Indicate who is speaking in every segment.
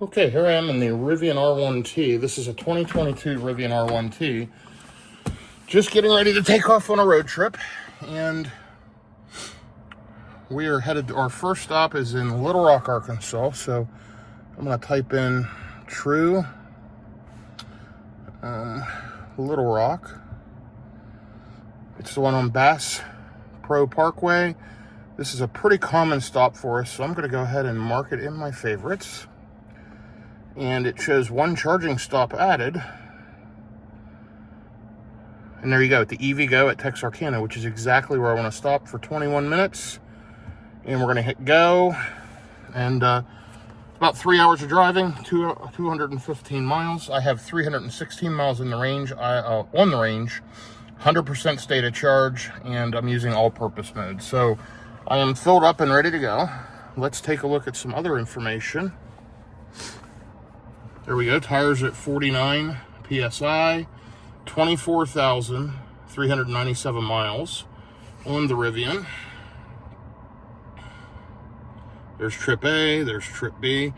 Speaker 1: Okay, here I am in the Rivian R1T. This is a 2022 Rivian R1T. Just getting ready to take off on a road trip, and we are headed to our first stop is in Little Rock, Arkansas. So I'm going to type in True Little Rock. It's the one on Bass Pro Parkway. This is a pretty common stop for us, so I'm going to go ahead and mark it in my favorites. And it shows one charging stop added. And there you go, at the EVgo at Texarkana, which is exactly where I want to stop for 21 minutes. And we're going to hit go. And about 3 hours of driving, 215 miles. I have 316 miles in the range, on the range, 100% state of charge, and I'm using all-purpose mode. So I am filled up and ready to go. Let's take a look at some other information. There we go, tires at 49 PSI, 24,397 miles on the Rivian. There's trip A, there's trip B,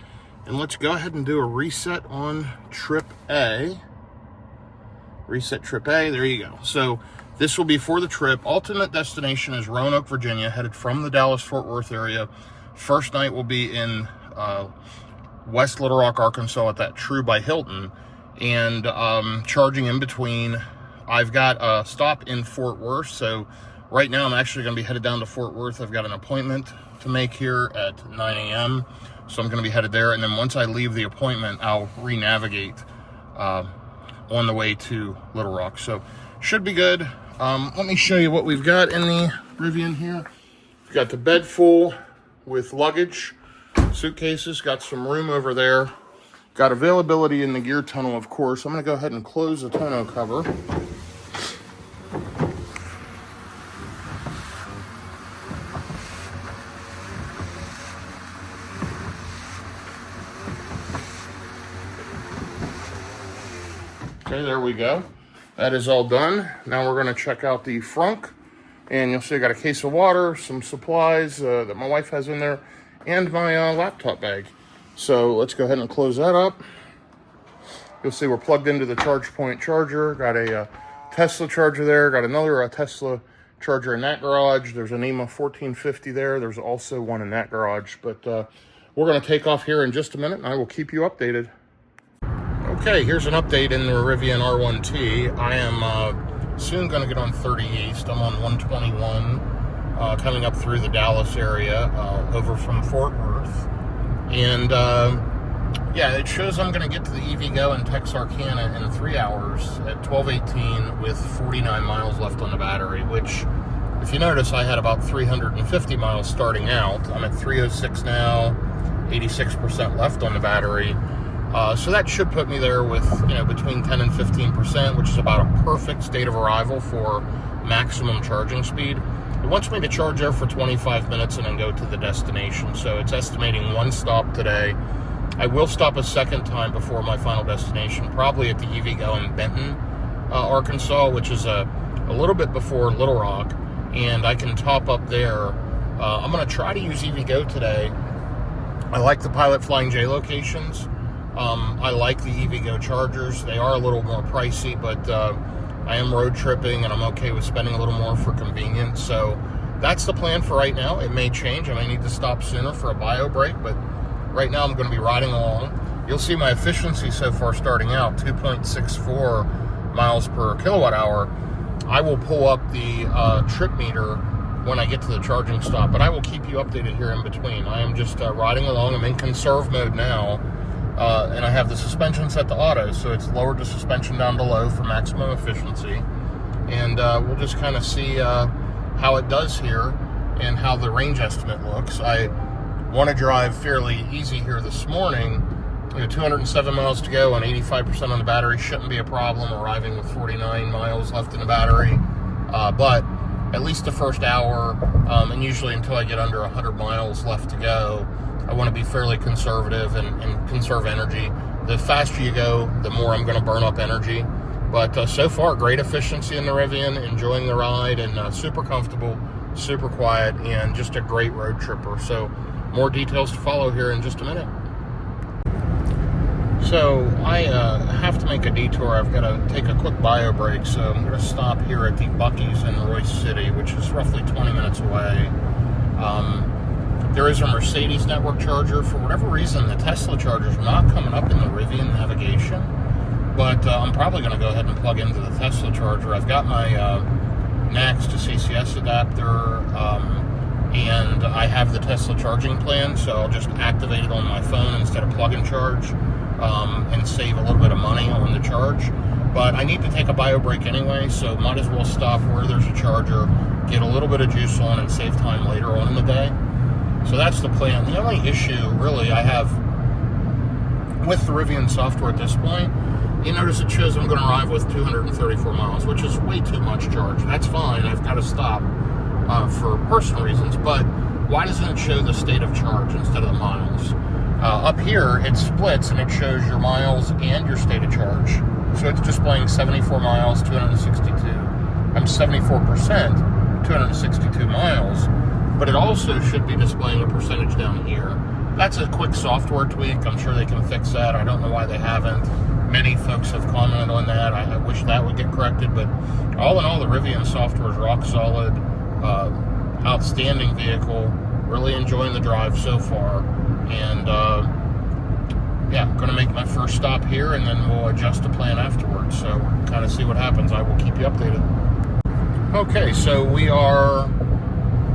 Speaker 1: and let's go ahead and do a reset on trip A. Reset trip A, there you go. So this will be for the trip. Ultimate destination is Roanoke, Virginia, headed from the Dallas-Fort Worth area. First night will be in West Little Rock, Arkansas at that True by Hilton, and charging in between. I've got a stop in Fort Worth, so right now I'm actually going to be headed down to Fort Worth. I've got an appointment to make here at 9 a.m., so I'm going to be headed there, and then once I leave the appointment, I'll re-navigate on the way to Little Rock, so should be good. Let me show you what we've got in the Rivian here. We've got the bed full with luggage, suitcases, got some room over there, got availability in the gear tunnel, of course. I'm going to go ahead and close the tonneau cover. Okay, there we go. That is all done. Now we're going to check out the frunk, and you'll see I got a case of water, some supplies that my wife has in there, and my laptop bag. So let's go ahead and close that up. You'll see we're plugged into the ChargePoint charger. Got a Tesla charger there. Got another Tesla charger in that garage. There's an NEMA 1450 there. There's also one in that garage. But we're going to take off here in just a minute, and I will keep you updated. Okay, here's an update in the Rivian R1T. I am soon going to get on 30 East. I'm on 121. Coming up through the Dallas area, over from Fort Worth. And yeah, it shows I'm going to get to the EVgo in Texarkana in 3 hours at 12:18 with 49 miles left on the battery, which, if you notice, I had about 350 miles starting out. I'm at 306 now, 86% left on the battery. So that should put me there with, between 10 and 15%, which is about a perfect state of arrival for maximum charging speed. It wants me to charge there for 25 minutes and then go to the destination. So it's estimating one stop today. I will stop a second time before my final destination, probably at the EVgo in Benton, Arkansas, which is a little bit before Little Rock, and I can top up there. I'm going to try to use EVgo today. I like the Pilot Flying J locations. I like the EVgo chargers. They are a little more pricey, but I am road tripping, and I'm okay with spending a little more for convenience. So that's the plan for right now. It may change. I may need to stop sooner for a bio break, but right now I'm going to be riding along. You'll see my efficiency so far starting out, 2.64 miles per kilowatt hour. I will pull up the trip meter when I get to the charging stop, but I will keep you updated here in between. I am just riding along. I'm in conserve mode now. And I have the suspension set to auto, so it's lowered the suspension down to low for maximum efficiency. And we'll just kind of see how it does here and how the range estimate looks. I want to drive fairly easy here this morning. 207 miles to go and 85% on the battery shouldn't be a problem, arriving with 49 miles left in the battery. But at least the first hour, and usually until I get under 100 miles left to go, I want to be fairly conservative and conserve energy. The faster you go, the more I'm going to burn up energy. But so far, great efficiency in the Rivian, enjoying the ride, and super comfortable, super quiet, and just a great road tripper. So more details to follow here in just a minute. So I have to make a detour. I've got to take a quick bio break, so I'm going to stop here at the Buc-ee's in Royse City, which is roughly 20 minutes away. There is a Mercedes network charger. For whatever reason, the Tesla chargers are not coming up in the Rivian navigation, but I'm probably going to go ahead and plug into the Tesla charger. I've got my NACS to CCS adapter, and I have the Tesla charging plan, so I'll just activate it on my phone instead of plug and charge, and save a little bit of money on the charge. But I need to take a bio break anyway, so might as well stop where there's a charger, get a little bit of juice on, and save time later on in the day. So that's the plan. The only issue, really, I have with the Rivian software at this point, you notice it shows I'm going to arrive with 234 miles, which is way too much charge. That's fine. I've got to stop for personal reasons, but why doesn't it show the state of charge instead of the miles? Up here, it splits and it shows your miles and your state of charge. So it's displaying 74 miles, 262. I'm 74%, 262 miles. But it also should be displaying a percentage down here. That's a quick software tweak. I'm sure they can fix that. I don't know why they haven't. Many folks have commented on that. I wish that would get corrected, but all in all, the Rivian software is rock solid. Outstanding vehicle. Really enjoying the drive so far. And yeah, going to make my first stop here, and then we'll adjust the plan afterwards. So kind of see what happens. I will keep you updated. Okay, so we are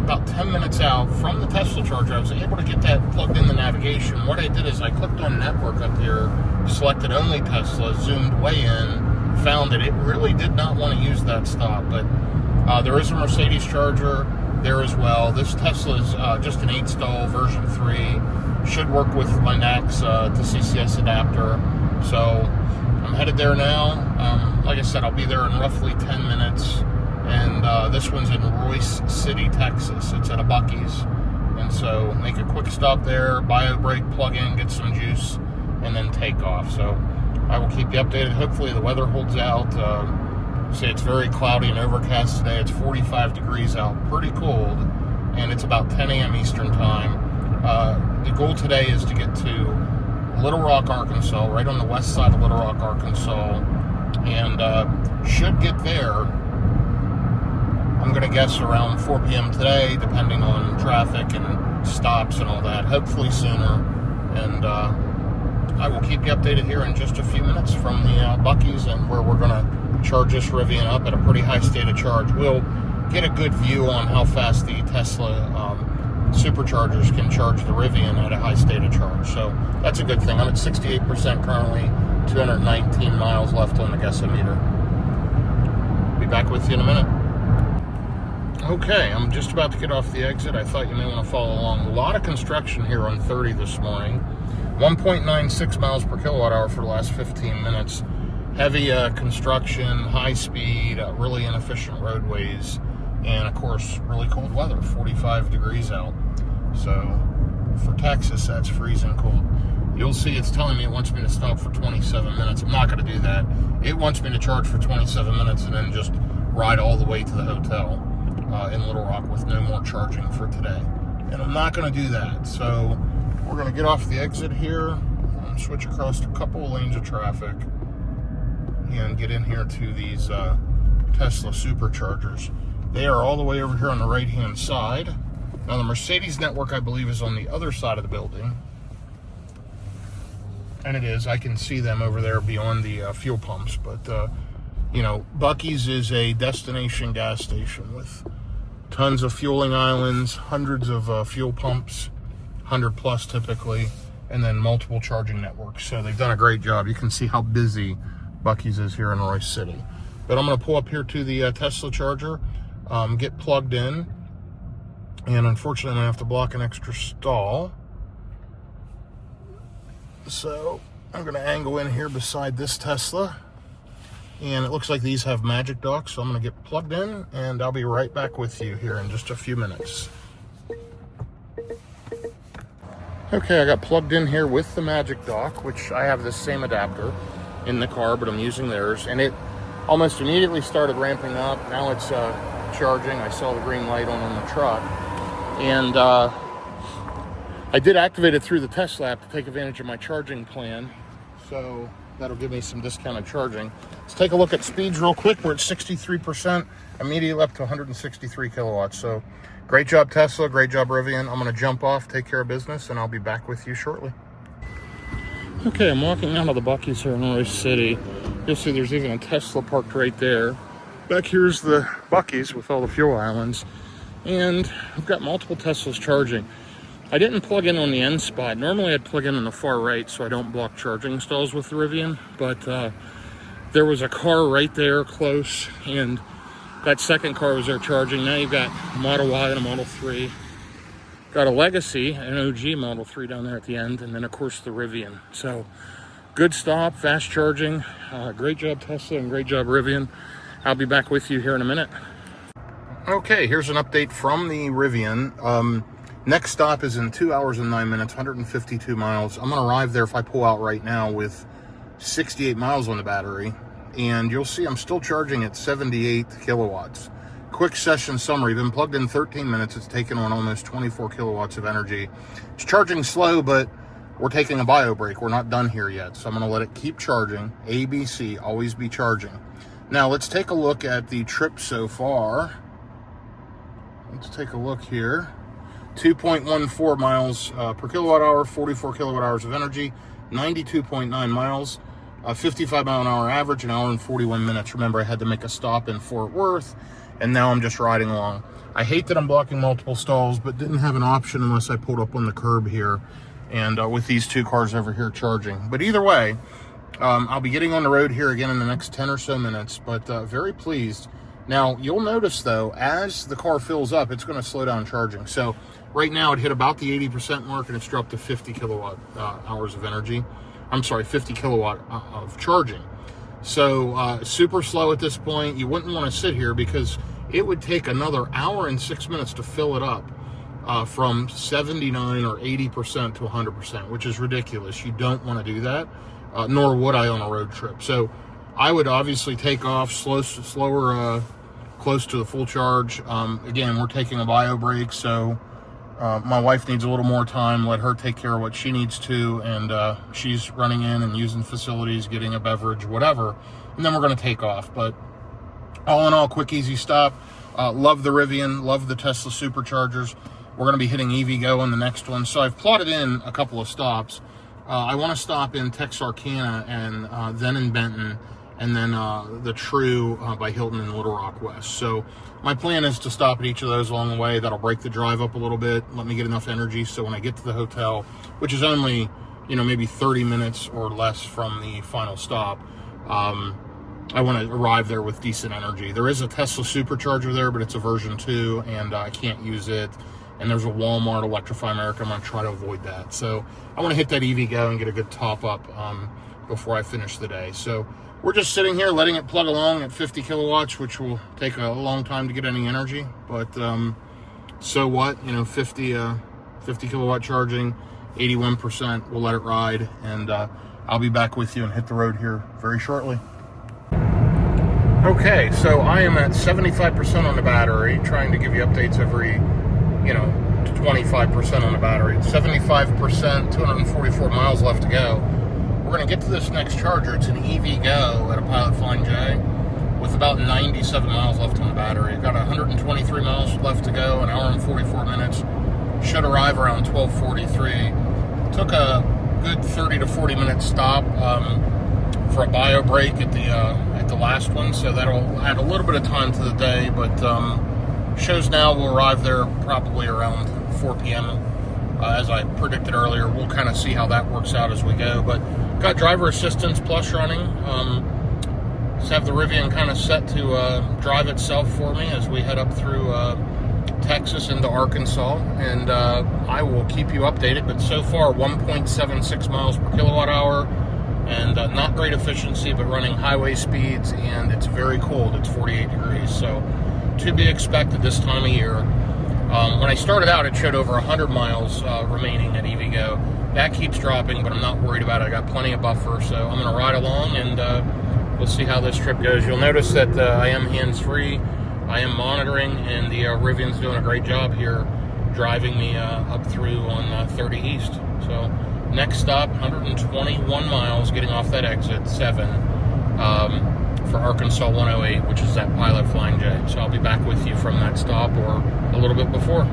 Speaker 1: about 10 minutes out from the Tesla charger. I was able to get that plugged in the navigation. What I did is I clicked on network up here, selected only Tesla, zoomed way in, found that it really did not want to use that stop, but there is a Mercedes charger there as well. This Tesla is just an 8-stall version 3, should work with my NACS to CCS adapter. So I'm headed there now. Like I said, I'll be there in roughly 10 minutes. And this one's in Royse City, Texas. It's at a Buc-ee's. And so make a quick stop there, bio break, plug in, get some juice, and then take off. So I will keep you updated. Hopefully the weather holds out. Say it's very cloudy and overcast today. It's 45 degrees out, pretty cold, and it's about 10 a.m. Eastern time. The goal today is to get to Little Rock, Arkansas, right on the west side of Little Rock, Arkansas, and should get there, I'm going to guess, around 4 p.m. today, depending on traffic and stops and all that, hopefully sooner. And I will keep you updated here in just a few minutes from the Buc-ee's, and where we're going to charge this Rivian up at a pretty high state of charge. We'll get a good view on how fast the Tesla Superchargers can charge the Rivian at a high state of charge. So that's a good thing. I'm at 68% currently, 219 miles left on the gasometer. Be back with you in a minute. Okay, I'm just about to get off the exit. I thought you may want to follow along. A lot of construction here on 30 this morning. 1.96 miles per kilowatt hour for the last 15 minutes. Heavy construction, high speed, really inefficient roadways, and of course, really cold weather, 45 degrees out. So for Texas, that's freezing cold. You'll see it's telling me it wants me to stop for 27 minutes. I'm not going to do that. It wants me to charge for 27 minutes and then just ride all the way to the hotel in Little Rock with no more charging for today. And I'm not going to do that. So we're going to get off the exit here and switch across a couple of lanes of traffic and get in here to these Tesla Superchargers. They are all the way over here on the right-hand side. Now, the Mercedes network, I believe, is on the other side of the building. And it is. I can see them over there beyond the fuel pumps. But, you know, Buc-ee's is a destination gas station with tons of fueling islands, hundreds of fuel pumps, 100 plus typically, and then multiple charging networks. So they've done a great job. You can see how busy Buc-ee's is here in Royse City. But I'm going to pull up here to the Tesla charger, get plugged in, and unfortunately I'm going to have to block an extra stall. So I'm going to angle in here beside this Tesla, and it looks like these have magic docks, so I'm going to get plugged in, and I'll be right back with you here in just a few minutes. Okay, I got plugged in here with the magic dock, which I have this same adapter in the car, but I'm using theirs, and it almost immediately started ramping up. Now it's charging. I saw the green light on the truck, and I did activate it through the Tesla app to take advantage of my charging plan. So that'll give me some discounted charging. Let's take a look at speeds real quick. We're at 63%, immediately up to 163 kilowatts. So great job, Tesla. Great job, Rivian. I'm going to jump off, take care of business, and I'll be back with you shortly. Okay, I'm walking out of the Buc-ee's here in Royse City. You'll see there's even a Tesla parked right there. Back here's the Buc-ee's with all the fuel islands. And I've got multiple Teslas charging. I didn't plug in on the end spot. Normally I'd plug in on the far right so I don't block charging stalls with the Rivian, but there was a car right there close, and that second car was there charging. Now you've got a Model Y and a Model 3. Got a Legacy, an OG Model 3 down there at the end, and then of course the Rivian. So good stop, fast charging. Great job Tesla and great job Rivian. I'll be back with you here in a minute. Okay, here's an update from the Rivian. Next stop is in 2 hours and 9 minutes, 152 miles. I'm gonna arrive there if I pull out right now with 68 miles on the battery. And you'll see I'm still charging at 78 kilowatts. Quick session summary, been plugged in 13 minutes. It's taken on almost 24 kilowatts of energy. It's charging slow, but we're taking a bio break. We're not done here yet. So I'm gonna let it keep charging. ABC, always be charging. Now let's take a look at the trip so far. Let's take a look here. 2.14 miles per kilowatt hour, 44 kilowatt hours of energy, 92.9 miles, 55 mile an hour average, an hour and 41 minutes. Remember, I had to make a stop in Fort Worth, and now I'm just riding along. I hate that I'm blocking multiple stalls, but didn't have an option unless I pulled up on the curb here, and with these two cars over here charging. But either way, I'll be getting on the road here again in the next 10 or so minutes, but very pleased. Now, you'll notice, though, as the car fills up, it's going to slow down charging. So right now, it hit about the 80% mark, and it's dropped to 50 kilowatt hours of energy. I'm sorry, 50 kilowatt of charging. So super slow at this point. You wouldn't want to sit here because it would take another hour and 6 minutes to fill it up from 79 or 80% to 100%, which is ridiculous. You don't want to do that, nor would I on a road trip. So I would obviously take off slower, close to the full charge. Again, we're taking a bio break, so my wife needs a little more time. Let her take care of what she needs to, and she's running in and using facilities, getting a beverage, whatever, and then we're going to take off. But all in all, quick, easy stop. Love the Rivian, love the Tesla Superchargers. We're going to be hitting EVgo on the next one. So I've plotted in a couple of stops. I want to stop in Texarkana and then in Benton, and then the True by Hilton in Little Rock West. So my plan is to stop at each of those along the way. That'll break the drive up a little bit, let me get enough energy so when I get to the hotel, which is only, maybe 30 minutes or less from the final stop, I want to arrive there with decent energy. There is a Tesla Supercharger there, but it's a version 2, and I can't use it. And there's a Walmart Electrify America. I'm going to try to avoid that. So I want to hit that EVgo and get a good top up before I finish the day. So we're just sitting here letting it plug along at 50 kilowatts, which will take a long time to get any energy. But so what? 50 kilowatt charging, 81%. We'll let it ride, and I'll be back with you and hit the road here very shortly. Okay, so I am at 75% on the battery, trying to give you updates every 25% on the battery. 75%, 244 miles left to go. We're going to get to this next charger. It's an EVgo at a Pilot Flying J with about 97 miles left on the battery. Got 123 miles left to go, an hour and 44 minutes. Should arrive around 12:43. Took a good 30 to 40 minute stop for a bio break at the last one, so that'll add a little bit of time to the day, but shows now we'll arrive there probably around 4 p.m. As I predicted earlier. We'll kind of see how that works out as we go, but got driver assistance plus running. Just have the Rivian kind of set to drive itself for me as we head up through Texas into Arkansas, and I will keep you updated. But so far 1.76 miles per kilowatt hour, and not great efficiency, but running highway speeds, and it's very cold. It's 48 degrees, so to be expected this time of year. When I started out, it showed over 100 miles remaining at EVgo. That keeps dropping, but I'm not worried about it. I got plenty of buffer, so I'm going to ride along, and we'll see how this trip goes. You'll notice that I am hands-free. I am monitoring, and the Rivian's doing a great job here driving me up through on 30 East. So Next stop, 121 miles, getting off that exit 7 for Arkansas 108, which is that Pilot Flying J. So I'll be back with you from that stop or a little bit before.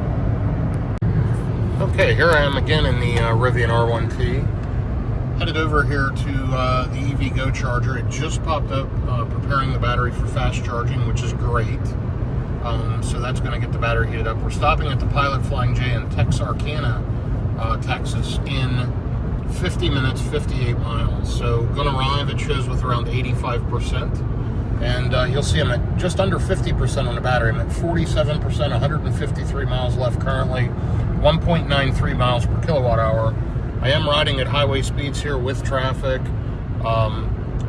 Speaker 1: Okay, here I am again in the Rivian R1T. Headed over here to the EVgo charger. It just popped up preparing the battery for fast charging, which is great. So that's going to get the battery heated up. We're stopping at the Pilot Flying J in Texarkana, Texas, in 50 minutes, 58 miles. So going to arrive, it shows, with around 85%. And you'll see I'm at just under 50% on the battery. I'm at 47%, 153 miles left currently, 1.93 miles per kilowatt hour. I am riding at highway speeds here with traffic.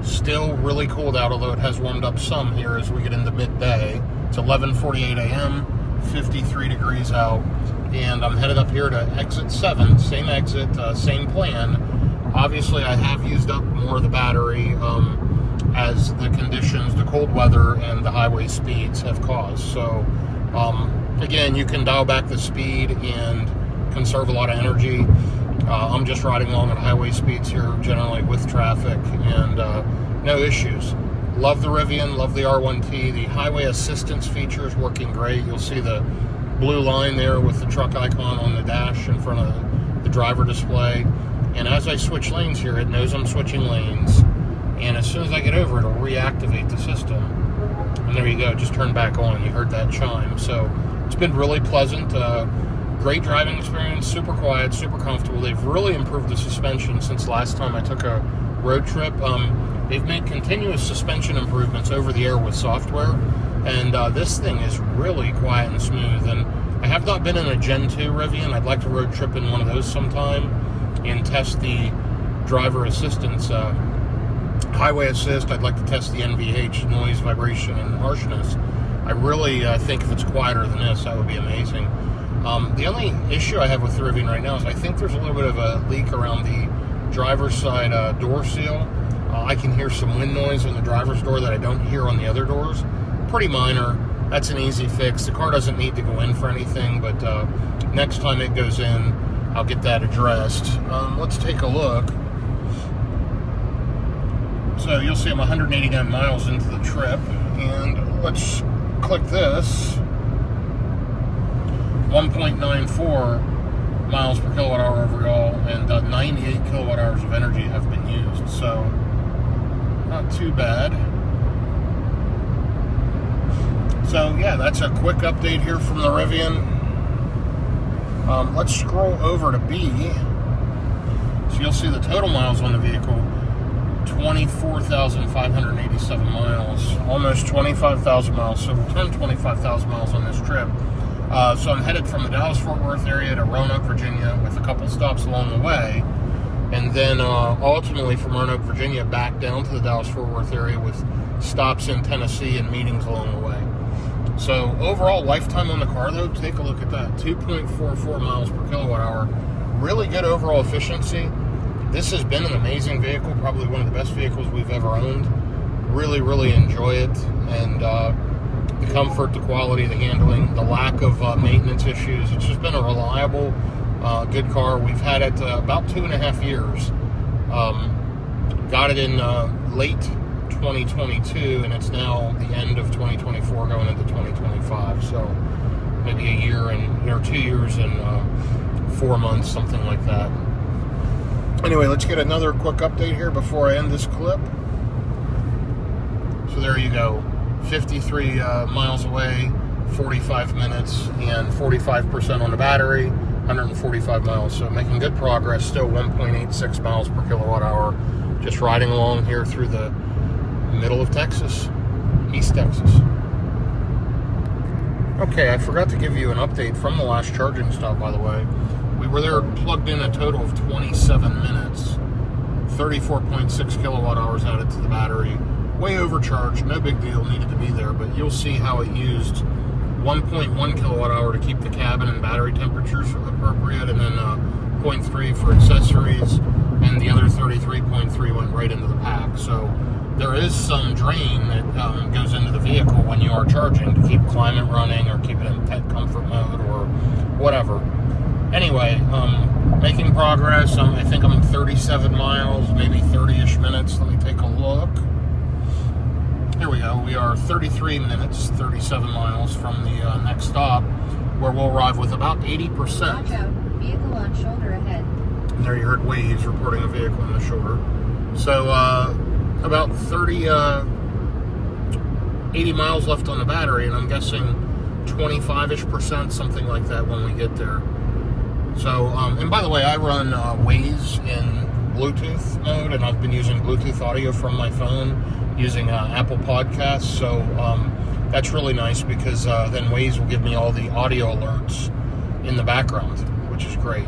Speaker 1: Still really cooled out, although it has warmed up some here as we get into midday. It's 11:48 a.m., 53 degrees out, and I'm headed up here to exit 7, same exit, same plan. Obviously, I have used up more of the battery as the conditions, the cold weather, and the highway speeds have caused. So, again, you can dial back the speed and conserve a lot of energy. I'm just riding along at highway speeds here, generally with traffic, and no issues. Love the Rivian, love the R1T. The highway assistance feature is working great. You'll see the blue line there with the truck icon on the dash in front of the driver display. And as I switch lanes here, it knows I'm switching lanes. And as soon as I get over, it'll reactivate the system. And there you go, just turned back on. You heard that chime. So it's been really pleasant. Great driving experience, super quiet, super comfortable. They've really improved the suspension since last time I took a road trip. They've made continuous suspension improvements over the air with software, and this thing is really quiet and smooth. And I have not been in a Gen 2 Rivian. I'd like to road trip in one of those sometime and test the driver assistance, highway assist. I'd like to test the NVH, noise, vibration, and harshness. I really think if it's quieter than this, that would be amazing. The only issue I have with the Rivian right now is I think there's a little bit of a leak around the driver's side door seal. I can hear some wind noise on the driver's door that I don't hear on the other doors. Pretty minor. That's an easy fix. The car doesn't need to go in for anything, but next time it goes in, I'll get that addressed. Let's take a look. So you'll see I'm 189 miles into the trip, and let's click this. 1.94 miles per kilowatt hour overall, and 98 kilowatt hours of energy have been used, so not too bad. So yeah, that's a quick update here from the Rivian. Let's scroll over to B. So you'll see the total miles on the vehicle, 24,587 miles, almost 25,000 miles. So we'll turn 25,000 miles on this trip. So I'm headed from the Dallas-Fort Worth area to Roanoke, Virginia, with a couple stops along the way, and then ultimately from Roanoke, Virginia, back down to the Dallas-Fort Worth area with stops in Tennessee and meetings along the way. So overall lifetime on the car, though, take a look at that, 2.44 miles per kilowatt hour. Really good overall efficiency. This has been an amazing vehicle, probably one of the best vehicles we've ever owned. Really, really enjoy it, and the comfort, the quality, the handling, the lack of maintenance issues. It's just been a reliable, good car. We've had it about 2.5 years. Got it in late 2022, and it's now the end of 2024 going into 2025. So maybe a year or 2 years and 4 months, something like that. Anyway, let's get another quick update here before I end this clip. So there you go. 53 miles away, 45 minutes, and 45% on the battery, 145 miles. So making good progress, still 1.86 miles per kilowatt hour. Just riding along here through the middle of Texas, East Texas. Okay, I forgot to give you an update from the last charging stop, by the way. We were there plugged in a total of 27 minutes, 34.6 kilowatt hours added to the battery. Way overcharged, no big deal, needed to be there, but you'll see how it used 1.1 kilowatt hour to keep the cabin and battery temperatures appropriate, and then 0.3 for accessories, and the other 33.3 went right into the pack. So there is some drain that goes into the vehicle when you are charging to keep climate running or keep it in pet comfort mode or whatever. Anyway, making progress. I think I'm 37 miles, maybe 30-ish minutes. Let me take a look. Here we go. We are 33 minutes, 37 miles from the next stop, where we'll arrive with about 80%.
Speaker 2: Watch out. Vehicle on shoulder ahead.
Speaker 1: And there you heard Waze reporting a vehicle on the shoulder. So, about 80 miles left on the battery, and I'm guessing 25-ish%, something like that when we get there. So, and by the way, I run Waze in Bluetooth mode, and I've been using Bluetooth audio from my phone using Apple Podcasts. So that's really nice because then Waze will give me all the audio alerts in the background, which is great.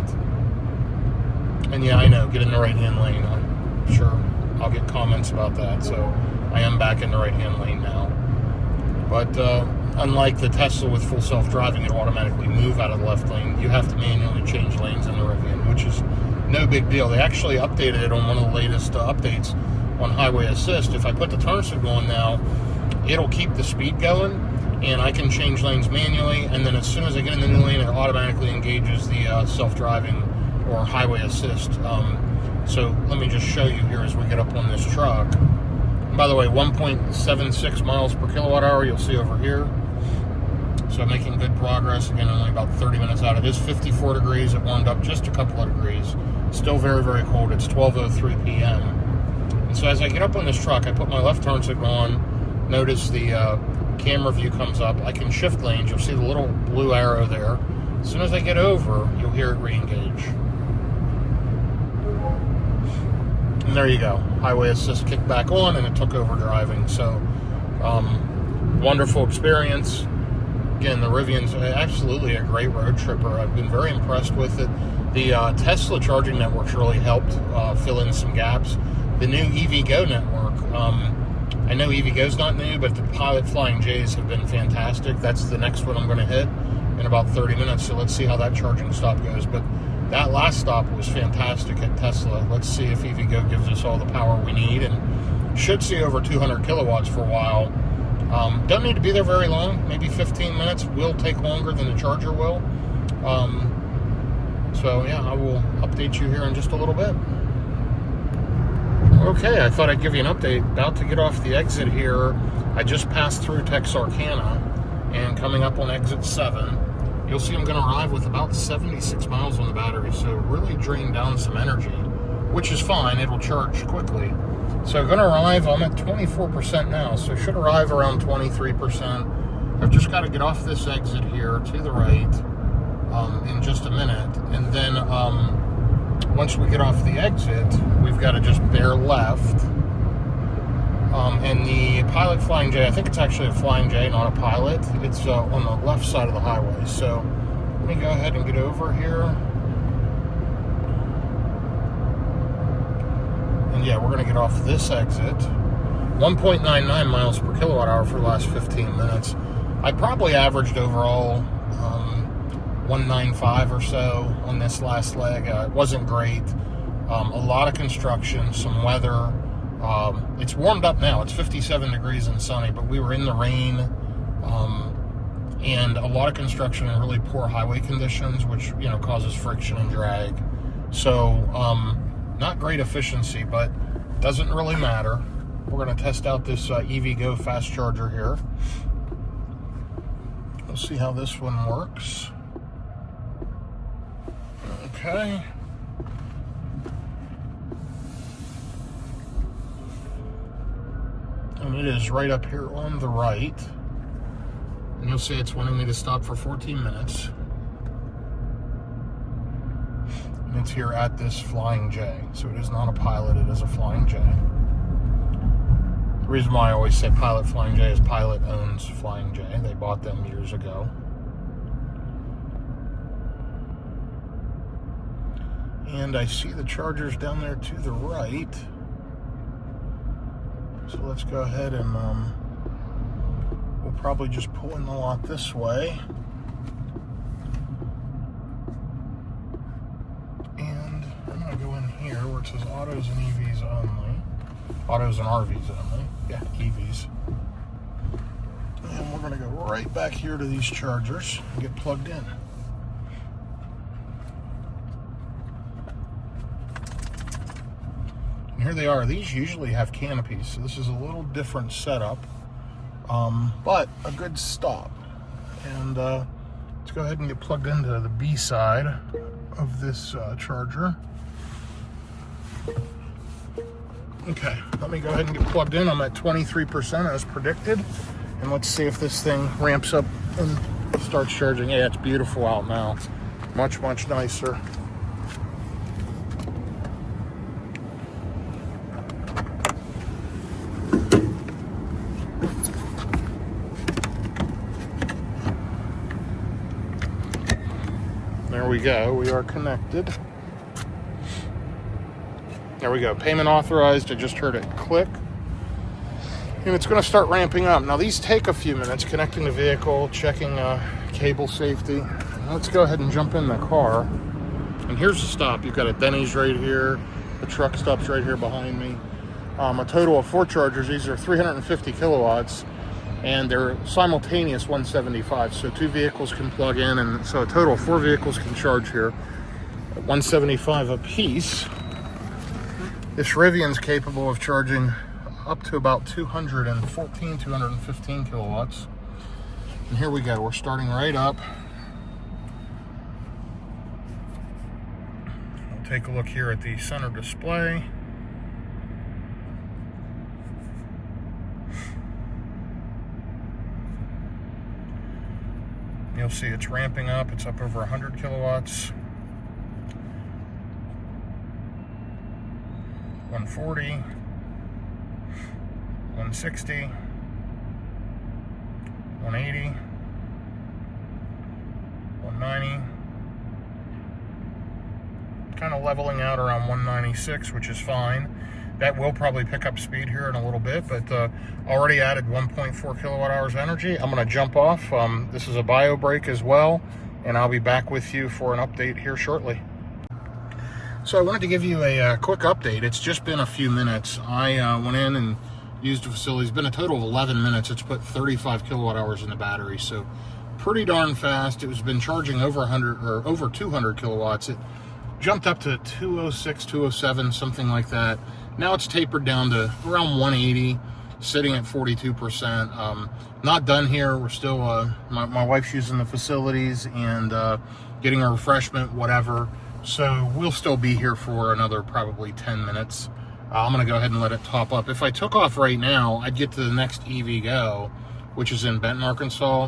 Speaker 1: And yeah, I know, get in the right-hand lane. I'm sure I'll get comments about that. So I am back in the right-hand lane now. But unlike the Tesla with full self-driving, it'll automatically move out of the left lane. You have to manually change lanes in the Rivian, which is no big deal. They actually updated it on one of the latest updates on highway assist. If I put the turn signal on now, it'll keep the speed going, and I can change lanes manually, and then as soon as I get in the new lane, it automatically engages the self-driving or highway assist. So let me just show you here as we get up on this truck. And by the way, 1.76 miles per kilowatt hour, you'll see over here. So making good progress. Again, only about 30 minutes out. It is 54 degrees. It warmed up just a couple of degrees. Still very, very cold. It's 12:03 p.m. And so as I get up on this truck, I put my left turn signal on. Notice the camera view comes up. I can shift lanes. You'll see the little blue arrow there. As soon as I get over, you'll hear it re-engage. And there you go. Highway assist kicked back on, and it took over driving. So, wonderful experience. Again, the Rivian's absolutely a great road tripper. I've been very impressed with it. The Tesla charging network's really helped fill in some gaps. The new EVgo network, I know EVgo's not new, but the Pilot Flying J's have been fantastic. That's the next one I'm going to hit in about 30 minutes, so let's see how that charging stop goes. But that last stop was fantastic at Tesla. Let's see if EVgo gives us all the power we need, and should see over 200 kilowatts for a while. Don't need to be there very long, maybe 15 minutes. Will take longer than the charger will. So yeah, I will update you here in just a little bit. Okay, I thought I'd give you an update. About to get off the exit here. I just passed through Texarkana, and coming up on exit 7, you'll see I'm going to arrive with about 76 miles on the battery, so really drain down some energy, which is fine. It'll charge quickly. So going to arrive, I'm at 24% now, so should arrive around 23%. I've just got to get off this exit here to the right in just a minute, and then once we get off the exit, we've got to just bear left. And the Pilot Flying J, I think it's actually a Flying J, not a Pilot. It's on the left side of the highway. So let me go ahead and get over here. And yeah, we're going to get off this exit. 1.99 miles per kilowatt hour for the last 15 minutes. I probably averaged overall 195 or so on this last leg. It wasn't great. A lot of construction, some weather. It's warmed up now. It's 57 degrees and sunny, but we were in the rain, and a lot of construction and really poor highway conditions, which, you know, causes friction and drag. So, not great efficiency, but doesn't really matter. We're going to test out this EVgo fast charger here. We'll see how this one works. Okay. And it is right up here on the right. And you'll see it's wanting me to stop for 14 minutes. And it's here at this Flying J. So it is not a Pilot, it is a Flying J. The reason why I always say Pilot Flying J is Pilot owns Flying J. They bought them years ago. And I see the chargers down there to the right. So let's go ahead and we'll probably just pull in the lot this way. And I'm going to go in here where it says autos and EVs only. Autos and RVs only. Yeah, EVs. And we're going to go right back here to these chargers and get plugged in. And here they are. These usually have canopies, so this is a little different setup, but a good stop. And let's go ahead and get plugged into the B side of this charger. Okay, let me go ahead and get plugged in. I'm at 23% as predicted. And let's see if this thing ramps up and starts charging. Yeah, it's beautiful out now. Much, much nicer. There we go. We are connected. There we go. Payment authorized. I just heard it click. And it's going to start ramping up. Now, these take a few minutes, connecting the vehicle, checking cable safety. Let's go ahead and jump in the car. And here's the stop. You've got a Denny's right here. The truck stops right here behind me. A total of 4 chargers. These are 350 kilowatts. And they're simultaneous 175. So 2 vehicles can plug in. And so a total of 4 vehicles can charge here at 175 a piece. This Rivian's capable of charging up to about 215 kilowatts. And here we go. We're starting right up. We'll take a look here at the center display. You'll see it's ramping up. It's up over 100 kilowatts. 140. 160, 180, 190, kind of leveling out around 196, which is fine. That will probably pick up speed here in a little bit, but already added 1.4 kilowatt hours energy. I'm going to jump off. This is a bio break as well, and I'll be back with you for an update here shortly. So I wanted to give you a quick update. It's just been a few minutes. I went in and used the facility. It's been a total of 11 minutes. It's put 35 kilowatt hours in the battery, so pretty darn fast. It was been charging over 100 or over 200 kilowatts. It jumped up to 206, 207, something like that. Now it's tapered down to around 180, sitting at 42%. Not done here. We're still, my wife's using the facilities and getting a refreshment, whatever. So we'll still be here for another probably 10 minutes. I'm going to go ahead and let it top up. If I took off right now, I'd get to the next EVgo, which is in Benton, Arkansas,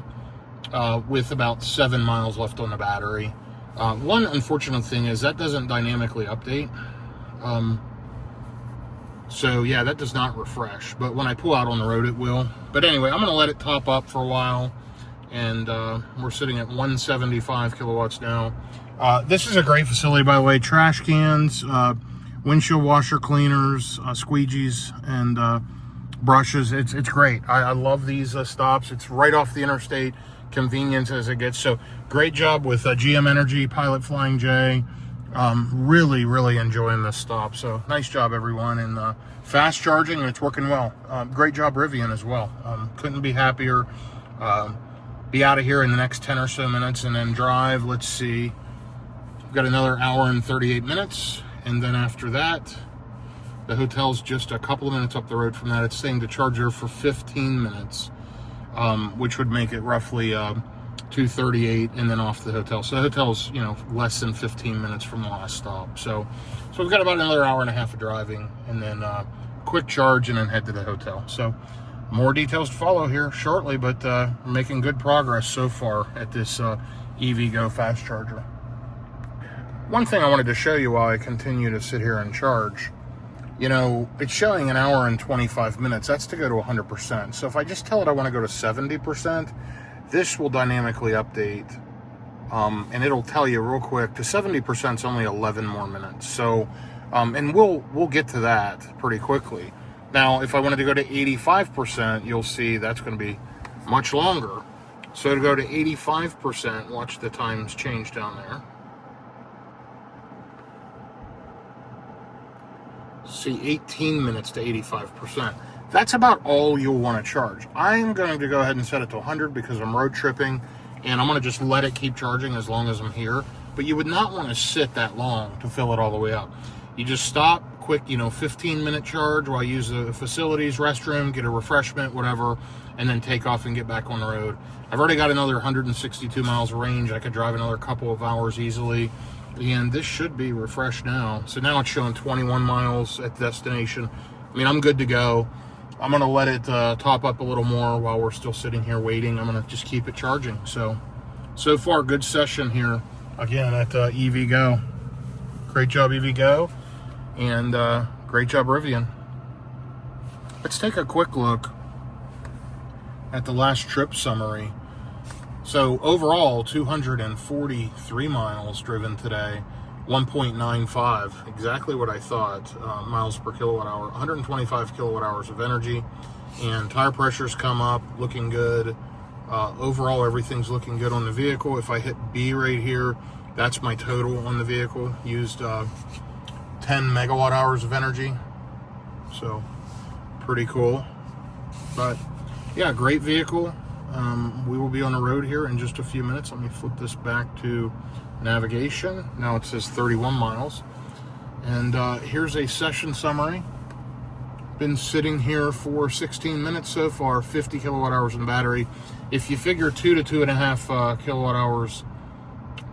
Speaker 1: with about 7 miles left on the battery. One unfortunate thing is that doesn't dynamically update. So yeah, that does not refresh. But when I pull out on the road, it will. But anyway, I'm going to let it top up for a while. And we're sitting at 175 kilowatts now. This is a great facility, by the way. Trash cans, windshield washer cleaners, squeegees, and brushes. It's great. I love these stops. It's right off the interstate, convenience as it gets. So great job with GM Energy, Pilot Flying J. Really enjoying this stop. So nice job, everyone. And fast charging, and it's working well. Great job, Rivian, as well. Couldn't be happier. Be out of here in the next 10 or so minutes and then drive. Let's see. We've got another hour and 38 minutes. And then after that, the hotel's just a couple of minutes up the road from that. It's staying to charge there for 15 minutes, which would make it roughly 2:38 and then off to the hotel. So the hotel's, less than 15 minutes from the last stop. So we've got about another hour and a half of driving and then quick charge and then head to the hotel. So more details to follow here shortly, but we're making good progress so far at this EVgo fast charger. One thing I wanted to show you while I continue to sit here and charge, it's showing an hour and 25 minutes. That's to go to 100%. So if I just tell it I want to go to 70%, this will dynamically update, and it'll tell you real quick, to 70% is only 11 more minutes. So, and we'll get to that pretty quickly. Now, if I wanted to go to 85%, you'll see that's going to be much longer. So to go to 85%, watch the times change down there. See, 18 minutes to 85%. That's about all you'll want to charge. I'm going to go ahead and set it to 100 because I'm road tripping, and I'm going to just let it keep charging as long as I'm here. But you would not want to sit that long to fill it all the way up. You just stop, quick, 15-minute charge while I use the facilities, restroom, get a refreshment, whatever, and then take off and get back on the road. I've already got another 162 miles of range. I could drive another couple of hours easily, and this should be refreshed now. So now it's showing 21 miles at destination. I mean, I'm good to go. I'm going to let it top up a little more while we're still sitting here waiting. I'm going to just keep it charging. So far, good session here, again, at EVgo. Great job, EVgo, and great job, Rivian. Let's take a quick look at the last trip summary. So overall, 243 miles driven today, 1.95, exactly what I thought, miles per kilowatt hour, 125 kilowatt hours of energy, and tire pressure's come up, looking good. Overall, everything's looking good on the vehicle. If I hit B right here, that's my total on the vehicle. Used 10 megawatt hours of energy, so pretty cool. But yeah, great vehicle. We will be on the road here in just a few minutes. Let me flip this back to navigation. Now it says 31 miles. And here's a session summary. Been sitting here for 16 minutes so far, 50 kilowatt hours in the battery. If you figure 2 to 2.5 kilowatt hours,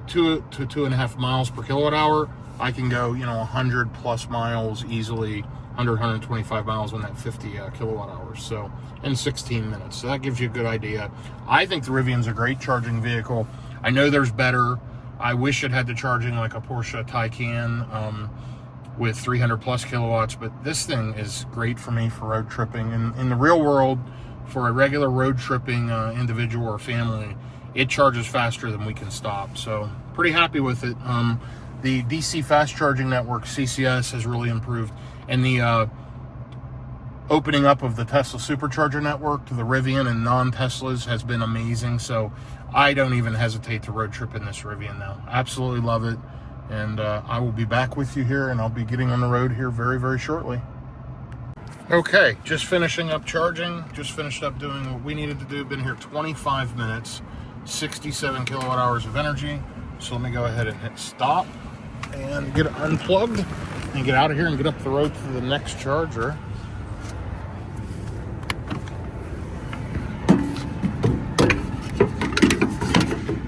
Speaker 1: 2 to 2.5 miles per kilowatt hour, I can go, 100 plus miles easily, 125 miles on that 50 kilowatt hours. So in 16 minutes. So that gives you a good idea. I think the Rivian's a great charging vehicle. I know there's better. I wish it had the charging like a Porsche Taycan with 300 plus kilowatts, but this thing is great for me for road tripping. In the real world, for a regular road tripping individual or family, it charges faster than we can stop. So pretty happy with it. The DC fast charging network, CCS, has really improved. And the opening up of the Tesla Supercharger network to the Rivian and non-Teslas has been amazing. So I don't even hesitate to road trip in this Rivian now. Absolutely love it. And I will be back with you here, and I'll be getting on the road here very, very shortly. Okay, just finishing up charging. Just finished up doing what we needed to do. Been here 25 minutes, 67 kilowatt hours of energy. So let me go ahead and hit stop and get it unplugged and get out of here and get up the road to the next charger.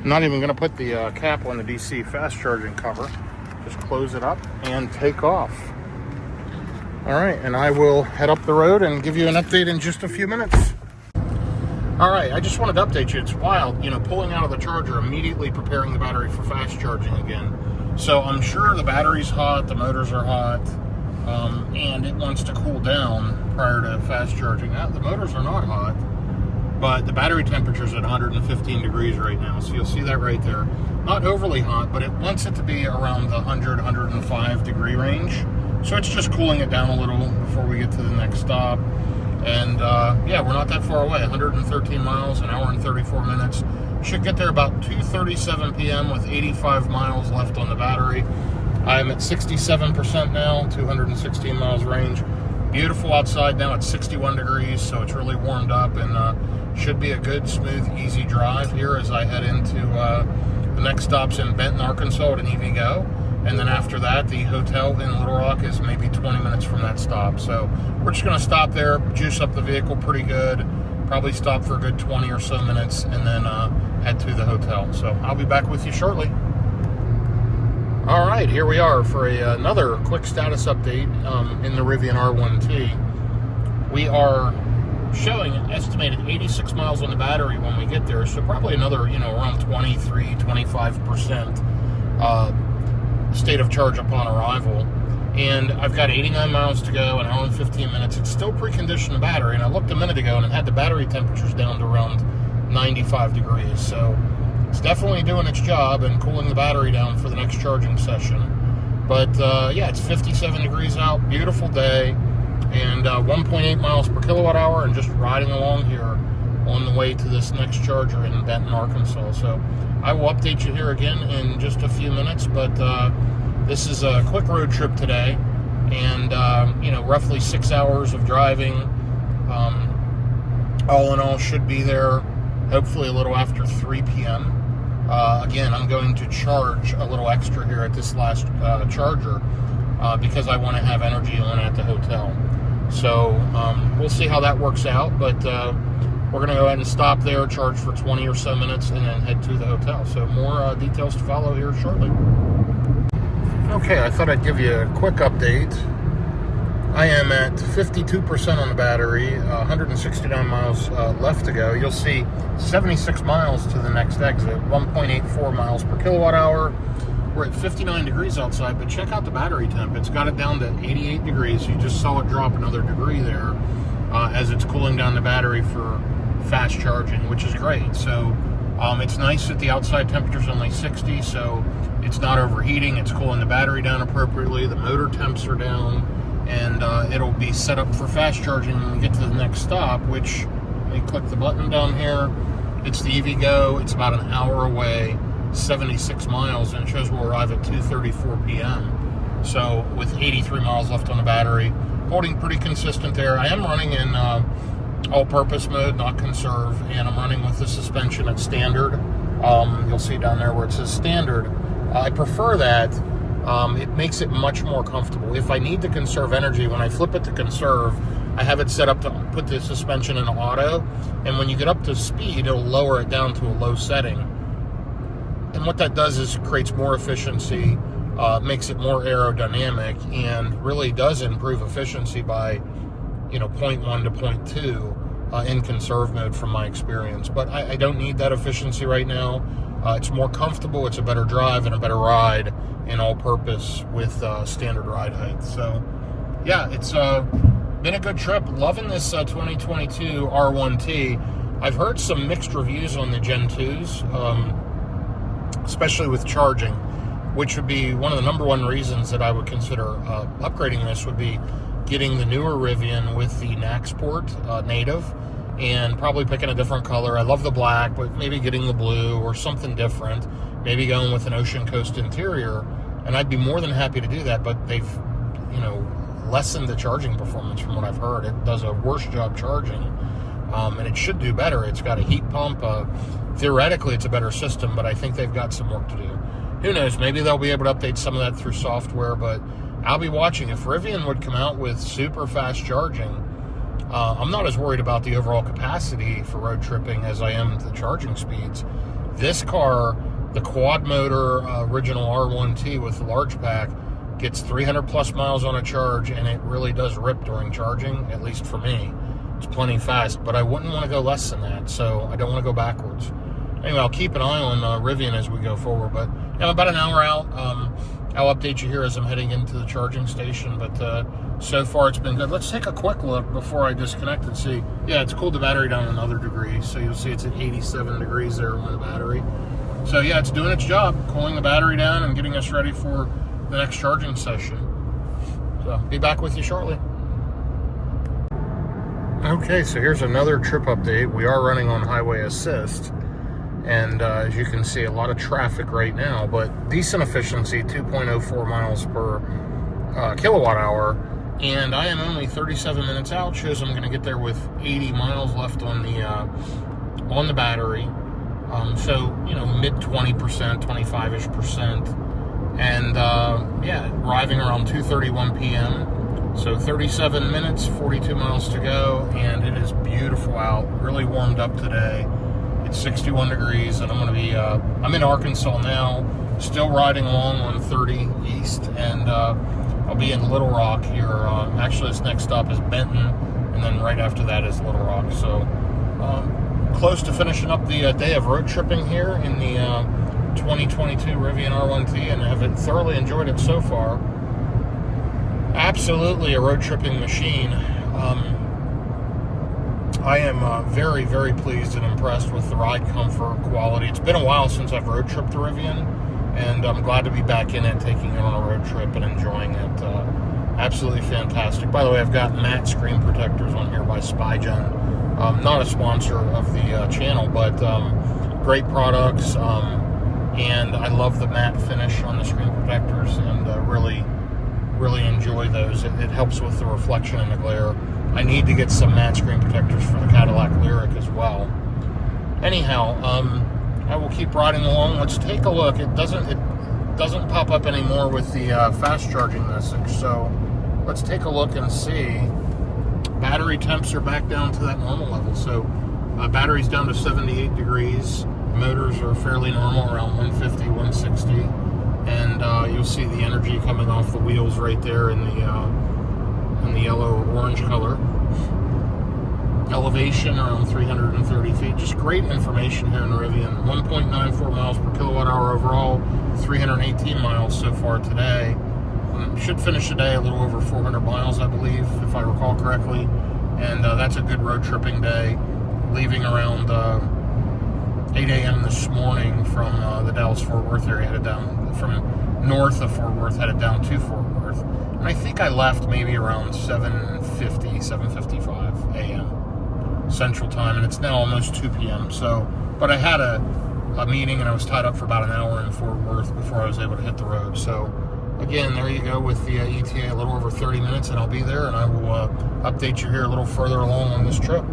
Speaker 1: I'm not even going to put the cap on the DC fast charging cover. Just close it up and take off. All right, and I will head up the road and give you an update in just a few minutes. All right, I just wanted to update you. It's wild, pulling out of the charger, immediately preparing the battery for fast charging again. So I'm sure the battery's hot, the motors are hot, and it wants to cool down prior to fast charging. Now, the motors are not hot, but the battery temperature is at 115 degrees right now. So you'll see that right there. Not overly hot, but it wants it to be around the 100, 105 degree range. So it's just cooling it down a little before we get to the next stop. And yeah, we're not that far away, 113 miles, an hour and 34 minutes. Should get there about 2:37 p.m. with 85 miles left on the battery. I'm at 67% now, 216 miles range. Beautiful outside now, it's 61 degrees, so it's really warmed up, and should be a good, smooth, easy drive here as I head into the next stop's in Benton, Arkansas at an EVgo. And then after that, the hotel in Little Rock is maybe 20 minutes from that stop. So we're just going to stop there, juice up the vehicle pretty good, probably stop for a good 20 or so minutes, and then head to the hotel. So I'll be back with you shortly. All right, here we are for another quick status update in the Rivian R1T. We are showing an estimated 86 miles on the battery when we get there, so probably another, around 23, 25% state of charge upon arrival. And I've got 89 miles to go, an hour and 15 minutes. It's still preconditioned the battery, and I looked a minute ago and it had the battery temperatures down to around 95 degrees. So it's definitely doing its job and cooling the battery down for the next charging session. But yeah, it's 57 degrees out, beautiful day, and 1.8 miles per kilowatt hour, and just riding along here on the way to this next charger in Benton, Arkansas. So I will update you here again in just a few minutes, but this is a quick road trip today, and roughly 6 hours of driving. All in all, should be there hopefully a little after 3 p.m. Again, I'm going to charge a little extra here at this last charger. because I want to have energy on at the hotel. So we'll see how that works out, but we're going to go ahead and stop there, charge for 20 or so minutes, and then head to the hotel. So more details to follow here shortly. Okay, I thought I'd give you a quick update. I am at 52% on the battery, 169 miles left to go. You'll see 76 miles to the next exit, 1.84 miles per kilowatt hour. We're at 59 degrees outside, but check out the battery temp. It's got it down to 88 degrees. You just saw it drop another degree there as it's cooling down the battery for fast charging, which is great. So it's nice that the outside temperature is only 60, so it's not overheating. It's cooling the battery down appropriately. The motor temps are down, and it'll be set up for fast charging when we get to the next stop, which, let me click the button down here. It's the EVgo. It's about an hour away, 76 miles, and it shows we'll arrive at 2:34 p.m. So with 83 miles left on the battery, holding pretty consistent there. I am running in all-purpose mode, not conserve, and I'm running with the suspension at standard. You'll see down there where it says standard. I prefer that. It makes it much more comfortable. If I need to conserve energy, when I flip it to conserve, I have it set up to put the suspension in auto, and when you get up to speed, it'll lower it down to a low setting. And what that does is creates more efficiency, makes it more aerodynamic, and really does improve efficiency by, 0.1 to 0.2 in conserve mode from my experience. But I don't need that efficiency right now. It's more comfortable, it's a better drive and a better ride in all-purpose with standard ride height. So, yeah, it's been a good trip. Loving this 2022 R1T. I've heard some mixed reviews on the Gen 2s, especially with charging, which would be one of the number one reasons that I would consider upgrading this would be getting the newer Rivian with the NACS port native, and probably picking a different color. I love the black, but maybe getting the blue or something different, maybe going with an Ocean Coast interior, and I'd be more than happy to do that, but they've, lessened the charging performance from what I've heard. It does a worse job charging, and it should do better. It's got a heat pump. Theoretically, it's a better system, but I think they've got some work to do. Who knows? Maybe they'll be able to update some of that through software, but I'll be watching. If Rivian would come out with super fast charging, I'm not as worried about the overall capacity for road tripping as I am the charging speeds. This car, the quad motor original R1T with the large pack, gets 300 plus miles on a charge, and it really does rip during charging, at least for me. It's plenty fast, but I wouldn't want to go less than that, so I don't want to go backwards. Anyway, I'll keep an eye on Rivian as we go forward, but about an hour out. I'll update you here as I'm heading into the charging station, but so far it's been good. Let's take a quick look before I disconnect and see. Yeah, it's cooled the battery down another degree, so you'll see it's at 87 degrees there on the battery. So yeah, it's doing its job, cooling the battery down and getting us ready for the next charging session. So be back with you shortly. Okay, so here's another trip update. We are running on highway assist, and as you can see, a lot of traffic right now, but decent efficiency, 2.04 miles per kilowatt hour, and I am only 37 minutes out. Shows I'm going to get there with 80 miles left on the battery. So mid 20%, 25-ish%, and yeah, arriving around 2:31 p.m. So 37 minutes, 42 miles to go, and it is beautiful out. Really warmed up today. It's 61 degrees, and I'm going to be, I'm in Arkansas now, still riding along on 30 East, and I'll be in Little Rock here. Actually, this next stop is Benton, and then right after that is Little Rock. So close to finishing up the day of road tripping here in the 2022 Rivian R1T, and have thoroughly enjoyed it so far. Absolutely a road tripping machine. I am very, very pleased and impressed with the ride comfort, quality. It's been a while since I've road tripped the Rivian, and I'm glad to be back in it, taking it on a road trip and enjoying it. Absolutely fantastic. By the way, I've got matte screen protectors on here by SpyGen. Not a sponsor of the channel, but great products, and I love the matte finish on the screen protectors, and really enjoy those. It helps with the reflection and the glare. I need to get some matte screen protectors for the Cadillac Lyriq as well. Anyhow, I will keep riding along. Let's take a look. It doesn't doesn't pop up anymore with the fast charging message. So let's take a look and see. Battery temps are back down to that normal level. So battery's down to 78 degrees. Motors are fairly normal, around 150, 160. And you'll see the energy coming off the wheels right there in the yellow-orange color. Elevation around 330 feet. Just great information here in Rivian. 1.94 miles per kilowatt hour overall, 318 miles so far today. Should finish the day a little over 400 miles, I believe, if I recall correctly. And that's a good road tripping day. Leaving around 8 a.m. this morning from the Dallas-Fort Worth area, headed down from north of Fort Worth, headed down to Fort Worth. And I think I left maybe around 7:50, 7:55 a.m. Central Time, and it's now almost 2 p.m. So, but I had a meeting, and I was tied up for about an hour in Fort Worth before I was able to hit the road. So, again, there you go with the ETA, a little over 30 minutes, and I'll be there, and I will update you here a little further along on this trip.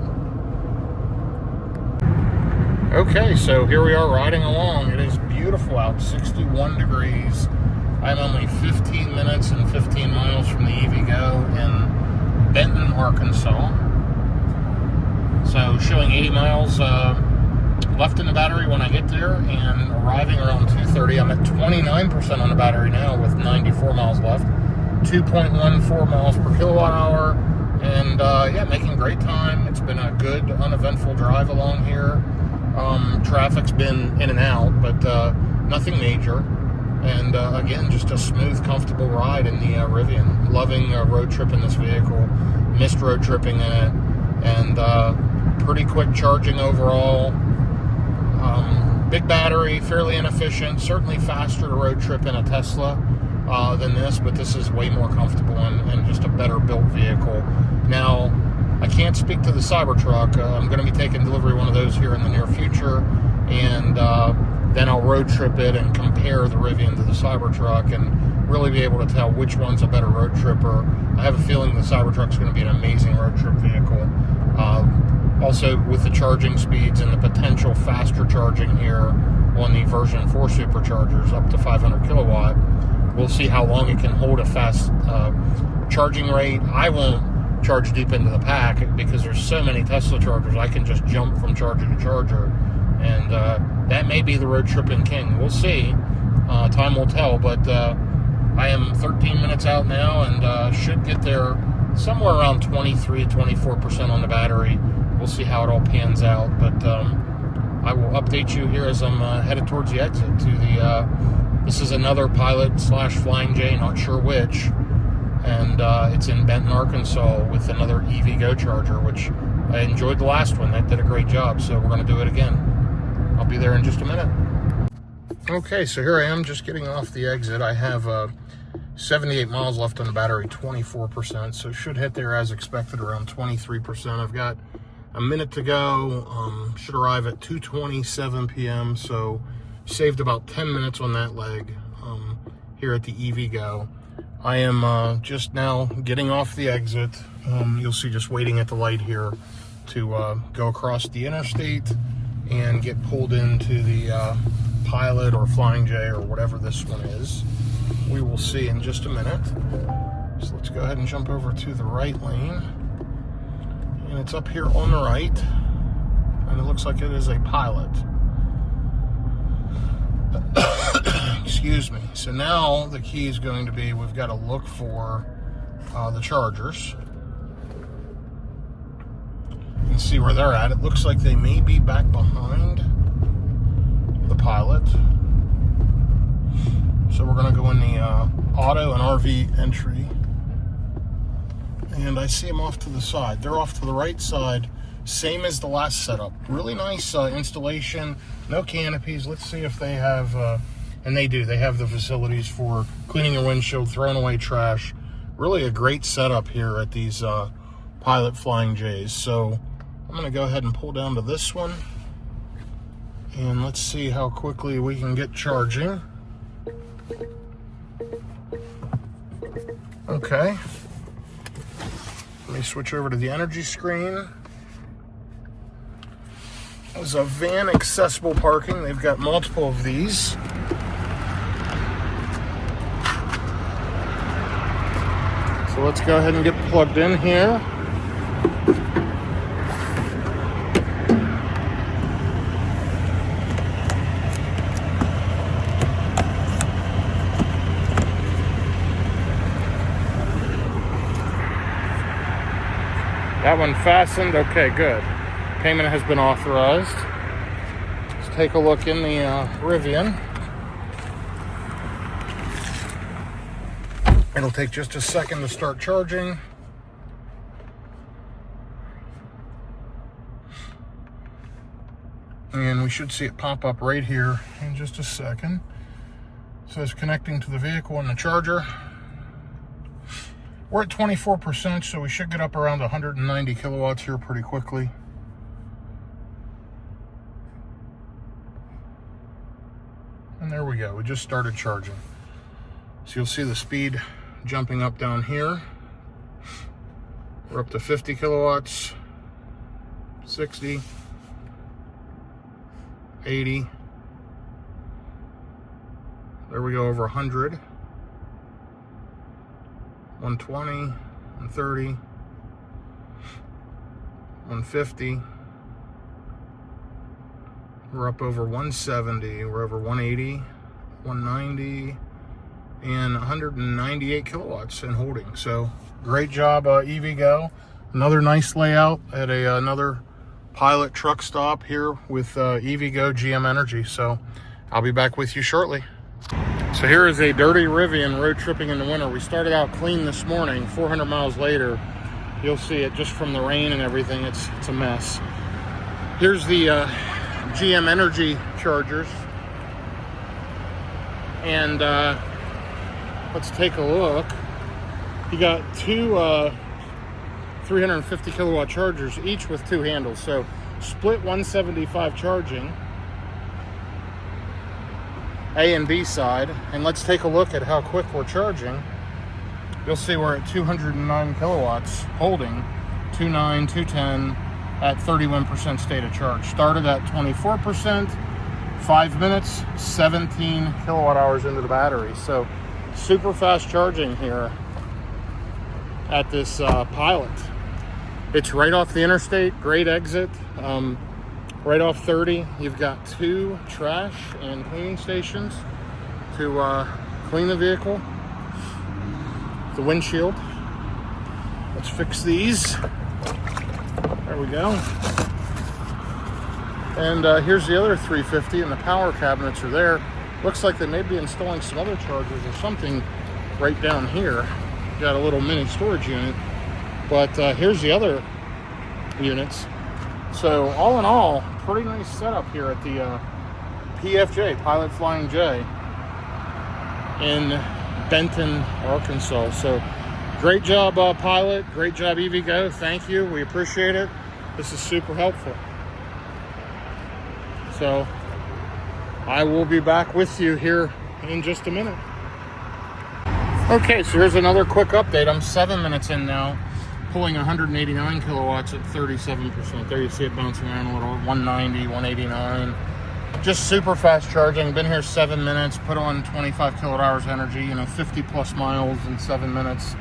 Speaker 1: Okay, so here we are riding along. It is beautiful out, 61 degrees. I'm only 15 minutes and 15 miles from the EVgo in Benton, Arkansas. So showing 80 miles left in the battery when I get there, and arriving around 2:30. I'm at 29% on the battery now with 94 miles left. 2.14 miles per kilowatt hour. And yeah, making great time. It's been a good, uneventful drive along here. Traffic's been in and out, but nothing major. And again, just a smooth, comfortable ride in the Rivian. Loving road trip in this vehicle. Missed road tripping in it. And pretty quick charging overall. Big battery, fairly inefficient. Certainly faster to road trip in a Tesla than this, but this is way more comfortable and just a better built vehicle. Now, I can't speak to the Cybertruck. I'm going to be taking delivery of one of those here in the near future, and then I'll road trip it and compare the Rivian to the Cybertruck and really be able to tell which one's a better road tripper. I have a feeling the Cybertruck's going to be an amazing road trip vehicle. Also, with the charging speeds and the potential faster charging here on the version 4 Superchargers up to 500 kilowatt, we'll see how long it can hold a fast charging rate. I won't charge deep into the pack because there's so many Tesla chargers. I can just jump from charger to charger, and that may be the road tripping king. We'll see. Time will tell, but I am 13 minutes out now and should get there somewhere around 23-24% on the battery. We'll see how it all pans out, but I will update you here as I'm headed towards the exit to the this is another Pilot / Flying J, not sure which, and it's in Benton, Arkansas, with another EVgo charger, which I enjoyed the last one. That did a great job, so we're going to do it again. I'll be there in just a minute. Okay, so here I am just getting off the exit. I have 78 miles left on the battery, 24%, so should hit there as expected around 23%. I've got a minute to go. Should arrive at 2:27 p.m., so saved about 10 minutes on that leg here at the EVgo. I am just now getting off the exit. You'll see just waiting at the light here to go across the interstate and get pulled into the Pilot or Flying J or whatever this one is. We will see in just a minute. So let's go ahead and jump over to the right lane. And it's up here on the right. And it looks like it is a Pilot. Excuse me. So now the key is going to be, we've got to look for the chargers and see where they're at. It looks like they may be back behind the Pilot. So we're going to go in the auto and RV entry. And I see them off to the side. They're off to the right side, same as the last setup. Really nice installation, no canopies. Let's see if they have, and they do, they have the facilities for cleaning your windshield, throwing away trash. Really a great setup here at these Pilot Flying J's. So I'm going to go ahead and pull down to this one. And let's see how quickly we can get charging. Okay. Let me switch over to the energy screen. There's a van accessible parking. They've got multiple of these. So let's go ahead and get plugged in here. That one fastened. Okay, good. Payment has been authorized. Let's take a look in the Rivian. It'll take just a second to start charging. And we should see it pop up right here in just a second. It says connecting to the vehicle and the charger. We're at 24%, so we should get up around 190 kilowatts here pretty quickly. And there we go. We just started charging. So you'll see the speed jumping up down here. We're up to 50 kilowatts, 60, 80. There we go, over 100. 120, 130, 150. We're up over 170. We're over 180, 190, and 198 kilowatts and holding. So great job, EVgo. Another nice layout at another pilot truck stop here with EVgo GM Energy. So I'll be back with you shortly. So here is a dirty Rivian road tripping in the winter. We started out clean this morning. 400 miles later, you'll see it just from the rain and everything. It's a mess. Here's the GM Energy chargers. And let's take a look. You got two 350 kilowatt chargers, each with two handles. So split 175 charging, A and B side. And let's take a look at how quick we're charging. You'll see we're at 209 kilowatts holding, 209, 210 at 31% state of charge. Started at 24%, 5 minutes, 17 kilowatt hours into the battery. So super fast charging here at this Pilot. It's right off the interstate, great exit. Right off 30, you've got two trash and cleaning stations to clean the vehicle. The windshield. Let's fix these. There we go. And here's the other 350, and the power cabinets are there. Looks like they may be installing some other chargers or something right down here. Got a little mini storage unit. But here's the other units. So all in all, pretty nice setup here at the PFJ, Pilot Flying J, in Benton, Arkansas. So great job, Pilot. Great job, EVgo. Thank you. We appreciate it. This is super helpful. So I will be back with you here in just a minute. Okay, so here's another quick update. I'm 7 minutes in now, pulling 189 kilowatts at 37%. There you see it bouncing around a little, 190, 189. Just super fast charging. Been here 7 minutes, put on 25 kilowatt hours energy, 50 plus miles in 7 minutes.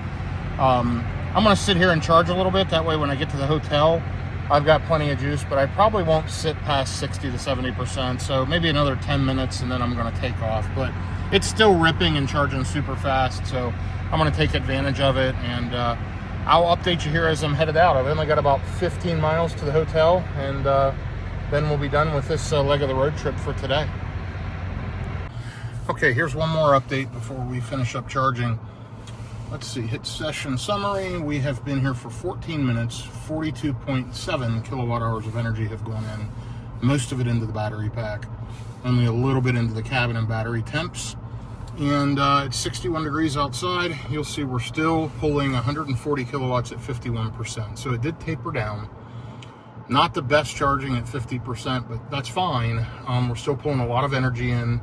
Speaker 1: I'm gonna sit here and charge a little bit. That way when I get to the hotel, I've got plenty of juice, but I probably won't sit past 60 to 70%. So maybe another 10 minutes and then I'm gonna take off. But it's still ripping and charging super fast. So I'm gonna take advantage of it, and I'll update you here as I'm headed out. I've only got about 15 miles to the hotel, and then we'll be done with this leg of the road trip for today. Okay, here's one more update before we finish up charging. Let's see, hit session summary. We have been here for 14 minutes, 42.7 kilowatt hours of energy have gone in, most of it into the battery pack, only a little bit into the cabin and battery temps. And it's 61 degrees outside. You'll see we're still pulling 140 kilowatts at 51%. So it did taper down. Not the best charging at 50%, but that's fine. We're still pulling a lot of energy in,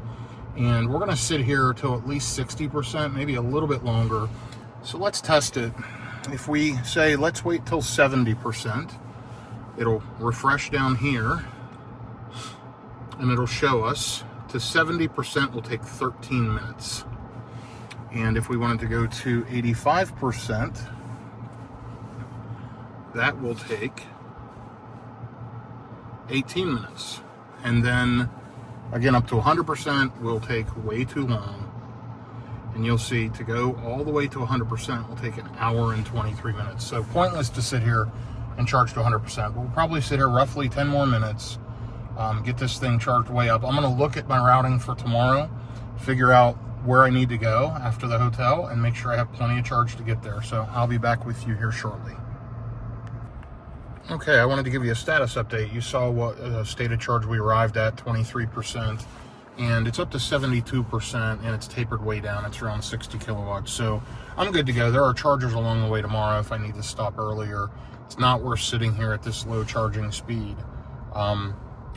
Speaker 1: and we're gonna sit here till at least 60%, maybe a little bit longer. So let's test it. If we say, let's wait till 70%, it'll refresh down here, and it'll show us to 70% will take 13 minutes. And if we wanted to go to 85%, that will take 18 minutes. And then again, up to 100% will take way too long. And you'll see to go all the way to 100% will take an hour and 23 minutes. So pointless to sit here and charge to 100%. We'll probably sit here roughly 10 more minutes, get this thing charged way up. I'm gonna look at my routing for tomorrow, figure out where I need to go after the hotel, and make sure I have plenty of charge to get there. So I'll be back with you here shortly. Okay, I wanted to give you a status update. You saw what state of charge we arrived at, 23%, and it's up to 72%, and it's tapered way down. It's around 60 kilowatts, so I'm good to go. There are chargers along the way tomorrow if I need to stop earlier. It's not worth sitting here at this low charging speed.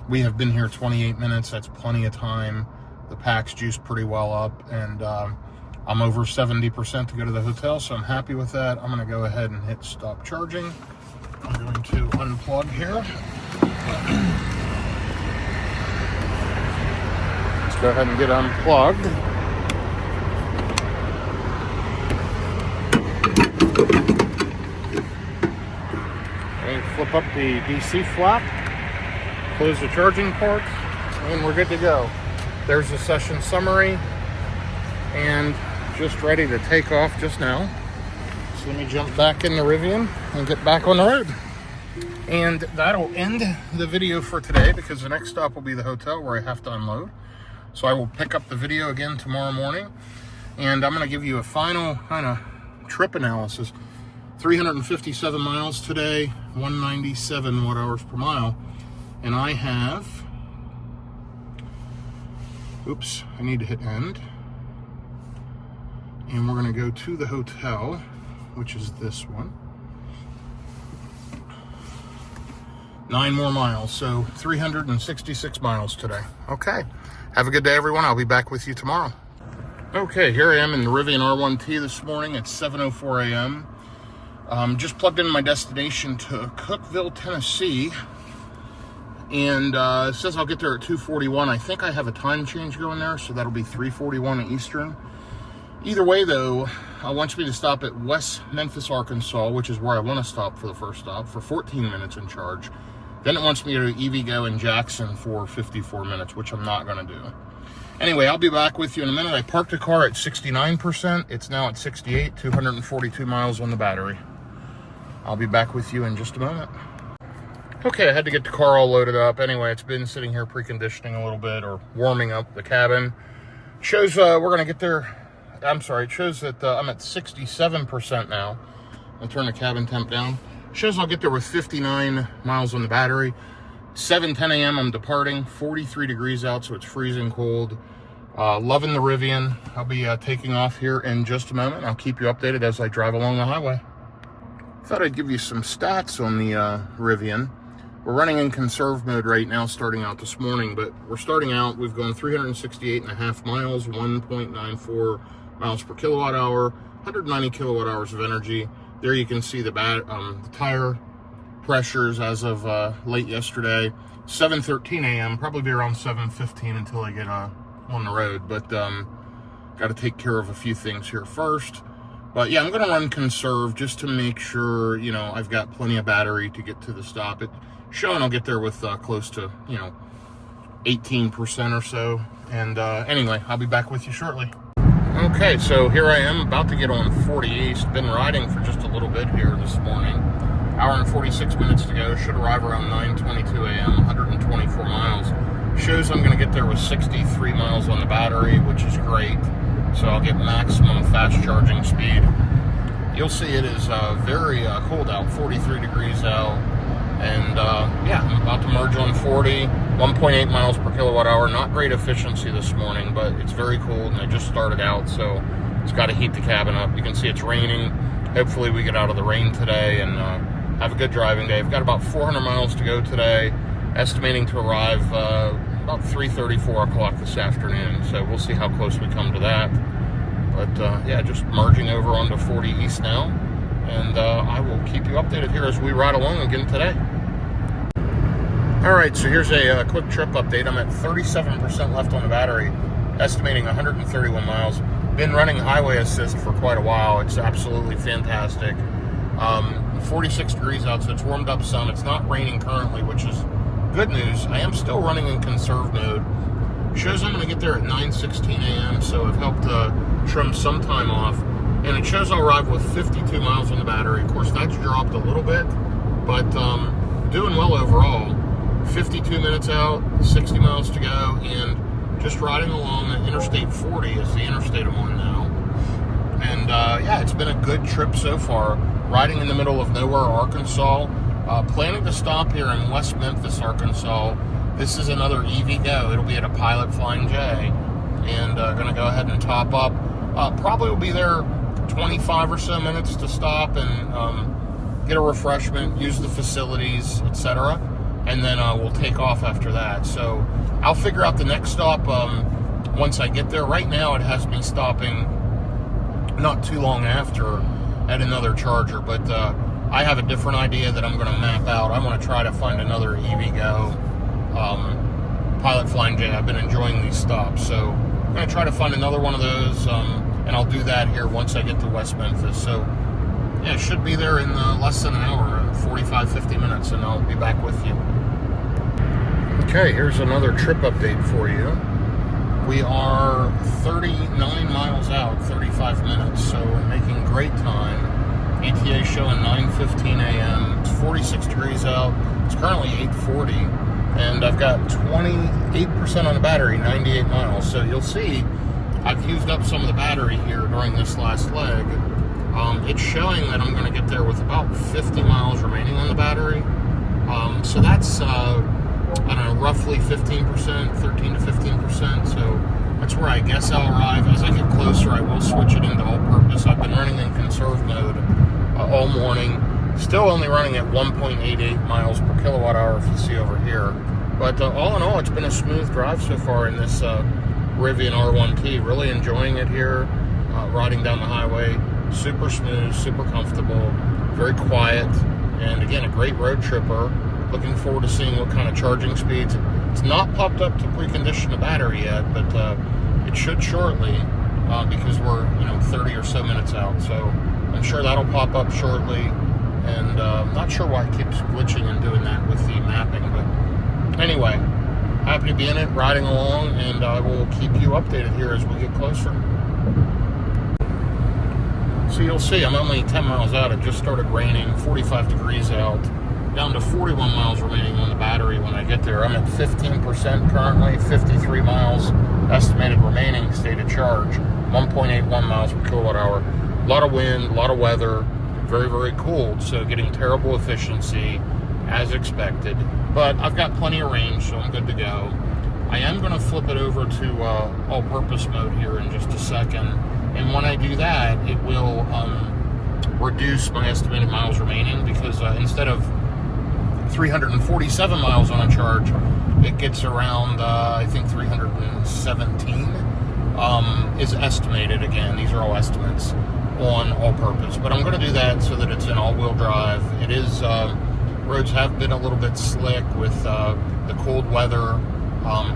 Speaker 1: We have been here 28 minutes. That's plenty of time. The pack's juiced pretty well up, and I'm over 70% to go to the hotel, so I'm happy with that. I'm going to go ahead and hit stop charging. I'm going to unplug here. Let's go ahead and get unplugged. And flip up the DC flap, close the charging port, and we're good to go. There's the session summary, and just ready to take off just now. So let me jump back in the Rivian and get back on the road. And that'll end the video for today, because the next stop will be the hotel where I have to unload. So I will pick up the video again tomorrow morning, and I'm going to give you a final kind of trip analysis. 357 miles today, 197 watt hours per mile. And I have, oops, I need to hit end. And we're going to go to the hotel, which is this one. 9 more miles, so 366 miles today. Okay, have a good day, everyone. I'll be back with you tomorrow. Okay, here I am in the Rivian R1T this morning. It's 7:04 a.m. Just plugged in my destination to Cookeville, Tennessee, and it says I'll get there at 2:41. I think I have a time change going there, so that'll be 3:41 Eastern. Either way, though, I want me to stop at West Memphis, Arkansas, which is where I want to stop for the first stop, for 14 minutes in charge. Then it wants me to go to EVgo in Jackson for 54 minutes, which I'm not going to do. Anyway, I'll be back with you in a minute. I parked the car at 69%. It's now at 68, 242 miles on the battery. I'll be back with you in just a moment. Okay, I had to get the car all loaded up. Anyway, it's been sitting here preconditioning a little bit, or warming up the cabin. Shows we're going to get there. I'm sorry, it shows that I'm at 67% now. I'll turn the cabin temp down. Shows I'll get there with 59 miles on the battery. 7:10 a.m. I'm departing. 43 degrees out, so it's freezing cold. Loving the Rivian. I'll be taking off here in just a moment. I'll keep you updated as I drive along the highway. Thought I'd give you some stats on the Rivian. We're running in conserve mode right now, starting out this morning, but we're starting out, we've gone 368.5 miles, 1.94 miles per kilowatt hour, 190 kilowatt hours of energy. There you can see the tire pressures as of late yesterday. 7:13 a.m., probably be around 7:15 until I get on the road, but got to take care of a few things here first. But yeah, I'm going to run conserve just to make sure, you know, I've got plenty of battery to get to the stop. It's showing I'll get there with close to, 18% or so. And anyway, I'll be back with you shortly. Okay, so here I am about to get on 40 East. Been riding for just a little bit here this morning. Hour and 46 minutes to go. Should arrive around 9:22 a.m., 124 miles. Shows I'm going to get there with 63 miles on the battery, which is great. So I'll get maximum fast charging speed. You'll see it is very cold out, 43 degrees out. And yeah, I'm about to merge on 40, 1.8 miles per kilowatt hour. Not great efficiency this morning, but it's very cold and I just started out, so it's got to heat the cabin up. You can see it's raining. Hopefully we get out of the rain today and have a good driving day. I've got about 400 miles to go today, estimating to arrive about 3:30, 4 o'clock this afternoon. So we'll see how close we come to that. But yeah, just merging over onto 40 East now. And I will keep you updated here as we ride along again today. All right, so here's a quick trip update. I'm at 37% left on the battery, estimating 131 miles. been running highway assist for quite a while. It's absolutely fantastic. 46 degrees out, so it's warmed up some. It's not raining currently, which is good news. I am still running in conserve mode. Shows I'm going to get there at 9:16 a.m., so I've helped trim some time off. And it shows I'll arrive with 52 miles on the battery. Of course, that's dropped a little bit, but doing well overall. 52 minutes out, 60 miles to go, and just riding along Interstate 40 is the interstate I'm on now. And yeah, it's been a good trip so far. Riding in the middle of nowhere, Arkansas. Planning to stop here in West Memphis, Arkansas. This is another EVgo. It'll be at a Pilot Flying J. And going to go ahead and top up. Probably will be there 25 or so minutes to stop and get a refreshment, use the facilities, etc. And then we'll take off after that. So I'll figure out the next stop once I get there. Right now it has me stopping not too long after at another charger, but I have a different idea that I'm going to map out. I want to try to find another EVgo Pilot Flying J. I've been enjoying these stops, so I'm going to try to find another one of those, and I'll do that here once I get to West Memphis. So yeah, it should be there in less than an hour, 45, 50 minutes, and I'll be back with you. Okay, here's another trip update for you. We are 39 miles out, 35 minutes, so making great time. ETA showing 9:15 a.m. It's 46 degrees out. It's currently 8:40, and I've got 28% on the battery, 98 miles. So you'll see I've used up some of the battery here during this last leg. It's showing that I'm going to get there with about 50 miles remaining on the battery. So that's, I don't know, roughly 15%, 13 to 15%. So that's where I guess I'll arrive. As I get closer, I will switch it into all-purpose. I've been running in conserve mode all morning. Still only running at 1.88 miles per kilowatt hour, if you see over here. But all in all, it's been a smooth drive so far in this Rivian R1T. Really enjoying it here, riding down the highway. Super smooth, super comfortable, very quiet, and again, a great road tripper. Looking forward to seeing what kind of charging speeds. It's not popped up to precondition the battery yet, but it should shortly because we're 30 or so minutes out. So I'm sure that'll pop up shortly, and I'm not sure why it keeps glitching and doing that with the mapping. But anyway, happy to be in it, riding along, and I will keep you updated here as we get closer. So you'll see I'm only 10 miles out. It just started raining, 45 degrees out, down to 41 miles remaining on the battery when I get there. I'm at 15% currently, 53 miles estimated remaining state of charge, 1.81 miles per kilowatt hour. A lot of wind, a lot of weather, very, very cold, so getting terrible efficiency as expected. But I've got plenty of range, so I'm good to go. I am going to flip it over to all-purpose mode here in just a second. And when I do that, it will reduce my estimated miles remaining, because instead of 347 miles on a charge, it gets around, I think 317 is estimated. Again, these are all estimates on all-purpose. But I'm going to do that so that it's in all-wheel drive. It is, roads have been a little bit slick with the cold weather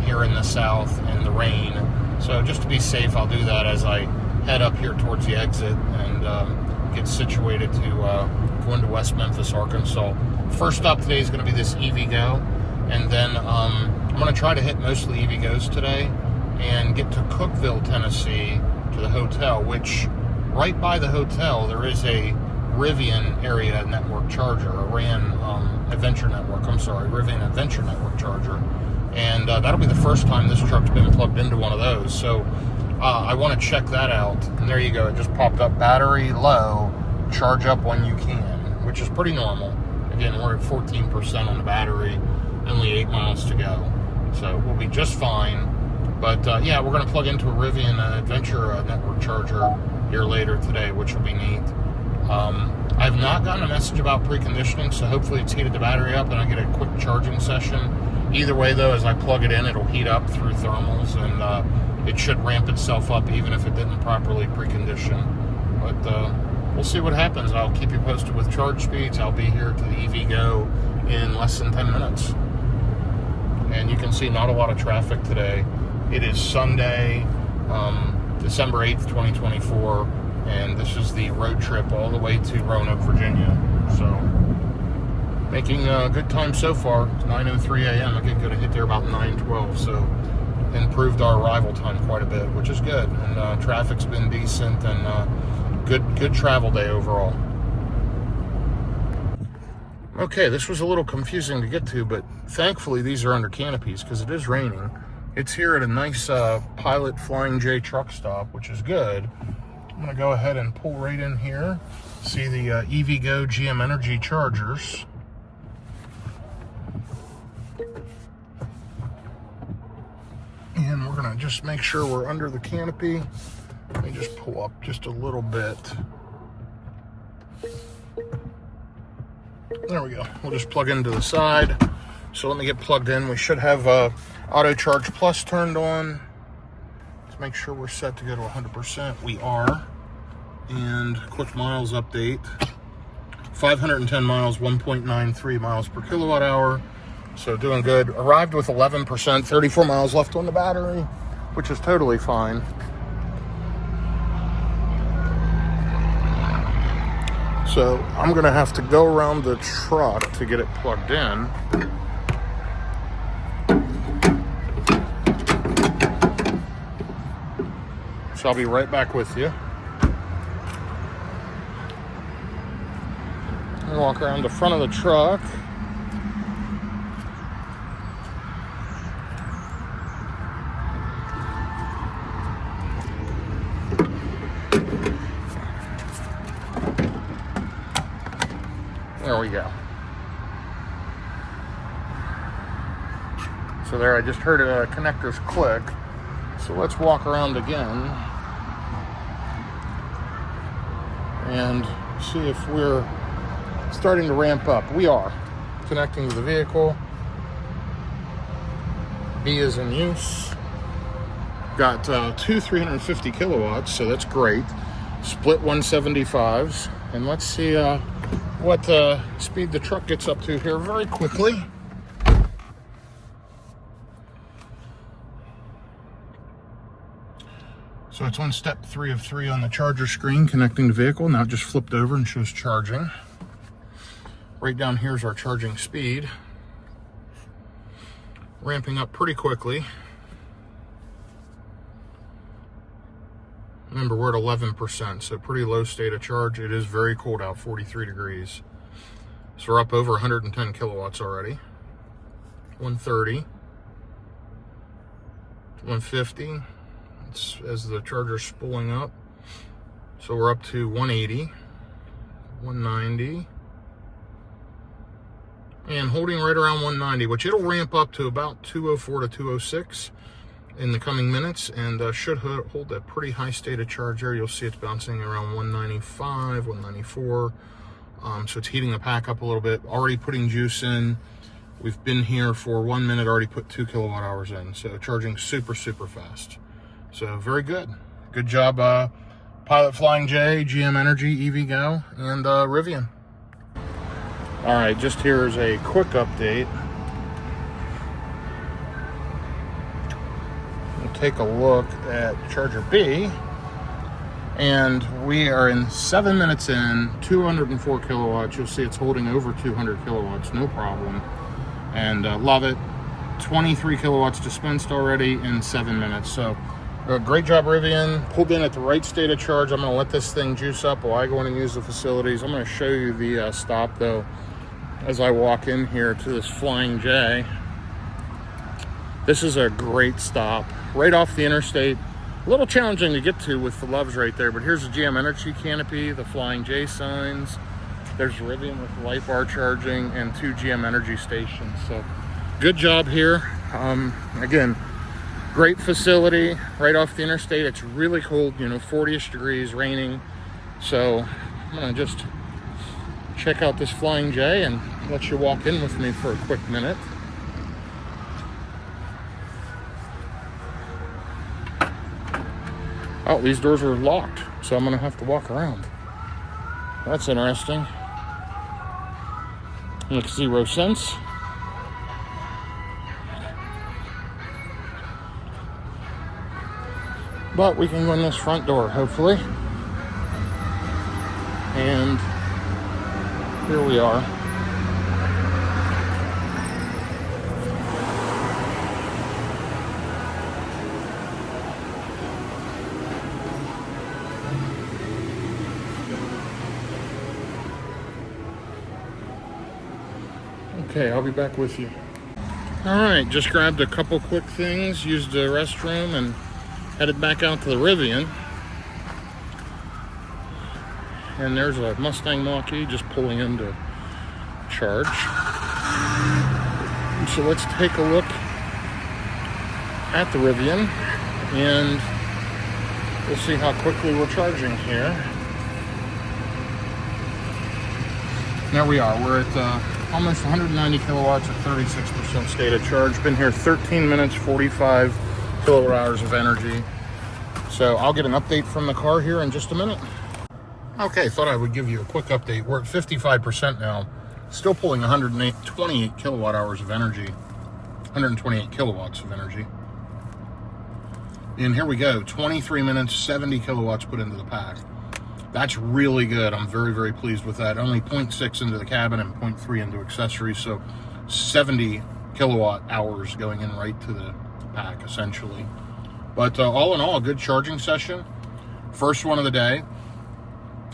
Speaker 1: here in the south and the rain. So just to be safe, I'll do that as I head up here towards the exit and get situated to go into West Memphis, Arkansas. First stop today is going to be this EVgo, and then I'm going to try to hit mostly EVgos today and get to Cookeville, Tennessee, to the hotel, which right by the hotel there is a Rivian area network charger, a Rivian Adventure Network charger, and that'll be the first time this truck's been plugged into one of those. So I want to check that out. And there you go. It just popped up, battery low, charge up when you can, which is pretty normal. Again, we're at 14% on the battery, only 8 miles to go. So we'll be just fine. But yeah, we're going to plug into a Rivian Adventure Network charger here later today, which will be neat. I've not gotten a message about preconditioning, so hopefully it's heated the battery up and I get a quick charging session. Either way, though, as I plug it in, it'll heat up through thermals, and it should ramp itself up even if it didn't properly precondition. But we'll see what happens. I'll keep you posted with charge speeds. I'll be here to the EVgo in less than 10 minutes. And you can see not a lot of traffic today. It is Sunday. December 8th, 2024, and this is the road trip all the way to Roanoke, Virginia. So, making good time so far. It's 9:03 a.m. I think going to hit there about 9:12, so improved our arrival time quite a bit, which is good. And traffic's been decent, and good travel day overall. Okay, this was a little confusing to get to, but thankfully these are under canopies because it is raining. It's here at a nice Pilot Flying J truck stop, which is good. I'm going to go ahead and pull right in here. See the EVgo GM Energy chargers. And we're going to just make sure we're under the canopy. Let me just pull up just a little bit. There we go. We'll just plug into the side. So let me get plugged in. We should have Auto Charge Plus turned on. Let's make sure we're set to go to 100%. We are. And quick miles update. 510 miles, 1.93 miles per kilowatt hour. So doing good. Arrived with 11%, 34 miles left on the battery, which is totally fine. So I'm gonna have to go around the truck to get it plugged in. So I'll be right back with you. I'm gonna walk around the front of the truck. There we go. So there, I just heard connectors click. So let's walk around again and see if we're starting to ramp up. We are. Connecting to the vehicle. B is in use. Got two 350 kilowatts, so that's great. Split 175s. And let's see what speed the truck gets up to here very quickly. So it's on step 3 of 3 on the charger screen, connecting the vehicle. Now it just flipped over and shows charging. Right down here is our charging speed. Ramping up pretty quickly. Remember, we're at 11%, so pretty low state of charge. It is very cold out, 43 degrees. So we're up over 110 kilowatts already. 130. 150. It's as the charger's spooling up. So we're up to 180. 190. And holding right around 190, which it'll ramp up to about 204 to 206 in the coming minutes, and should hold that pretty high state of charge there. You'll see it's bouncing around 195, 194. So it's heating the pack up a little bit. Already putting juice in. We've been here for 1 minute, already put 2 kilowatt hours in. So charging super fast. So very good. Good job, Pilot Flying J, GM Energy, EVgo, and Rivian. All right, just here's a quick update. We'll take a look at Charger B, and we are in 7 minutes in, 204 kilowatts. You'll see it's holding over 200 kilowatts, no problem. And love it. 23 kilowatts dispensed already in 7 minutes. So great job, Rivian. Pulled in at the right state of charge. I'm going to let this thing juice up while I go in and use the facilities. I'm going to show you the stop, though, as I walk in here to this Flying J. This is a great stop. Right off the interstate. A little challenging to get to with the Loves right there, but here's the GM Energy canopy, the Flying J signs. There's Rivian with the light bar charging and 2 GM Energy stations. So good job here. Again, great facility right off the interstate. It's really cold, 40-ish degrees, raining. So I'm gonna just check out this Flying J and let you walk in with me for a quick minute. Oh, these doors are locked, so I'm gonna have to walk around. That's interesting. Makes 0 sense. But we can go in this front door, hopefully. And here we are. Okay, I'll be back with you. All right, just grabbed a couple quick things, used the restroom, and headed back out to the Rivian. And there's a Mustang Mach-E just pulling in to charge. So let's take a look at the Rivian, and we'll see how quickly we're charging here. There we are. We're at almost 190 kilowatts at 36% state of charge. Been here 13 minutes, 45 kilowatt hours of energy. So I'll get an update from the car here in just a minute. Okay, thought I would give you a quick update. We're at 55% now. Still pulling 128 kilowatt hours of energy. 128 kilowatts of energy. And here we go. 23 minutes, 70 kilowatts put into the pack. That's really good. I'm very, very pleased with that. Only 0.6 into the cabin and 0.3 into accessories. So 70 kilowatt hours going in right to the pack, essentially. But all in all, a good charging session. First one of the day.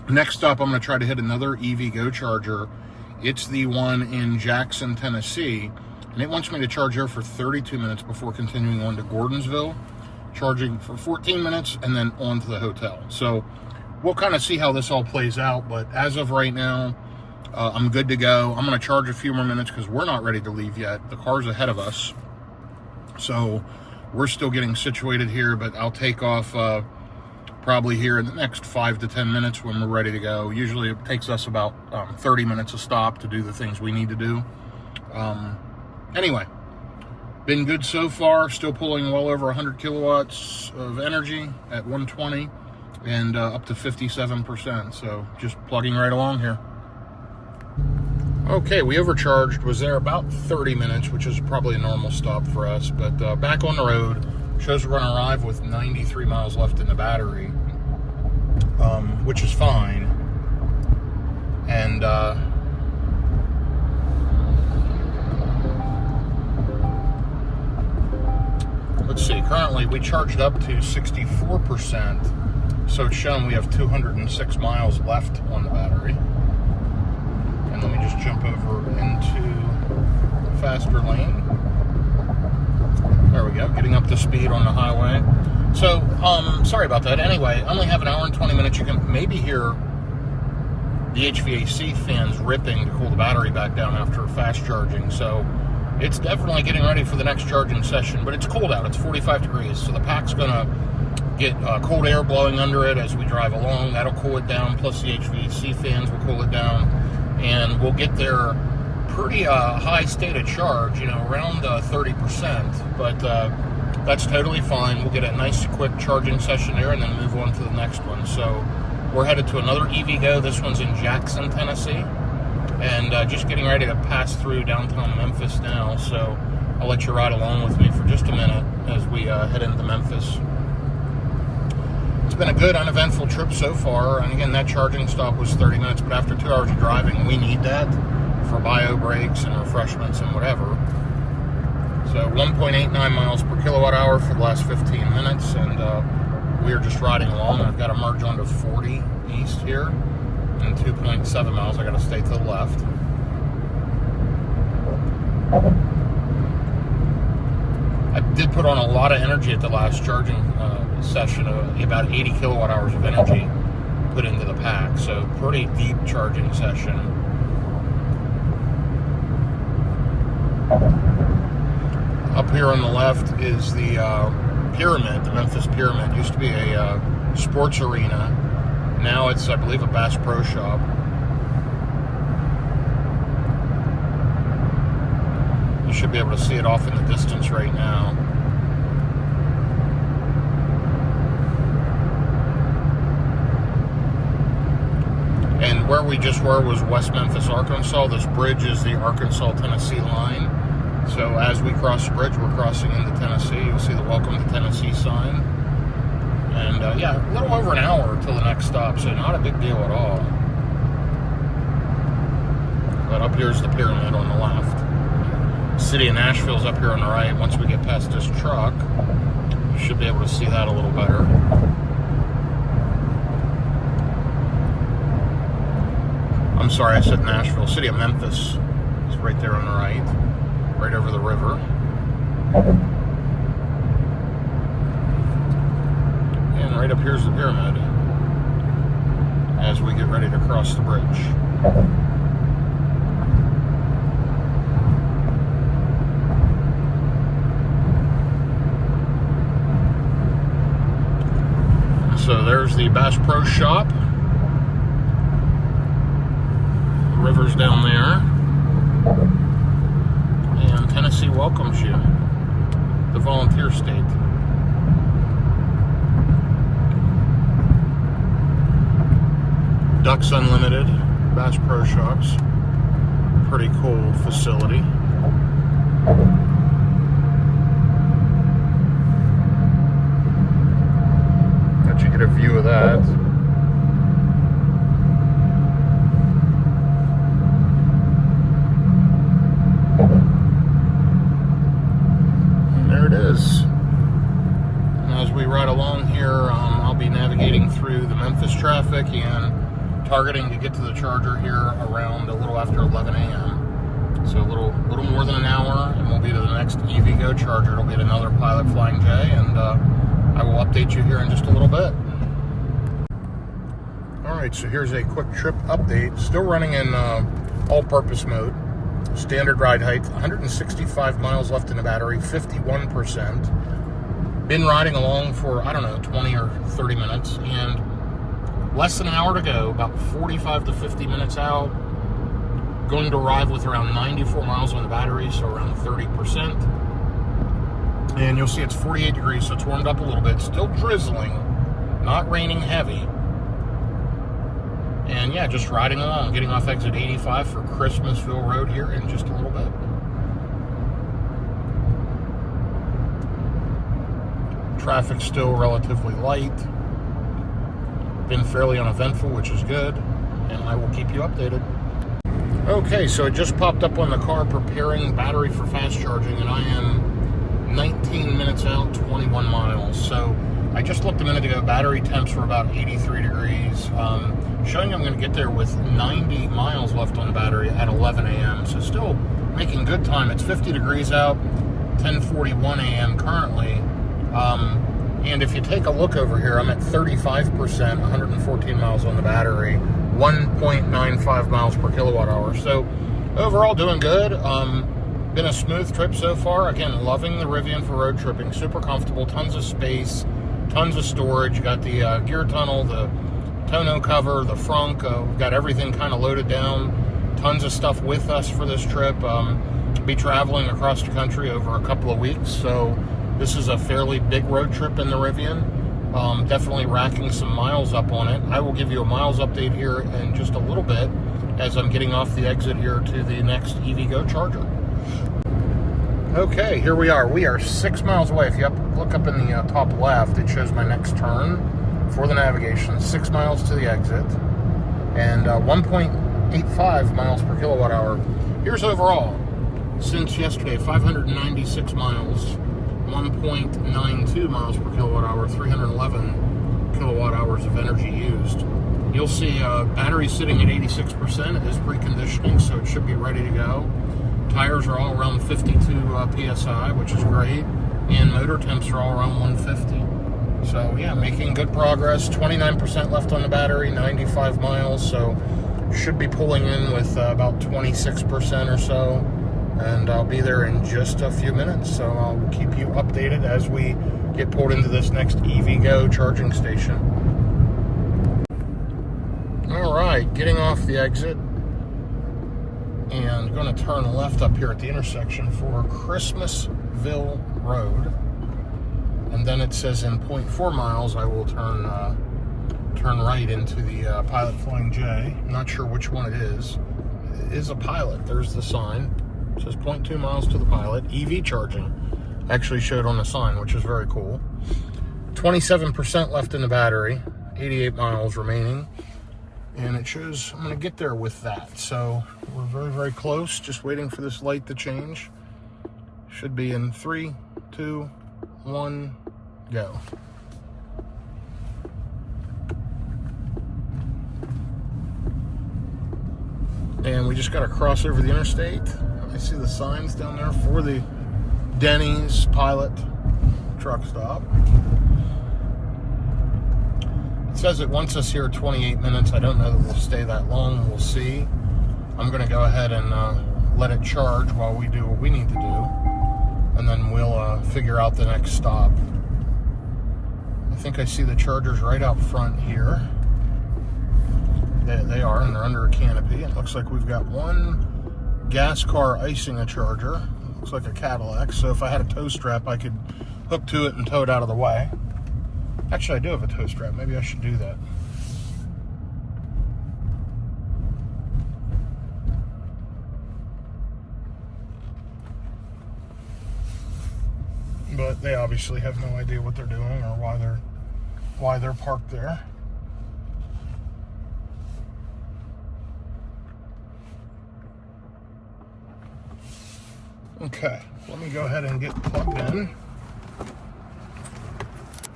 Speaker 1: Next up, I'm going to try to hit another EVgo charger. It's the one in Jackson, Tennessee. And it wants me to charge here for 32 minutes before continuing on to Gordonsville. Charging for 14 minutes and then on to the hotel. So we'll kind of see how this all plays out, but as of right now, I'm good to go. I'm going to charge a few more minutes because we're not ready to leave yet. The car's ahead of us, so we're still getting situated here, but I'll take off probably here in the next 5 to 10 minutes when we're ready to go. Usually it takes us about 30 minutes to stop to do the things we need to do. Anyway, been good so far. Still pulling well over 100 kilowatts of energy at 120. And up to 57%, so just plugging right along here. Okay, we overcharged, was there about 30 minutes, which is probably a normal stop for us, but back on the road. Shows we're gonna arrive with 93 miles left in the battery, which is fine. And let's see, currently we charged up to 64%. So it's showing we have 206 miles left on the battery. And let me just jump over into the faster lane. There we go, getting up to speed on the highway. So, sorry about that. Anyway, I only have an hour and 20 minutes. You can maybe hear the HVAC fans ripping to cool the battery back down after fast charging. So it's definitely getting ready for the next charging session, but it's cold out. It's 45 degrees, so the pack's gonna get cold air blowing under it as we drive along. That'll cool it down, plus the HVAC fans will cool it down, and we'll get there pretty high state of charge, around 30%, but that's totally fine. We'll get a nice quick charging session there and then move on to the next one. So we're headed to another EVgo. This one's in Jackson, Tennessee, and just getting ready to pass through downtown Memphis now, so I'll let you ride along with me for just a minute as we head into Memphis. It's been a good, uneventful trip so far, and again, that charging stop was 30 minutes, but after 2 hours of driving, we need that for bio breaks and refreshments and whatever. So 1.89 miles per kilowatt hour for the last 15 minutes, and we are just riding along. I've got to merge onto 40 east here, and 2.7 miles, I got to stay to the left. I did put on a lot of energy at the last charging session, about 80 kilowatt hours of energy put into the pack, so pretty deep charging session. Up here on the left is the Pyramid, the Memphis Pyramid. Used to be a sports arena. Now it's, I believe, a Bass Pro Shop. You should be able to see it off in the distance right now. And where we just were was West Memphis, Arkansas. This bridge is the Arkansas-Tennessee line. So as we cross the bridge, we're crossing into Tennessee. You'll see the Welcome to Tennessee sign. And yeah, a little over an hour until the next stop, so not a big deal at all. But up here's the pyramid on the left. City of Nashville's up here on the right. Once we get past this truck, you should be able to see that a little better. I'm sorry, I said Nashville. City of Memphis is right there on the right, right over the river. And right up here's the pyramid as we get ready to cross the bridge. So there's the Bass Pro Shop. The river's down there. And Tennessee welcomes you. The volunteer state. Ducks Unlimited, Bass Pro Shops. Pretty cool facility. Let you get a view of that. And there it is. And as we ride along here, I'll be navigating through the Memphis traffic and targeting to get to the charger here around a little after 11 a.m. So a little more than an hour, and we'll be to the next EVgo charger. It'll be at another Pilot Flying J, and I will update you here in just a little bit. Alright, so here's a quick trip update. Still running in all-purpose mode. Standard ride height, 165 miles left in the battery, 51%. Been riding along for, I don't know, 20 or 30 minutes, and less than an hour to go, about 45 to 50 minutes out. Going to arrive with around 94 miles on the battery, so around 30%. And you'll see it's 48 degrees, so it's warmed up a little bit. Still drizzling, not raining heavy. And yeah, just riding along, getting off exit 85 for Christmasville Road here in just a little bit. Traffic's still relatively light. Been fairly uneventful, which is good, and I will keep you updated. Okay, so it just popped up on the car preparing battery for fast charging, and I am 19 minutes out, 21 miles. So I just looked a minute ago, battery temps were about 83 degrees, showing I'm going to get there with 90 miles left on the battery at 11 a.m. So still making good time. It's 50 degrees out, 10:41 a.m. currently. And if you take a look over here, I'm at 35%, 114 miles on the battery, 1.95 miles per kilowatt hour. So overall doing good. Been a smooth trip so far. Again, loving the Rivian for road tripping. Super comfortable, tons of space, tons of storage. You got the gear tunnel, the tonneau cover, the frunk. We've got everything kind of loaded down. Tons of stuff with us for this trip. Be traveling across the country over a couple of weeks, so this is a fairly big road trip in the Rivian. Definitely racking some miles up on it. I will give you a miles update here in just a little bit as I'm getting off the exit here to the next EVgo charger. Okay, here we are. We are 6 miles away. If you look up in the top left, it shows my next turn for the navigation. 6 miles to the exit and 1.85 miles per kilowatt hour. Here's overall. Since yesterday, 596 miles, 1.92 miles per kilowatt hour, 311 kilowatt hours of energy used. You'll see battery sitting at 86%. It is preconditioning, so it should be ready to go. Tires are all around 52 PSI, which is great. And motor temps are all around 150. So yeah, making good progress. 29% left on the battery, 95 miles. So should be pulling in with about 26% or so. And I'll be there in just a few minutes. So I'll keep you updated as we get pulled into this next EVgo charging station. All right, getting off the exit. And going to turn left up here at the intersection for Christmasville Road. And then it says in 0.4 miles, I will turn right into the Pilot Flying J. I'm not sure which one it is. It is a Pilot. There's the sign. It says 0.2 miles to the Pilot. EV charging. Actually showed on the sign, which is very cool. 27% left in the battery, 88 miles remaining. And it shows I'm going to get there with that. So we're very, very close. Just waiting for this light to change. Should be in 3, 2, 1, go. And we just got to cross over the interstate. I see the signs down there for the Denny's Pilot truck stop. It says it wants us here 28 minutes. I don't know that we'll stay that long. We'll see. I'm going to go ahead and let it charge while we do what we need to do. And then we'll figure out the next stop. I think I see the chargers right out front here. They are, and they're under a canopy. It looks like we've got one gas car icing a charger. It looks like a Cadillac. So if I had a tow strap, I could hook to it and tow it out of the way. Actually, I do have a tow strap. Maybe I should do that. But they obviously have no idea what they're doing or why they're parked there. Okay, let me go ahead and get plugged in.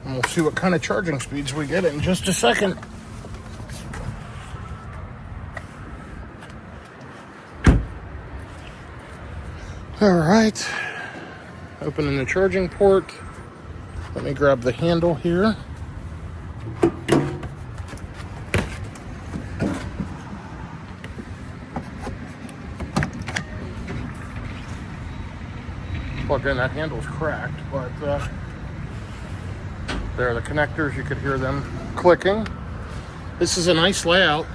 Speaker 1: And we'll see what kind of charging speeds we get in just a second. All right, opening the charging port. Let me grab the handle here. Plug in, that handle's cracked, but there are the connectors. You could hear them clicking. This is a nice layout.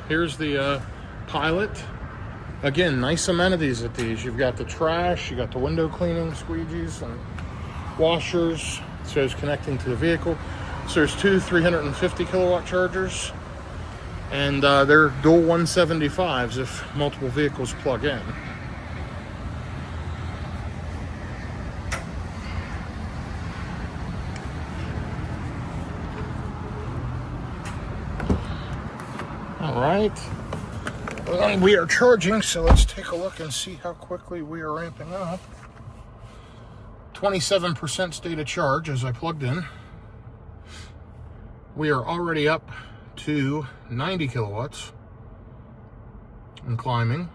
Speaker 1: Here's the Pilot. Again, nice amenities at these. You've got the trash, you got the window cleaning squeegees and washers. It says connecting to the vehicle. So there's two 350 kilowatt chargers, and they're dual 175s if multiple vehicles plug in. All right, well, we are charging, so let's take a look and see how quickly we are ramping up. 27% state of charge as I plugged in. We are already up to 90 kilowatts and climbing.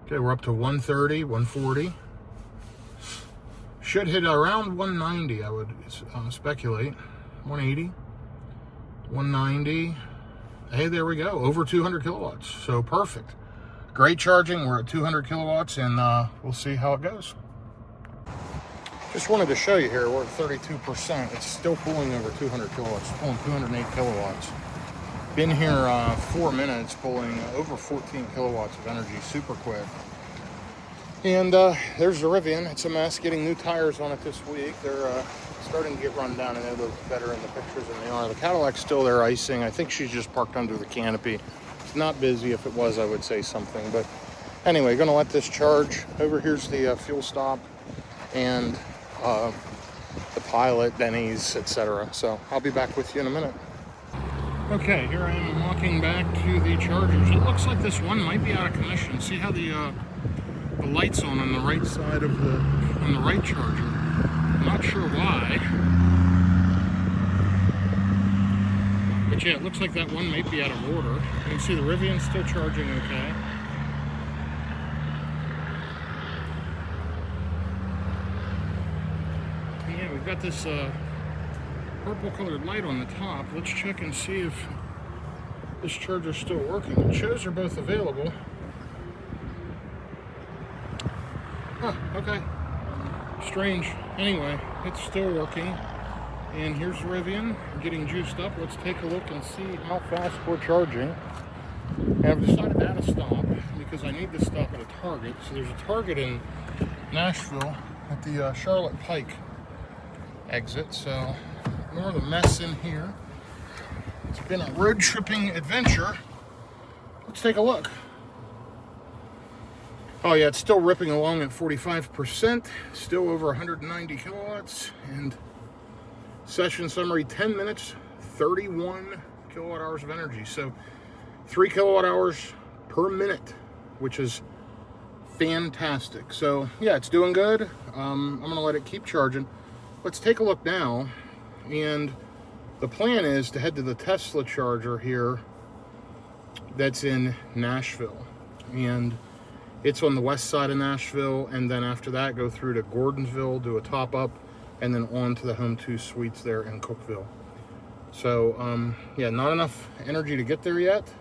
Speaker 1: Okay, we're up to 130, 140. Should hit around 190, I would speculate. 180. 190. Hey, there we go. Over 200 kilowatts. So perfect. Great charging. We're at 200 kilowatts, and we'll see how it goes. Just wanted to show you here. We're at 32%. It's still pulling over 200 kilowatts. It's pulling 208 kilowatts. Been here 4 minutes, pulling over 14 kilowatts of energy super quick. And there's the Rivian. It's a mess getting new tires on it this week. They're starting to get run down, and they look better in the pictures than they are. The Cadillac's still there icing. I think she's just parked under the canopy. It's not busy. If it was, I would say something. But anyway, gonna let this charge. Over here's the fuel stop and the Pilot, Denny's, etc. So I'll be back with you in a minute. Okay, here I am walking back to the chargers. It looks like this one might be out of commission. See how the light's on the right side of on the right charger. I'm not sure why. But yeah, it looks like that one might be out of order. You can see the Rivian's still charging okay. And yeah, we've got this purple colored light on the top. Let's check and see if this charger's still working. It shows they're both available. Huh, okay. Strange. Anyway, it's still working. And here's the Rivian getting juiced up. Let's take a look and see how fast we're charging. And I've decided to add a stop because I need to stop at a Target. So there's a Target in Nashville at the Charlotte Pike exit. So ignore the mess in here. It's been a road tripping adventure. Let's take a look. Oh yeah, it's still ripping along at 45%, still over 190 kilowatts, and session summary 10 minutes, 31 kilowatt hours of energy. So 3 kilowatt hours per minute, which is fantastic. So yeah, it's doing good. I'm gonna let it keep charging. Let's take a look now, and the plan is to head to the Tesla charger here that's in Nashville, and it's on the west side of Nashville, and then after that go through to Gordonsville, do a top up, and then on to the Home 2 Suites there in Cookeville. So yeah, not enough energy to get there yet.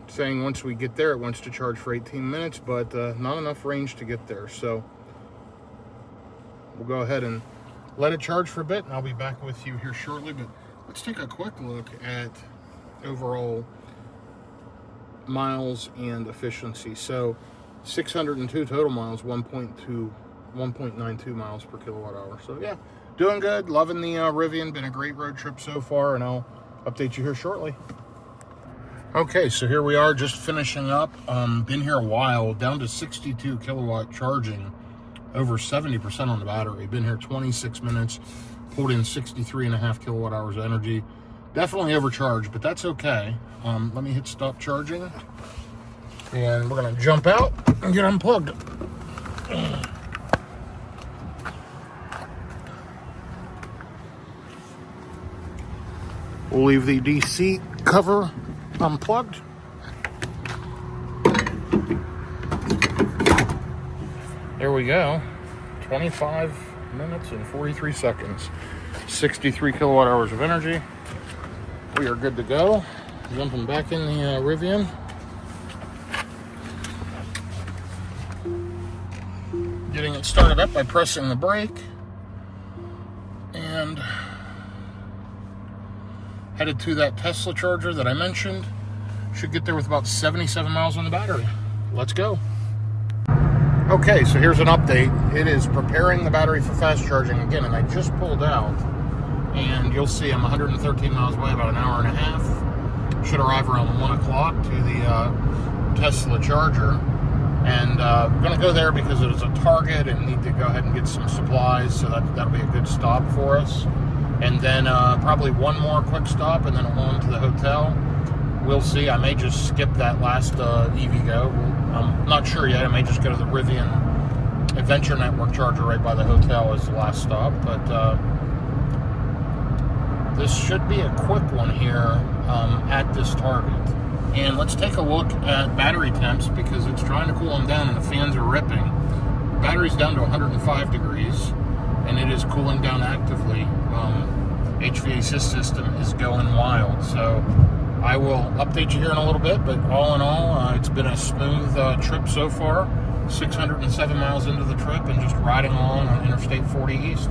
Speaker 1: Saying once we get there it wants to charge for 18 minutes, but not enough range to get there. So we'll go ahead and let it charge for a bit, and I'll be back with you here shortly. But let's take a quick look at overall miles and efficiency. So 602 total miles, 1.92 miles per kilowatt hour. So yeah, doing good, loving the Rivian. Been a great road trip so far, and I'll update you here shortly. Okay, so here we are, just finishing up. Been here a while, down to 62 kilowatt charging, over 70% on the battery. Been here 26 minutes, pulled in 63.5 kilowatt hours of energy. Definitely overcharged, but that's okay. Let me hit stop charging, and we're gonna jump out and get unplugged. We'll leave the DC cover unplugged. There we go. 25 minutes and 43 seconds. 63 kilowatt hours of energy. We are good to go. Jumping back in the Rivian. Getting it started up by pressing the brake. And headed to that Tesla charger that I mentioned. Should get there with about 77 miles on the battery. Let's go. Okay, so here's an update. It is preparing the battery for fast charging again, and I just pulled out, and you'll see I'm 113 miles away, about an hour and a half. Should arrive around 1 o'clock to the Tesla charger, and I'm gonna go there because it is a Target and need to go ahead and get some supplies, so that'll be a good stop for us. And then probably one more quick stop, and then on to the hotel. We'll see. I may just skip that last EVgo. I'm not sure yet. I may just go to the Rivian Adventure Network charger right by the hotel as the last stop. But this should be a quick one here at this Target. And let's take a look at battery temps, because it's trying to cool them down and the fans are ripping. The battery's down to 105 degrees, and it is cooling down actively. HVAC system is going wild. So I will update you here in a little bit, but all in all, it's been a smooth trip so far. 607 miles into the trip and just riding along on Interstate 40 East.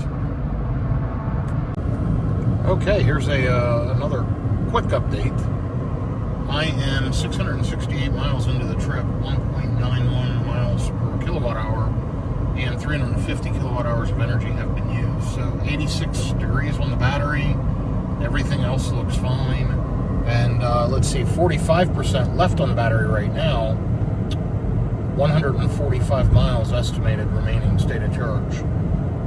Speaker 1: Okay, here's another quick update. I am 668 miles into the trip, 1.91 miles per kilowatt hour, and 350 kilowatt hours of energy have been used. So 86 degrees on the battery, everything else looks fine. And let's see, 45% left on the battery right now, 145 miles estimated remaining state of charge.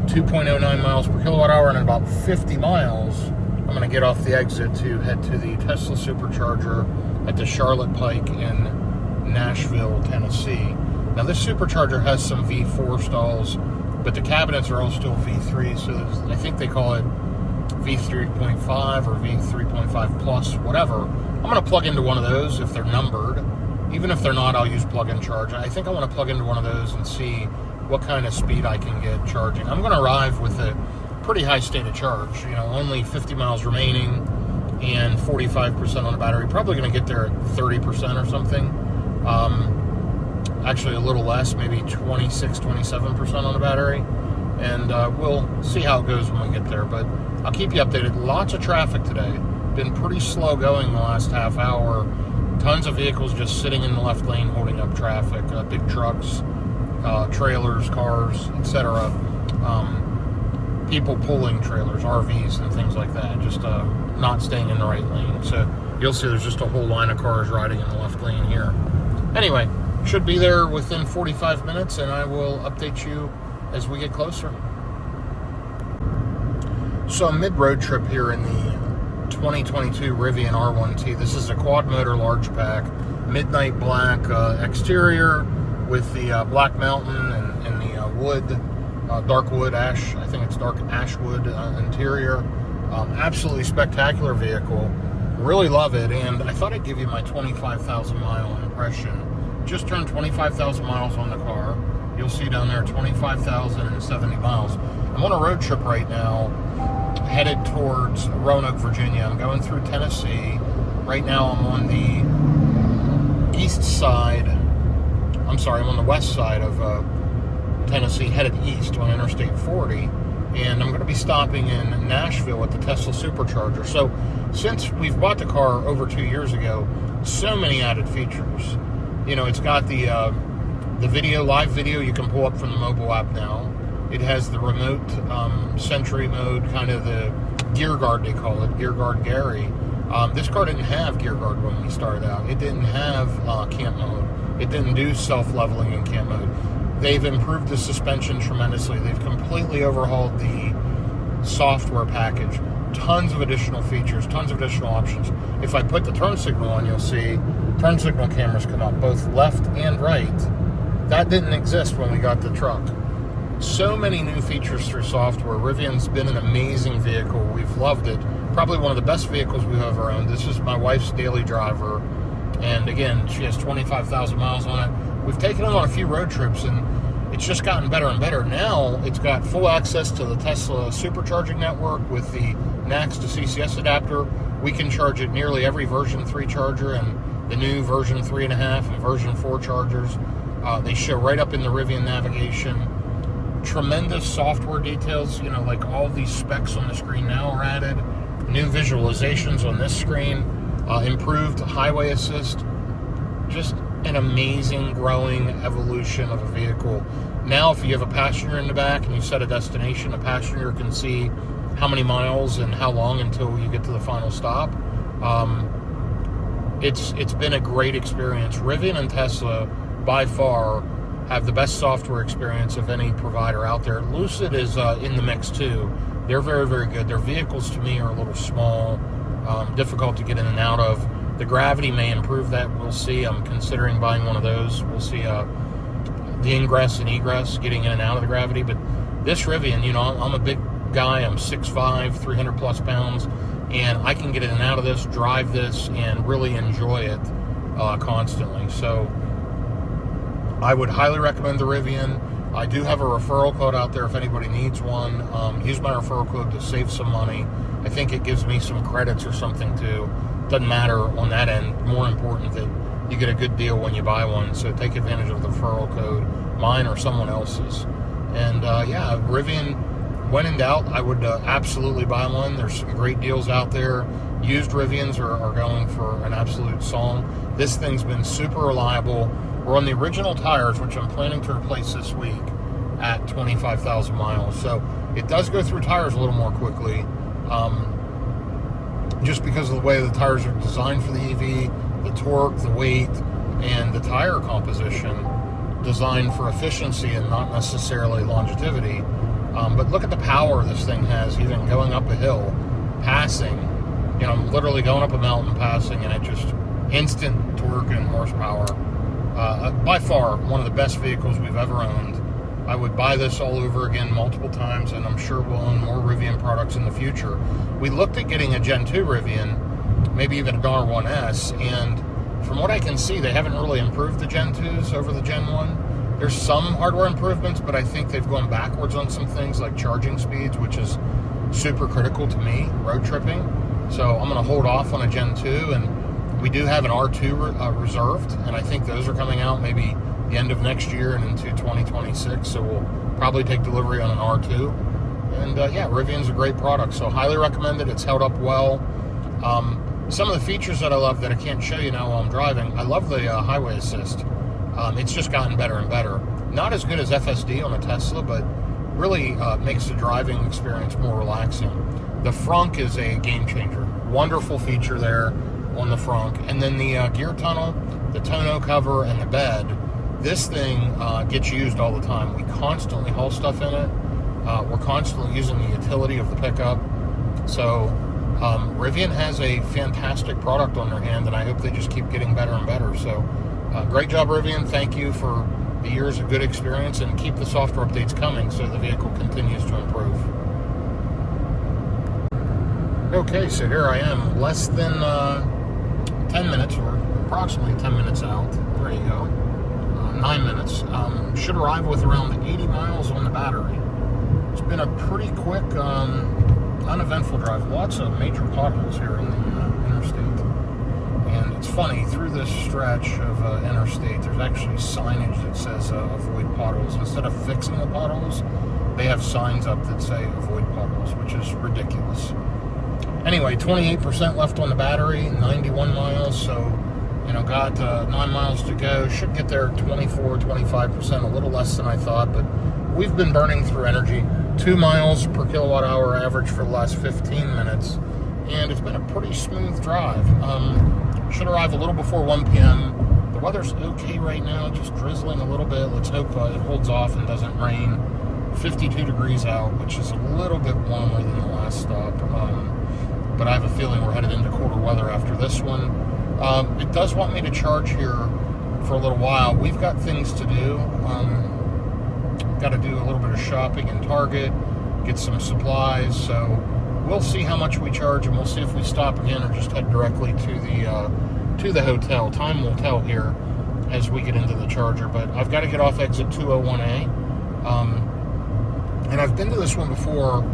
Speaker 1: 2.09 miles per kilowatt hour, and in about 50 miles, I'm gonna get off the exit to head to the Tesla Supercharger at the Charlotte Pike in Nashville, Tennessee. Now this Supercharger has some V4 stalls, but the cabinets are all still V3, so I think they call it V3.5 or V3.5 plus, whatever. I'm going to plug into one of those if they're numbered. Even if they're not, I'll use plug-in charge. I think I want to plug into one of those and see what kind of speed I can get charging. I'm going to arrive with a pretty high state of charge, only 50 miles remaining and 45% on the battery. Probably going to get there at 30% or something. Actually a little less, maybe 26, 27% on the battery. And we'll see how it goes when we get there, but I'll keep you updated. Lots of traffic today. Been pretty slow going the last half hour. Tons of vehicles just sitting in the left lane holding up traffic. Big trucks, trailers, cars, etc. people pulling trailers, RVs and things like that, just not staying in the right lane. So you'll see there's just a whole line of cars riding in the left lane here. Anyway, should be there within 45 minutes, and I will update you as we get closer. So a mid-road trip here in the 2022 Rivian R1T. This is a quad motor large pack, midnight black exterior with the black mountain and the wood, dark wood ash, I think it's dark ash wood interior. Absolutely spectacular vehicle. Really love it, and I thought I'd give you my 25,000 mile impression. Just turned 25,000 miles on the car. You'll see down there 25,070 miles. I'm on a road trip right now, headed towards Roanoke, Virginia. I'm going through Tennessee. Right now I'm on the east side, I'm on the west side of Tennessee, headed east on Interstate 40. And I'm going to be stopping in Nashville at the Tesla Supercharger. So since we've bought the car over 2 years ago, so many added features. You know, it's got the video, live video you can pull up from the mobile app now. It has the remote Sentry mode, kind of the gear guard, they call it, gear guard Gary. This car didn't have gear guard when we started out. It didn't have camp mode. It didn't do self-leveling in camp mode. They've improved the suspension tremendously. They've completely overhauled the software package. Tons of additional features, tons of additional options. If I put the turn signal on, you'll see turn signal cameras come up, both left and right. That didn't exist when we got the truck. So many new features through software. Rivian's been an amazing vehicle. We've loved it. Probably one of the best vehicles we've ever owned. This is my wife's daily driver. And again, she has 25,000 miles on it. We've taken it on a few road trips, and it's just gotten better and better. Now, it's got full access to the Tesla Supercharging network with the NACS to CCS adapter. We can charge it nearly every version 3 charger and the new version 3.5 and version 4 chargers. They show right up in the Rivian navigation. Tremendous software details, you know, like all these specs on the screen now are added. New visualizations on this screen. Improved highway assist. Just an amazing growing evolution of a vehicle. Now, if you have a passenger in the back and you set a destination, a passenger can see how many miles and how long until you get to the final stop. It's been a great experience. Rivian and Tesla, by far, have the best software experience of any provider out there. Lucid is in the mix too. They're very, very good. Their vehicles, to me, are a little small, difficult to get in and out of. The Gravity may improve that. We'll see. I'm considering buying one of those. We'll see the ingress and egress, getting in and out of the Gravity. But this Rivian, you know, I'm a big guy. I'm 6'5", 300 plus pounds, and I can get in and out of this, drive this, and really enjoy it constantly. So I would highly recommend the Rivian. I do have a referral code out there if anybody needs one. Use my referral code to save some money. I think it gives me some credits or something too. Doesn't matter on that end. More important that you get a good deal when you buy one. So take advantage of the referral code, mine or someone else's. And yeah, Rivian, when in doubt, I would absolutely buy one. There's some great deals out there. Used Rivians are going for an absolute song. This thing's been super reliable. We're on the original tires, which I'm planning to replace this week at 25,000 miles. So it does go through tires a little more quickly, just because of the way the tires are designed for the EV, the torque, the weight, and the tire composition designed for efficiency and not necessarily longevity. But look at the power this thing has, even going up a hill, passing. You know, I'm literally going up a mountain, passing, and it just instant torque and horsepower. By far, one of the best vehicles we've ever owned. I would buy this all over again multiple times, and I'm sure we'll own more Rivian products in the future. We looked at getting a Gen 2 Rivian, maybe even an R1S, and from what I can see, they haven't really improved the Gen 2s over the Gen 1. There's some hardware improvements, but I think they've gone backwards on some things like charging speeds, which is super critical to me, road tripping. So I'm going to hold off on a Gen 2, and we do have an R2 reserved, and I think those are coming out maybe the end of next year and into 2026, so we'll probably take delivery on an R2. And yeah, Rivian's a great product, so highly recommend it. It's held up well. Some of the features that I love that I can't show you now while I'm driving, I love the highway assist. It's just gotten better and better. Not as good as FSD on a Tesla, but really makes the driving experience more relaxing. The frunk is a game changer. Wonderful feature there on the frunk. And then the gear tunnel, the tonneau cover, and the bed. This thing gets used all the time. We constantly haul stuff in it. We're constantly using the utility of the pickup. So Rivian has a fantastic product on their hand, and I hope they just keep getting better and better. So great job, Rivian. Thank you for the years of good experience, and keep the software updates coming so the vehicle continues to improve. Okay, so here I am, less than 10 minutes, or approximately 10 minutes out. There you go. 9 minutes. Should arrive with around 80 miles on the battery. It's been a pretty quick, uneventful drive. Lots of major potholes here in the interstate. And it's funny, through this stretch of interstate, there's actually signage that says avoid potholes. Instead of fixing the potholes, they have signs up that say avoid potholes, which is ridiculous. Anyway, 28% left on the battery, 91 miles, so, you know, got 9 miles to go. Should get there 24, 25%, a little less than I thought, but we've been burning through energy. 2 miles per kilowatt hour average for the last 15 minutes, and it's been a pretty smooth drive. Should arrive a little before 1 p.m. The weather's okay right now, just drizzling a little bit. Let's hope it holds off and doesn't rain. 52 degrees out, which is a little bit warmer than the last stop. But I have a feeling we're headed into colder weather after this one. It does want me to charge here for a little while. We've got things to do. Got to do a little bit of shopping in Target, get some supplies. So we'll see how much we charge, and we'll see if we stop again or just head directly to the hotel. Time will tell here as we get into the charger. But I've got to get off exit 201A. And I've been to this one before.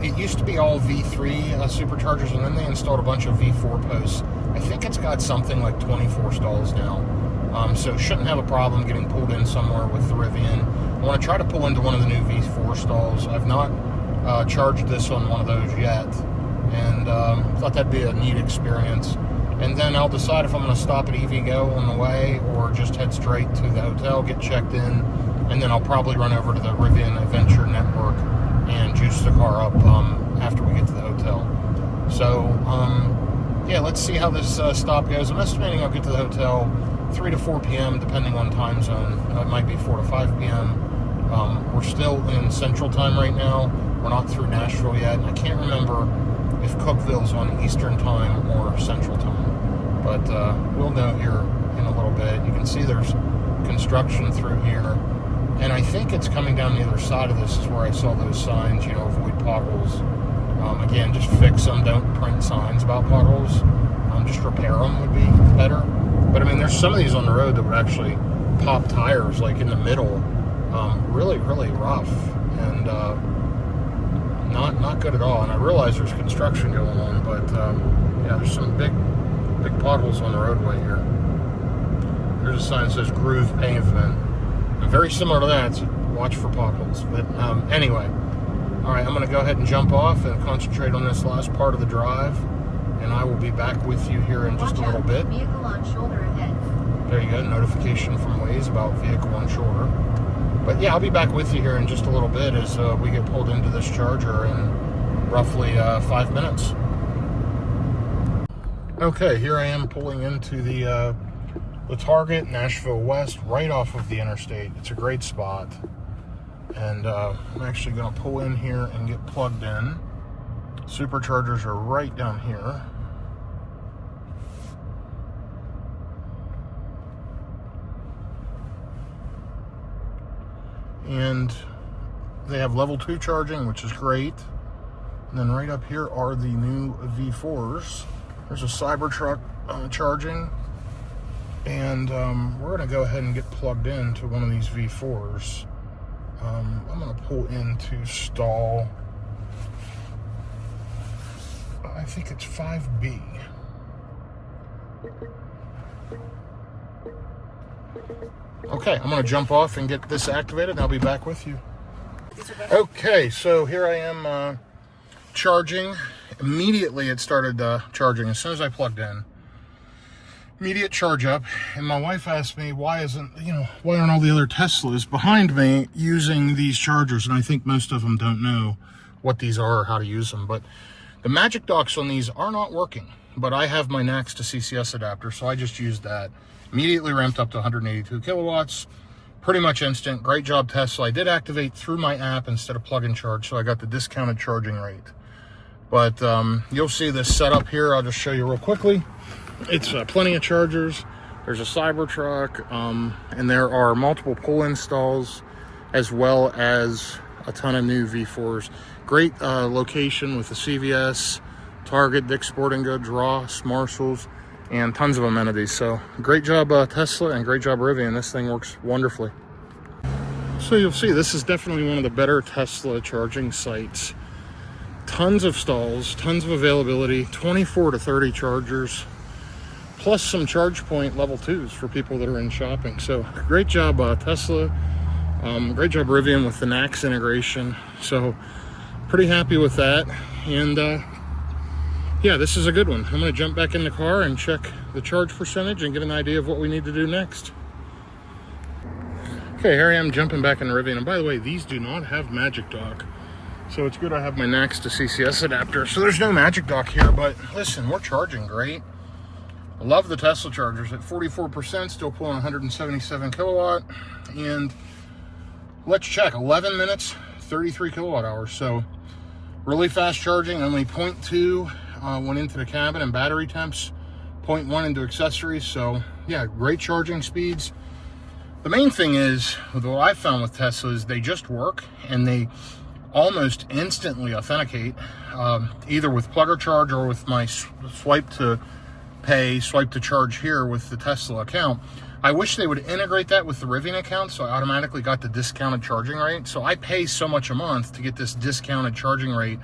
Speaker 1: It used to be all V3 Superchargers, and then they installed a bunch of V4 posts. I think it's got something like 24 stalls now. So shouldn't have a problem getting pulled in somewhere with the Rivian. I want to try to pull into one of the new V4 stalls. I've not charged this on one of those yet, and thought that'd be a neat experience. And then I'll decide if I'm going to stop at EVgo on the way or just head straight to the hotel, get checked in, and then I'll probably run over to the Rivian Adventure Network and juice the car up after we get to the hotel. So, yeah, let's see how this stop goes. I'm estimating I'll get to the hotel 3 to 4 p.m. depending on time zone. It might be 4 to 5 p.m. We're still in Central Time right now. We're not through Nashville yet. I can't remember if Cookeville's on Eastern Time or Central Time. But we'll know here in a little bit. You can see there's construction through here. And I think it's coming down the other side of this is where I saw those signs, you know, avoid potholes. Again, just fix them. Don't print signs about potholes. Just repair them would be better. But I mean, there's some of these on the road that would actually pop tires, like in the middle. Really, really rough. And not good at all. And I realize there's construction going on, but yeah, there's some big potholes on the roadway here. There's a sign that says groove pavement. And very similar to that, so watch for potholes. But anyway, all right, I'm going to go ahead and jump off and concentrate on this last part of the drive, and I will be back with you here in just a little bit.
Speaker 2: Vehicle on shoulder ahead.
Speaker 1: There you go, notification from Waze about vehicle on shoulder. But yeah, I'll be back with you here in just a little bit as we get pulled into this charger in roughly 5 minutes. Okay, here I am pulling into the Target, Nashville West, right off of the interstate. It's a great spot. And I'm actually going to pull in here and get plugged in. Superchargers are right down here. And they have level 2 charging, which is great. And then right up here are the new V4s. There's a Cybertruck charging. And we're going to go ahead and get plugged into one of these V4s. I'm going to pull into stall, I think it's 5B. Okay, I'm going to jump off and get this activated, and I'll be back with you. Okay, so here I am charging. Immediately it started charging as soon as I plugged in. immediate charge up. And my wife asked me, why aren't all the other Teslas behind me using these chargers? And I think most of them don't know what these are or how to use them. But the magic docks on these are not working. But I have my NACS to CCS adapter, so I just used that. Immediately ramped up to 182 kilowatts. Pretty much instant. Great job, Tesla. I did activate through my app instead of plug and charge, so I got the discounted charging rate. But you'll see this setup here. I'll just show you real quickly. It's plenty of chargers. There's a Cybertruck, and there are multiple pull installs, as well as a ton of new V4s. Great location with the CVS, Target, Dick's Sporting Goods, Ross, Marshalls, and tons of amenities. So great job, Tesla, and great job, Rivian. This thing works wonderfully. So you'll see this is definitely one of the better Tesla charging sites. Tons of stalls, tons of availability, 24 to 30 chargers, plus some charge point level 2s for people that are in shopping. So great job, Tesla. Great job, Rivian, with the NACS integration. So pretty happy with that. And yeah, this is a good one. I'm going to jump back in the car and check the charge percentage and get an idea of what we need to do next. Okay, here I am jumping back in the Rivian. And by the way, these do not have Magic Dock. So it's good I have my NACS to CCS adapter. So there's no Magic Dock here, but listen, we're charging great. I love the Tesla chargers at 44%, still pulling 177 kilowatt. And let's check, 11 minutes, 33 kilowatt hours. So really fast charging, only 0.2 went into the cabin, and battery temps 0.1 into accessories. So yeah, great charging speeds. The main thing is, what I found with Tesla is they just work, and they almost instantly authenticate, either with plug or charge or with my swipe to pay, swipe to charge here with the Tesla account. I wish they would integrate that with the Rivian account, so I automatically got the discounted charging rate. So I pay so much a month to get this discounted charging rate,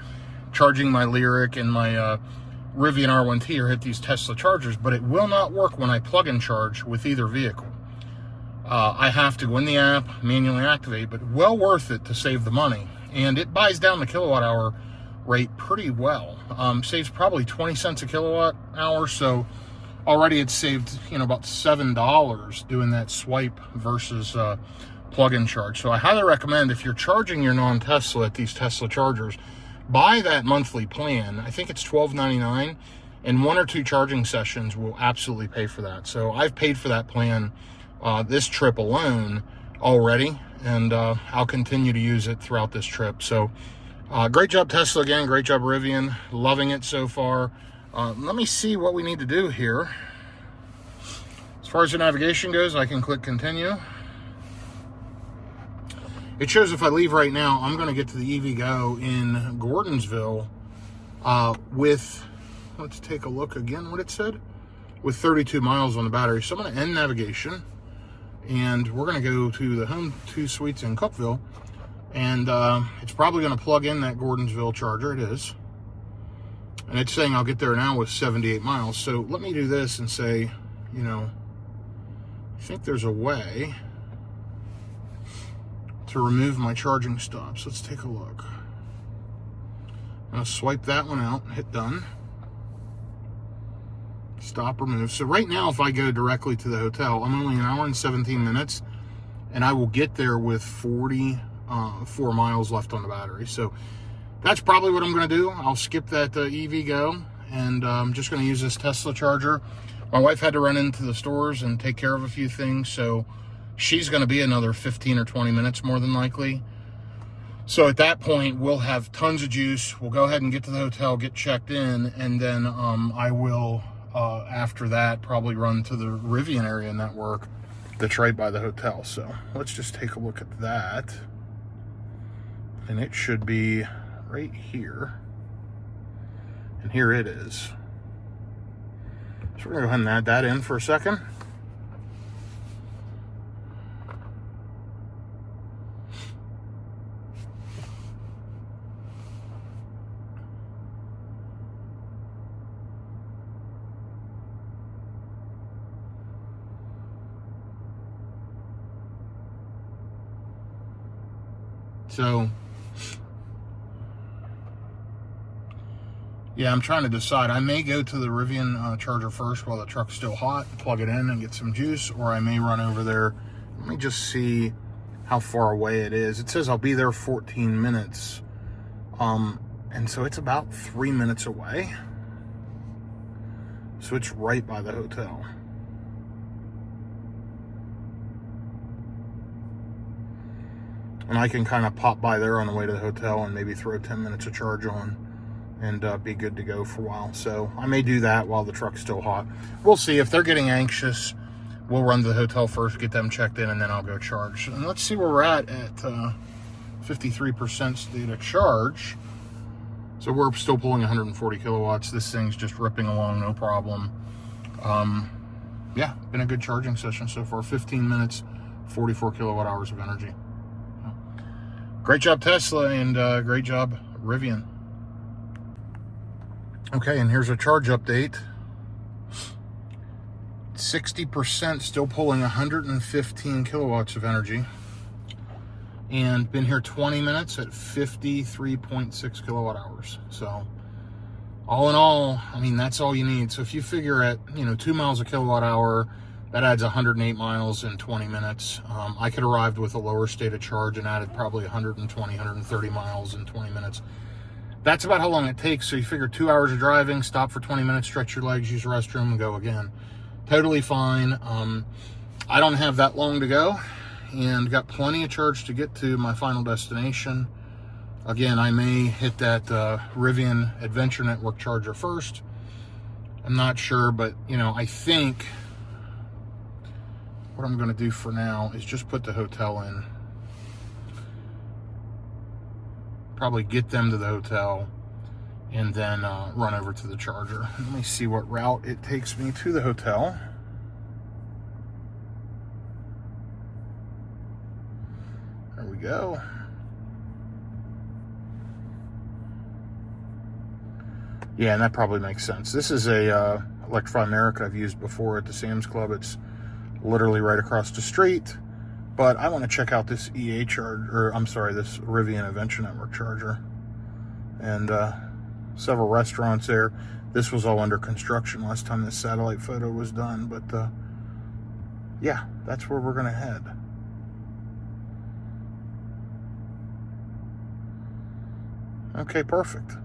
Speaker 1: charging my Lyric and my Rivian R1T, or hit these Tesla chargers, but it will not work when I plug and charge with either vehicle. I have to go in the app, manually activate, but well worth it to save the money. And it buys down the kilowatt hour rate pretty well. Saves probably 20 cents a kilowatt hour, so already it's saved, about $7 doing that swipe versus plug and charge. So I highly recommend, if you're charging your non-Tesla at these Tesla chargers, buy that monthly plan. I think it's $12.99, and 1 or 2 charging sessions will absolutely pay for that. So I've paid for that plan this trip alone already, and I'll continue to use it throughout this trip. So great job, Tesla, again. Great job, Rivian. Loving it so far. Let me see what we need to do here. As far as the navigation goes, I can click continue. It shows if I leave right now, I'm going to get to the EVgo in Gordonsville with, let's take a look again what it said, with 32 miles on the battery. So I'm going to end navigation, and we're going to go to the Home 2 Suites in Cookeville, and it's probably going to plug in that Gordonsville charger. It is. And it's saying I'll get there now with 78 miles. So let me do this and say, I think there's a way to remove my charging stops. Let's take a look. I'm going to swipe that one out, hit done. Stop, remove. So right now, if I go directly to the hotel, I'm only an hour and 17 minutes, and I will get there with 44 miles left on the battery. So that's probably what I'm going to do. I'll skip that EVgo, and I'm just going to use this Tesla charger. My wife had to run into the stores and take care of a few things, so she's going to be another 15 or 20 minutes more than likely. So at that point, we'll have tons of juice. We'll go ahead and get to the hotel, get checked in, and then I will, after that, probably run to the Rivian area network that's right by the hotel. So let's just take a look at that. And it should be right here. And here it is. So we're going to go ahead and add that in for a second. So yeah, Yeah, I'm trying to decide. I may go to the Rivian charger first while the truck's still hot, plug it in and get some juice, or I may run over there. Let me just see how far away it is. It says I'll be there 14 minutes. And so it's about 3 minutes away. So it's right by the hotel. And I can kind of pop by there on the way to the hotel and maybe throw 10 minutes of charge on and be good to go for a while. So I may do that while the truck's still hot. We'll see. If they're getting anxious, we'll run to the hotel first, get them checked in, and then I'll go charge. And let's see where we're at 53% state of charge. So we're still pulling 140 kilowatts. This thing's just ripping along, no problem. Yeah, been a good charging session so far. 15 minutes, 44 kilowatt hours of energy. Great job, Tesla, and great job, Rivian. Okay, and here's a charge update. 60%, still pulling 115 kilowatts of energy. And been here 20 minutes at 53.6 kilowatt hours. So, all in all, I mean, that's all you need. So if you figure at, 2 miles a kilowatt hour, that adds 108 miles in 20 minutes. I could arrive with a lower state of charge and added probably 120, 130 miles in 20 minutes. That's about how long it takes. So you figure 2 hours of driving, stop for 20 minutes, stretch your legs, use the restroom, and go again. Totally fine. I don't have that long to go and got plenty of charge to get to my final destination. Again, I may hit that Rivian Adventure Network charger first. I'm not sure, but I think what I'm going to do for now is just put the hotel in. Probably get them to the hotel and then run over to the charger. Let me see what route it takes me to the hotel. There we go. Yeah, and that probably makes sense. This is a Electrify America I've used before at the Sam's Club. It's literally right across the street. But I want to check out this EA charger, this Rivian Adventure Network charger. And several restaurants there. This was all under construction last time this satellite photo was done. But yeah, that's where we're going to head. Okay, perfect.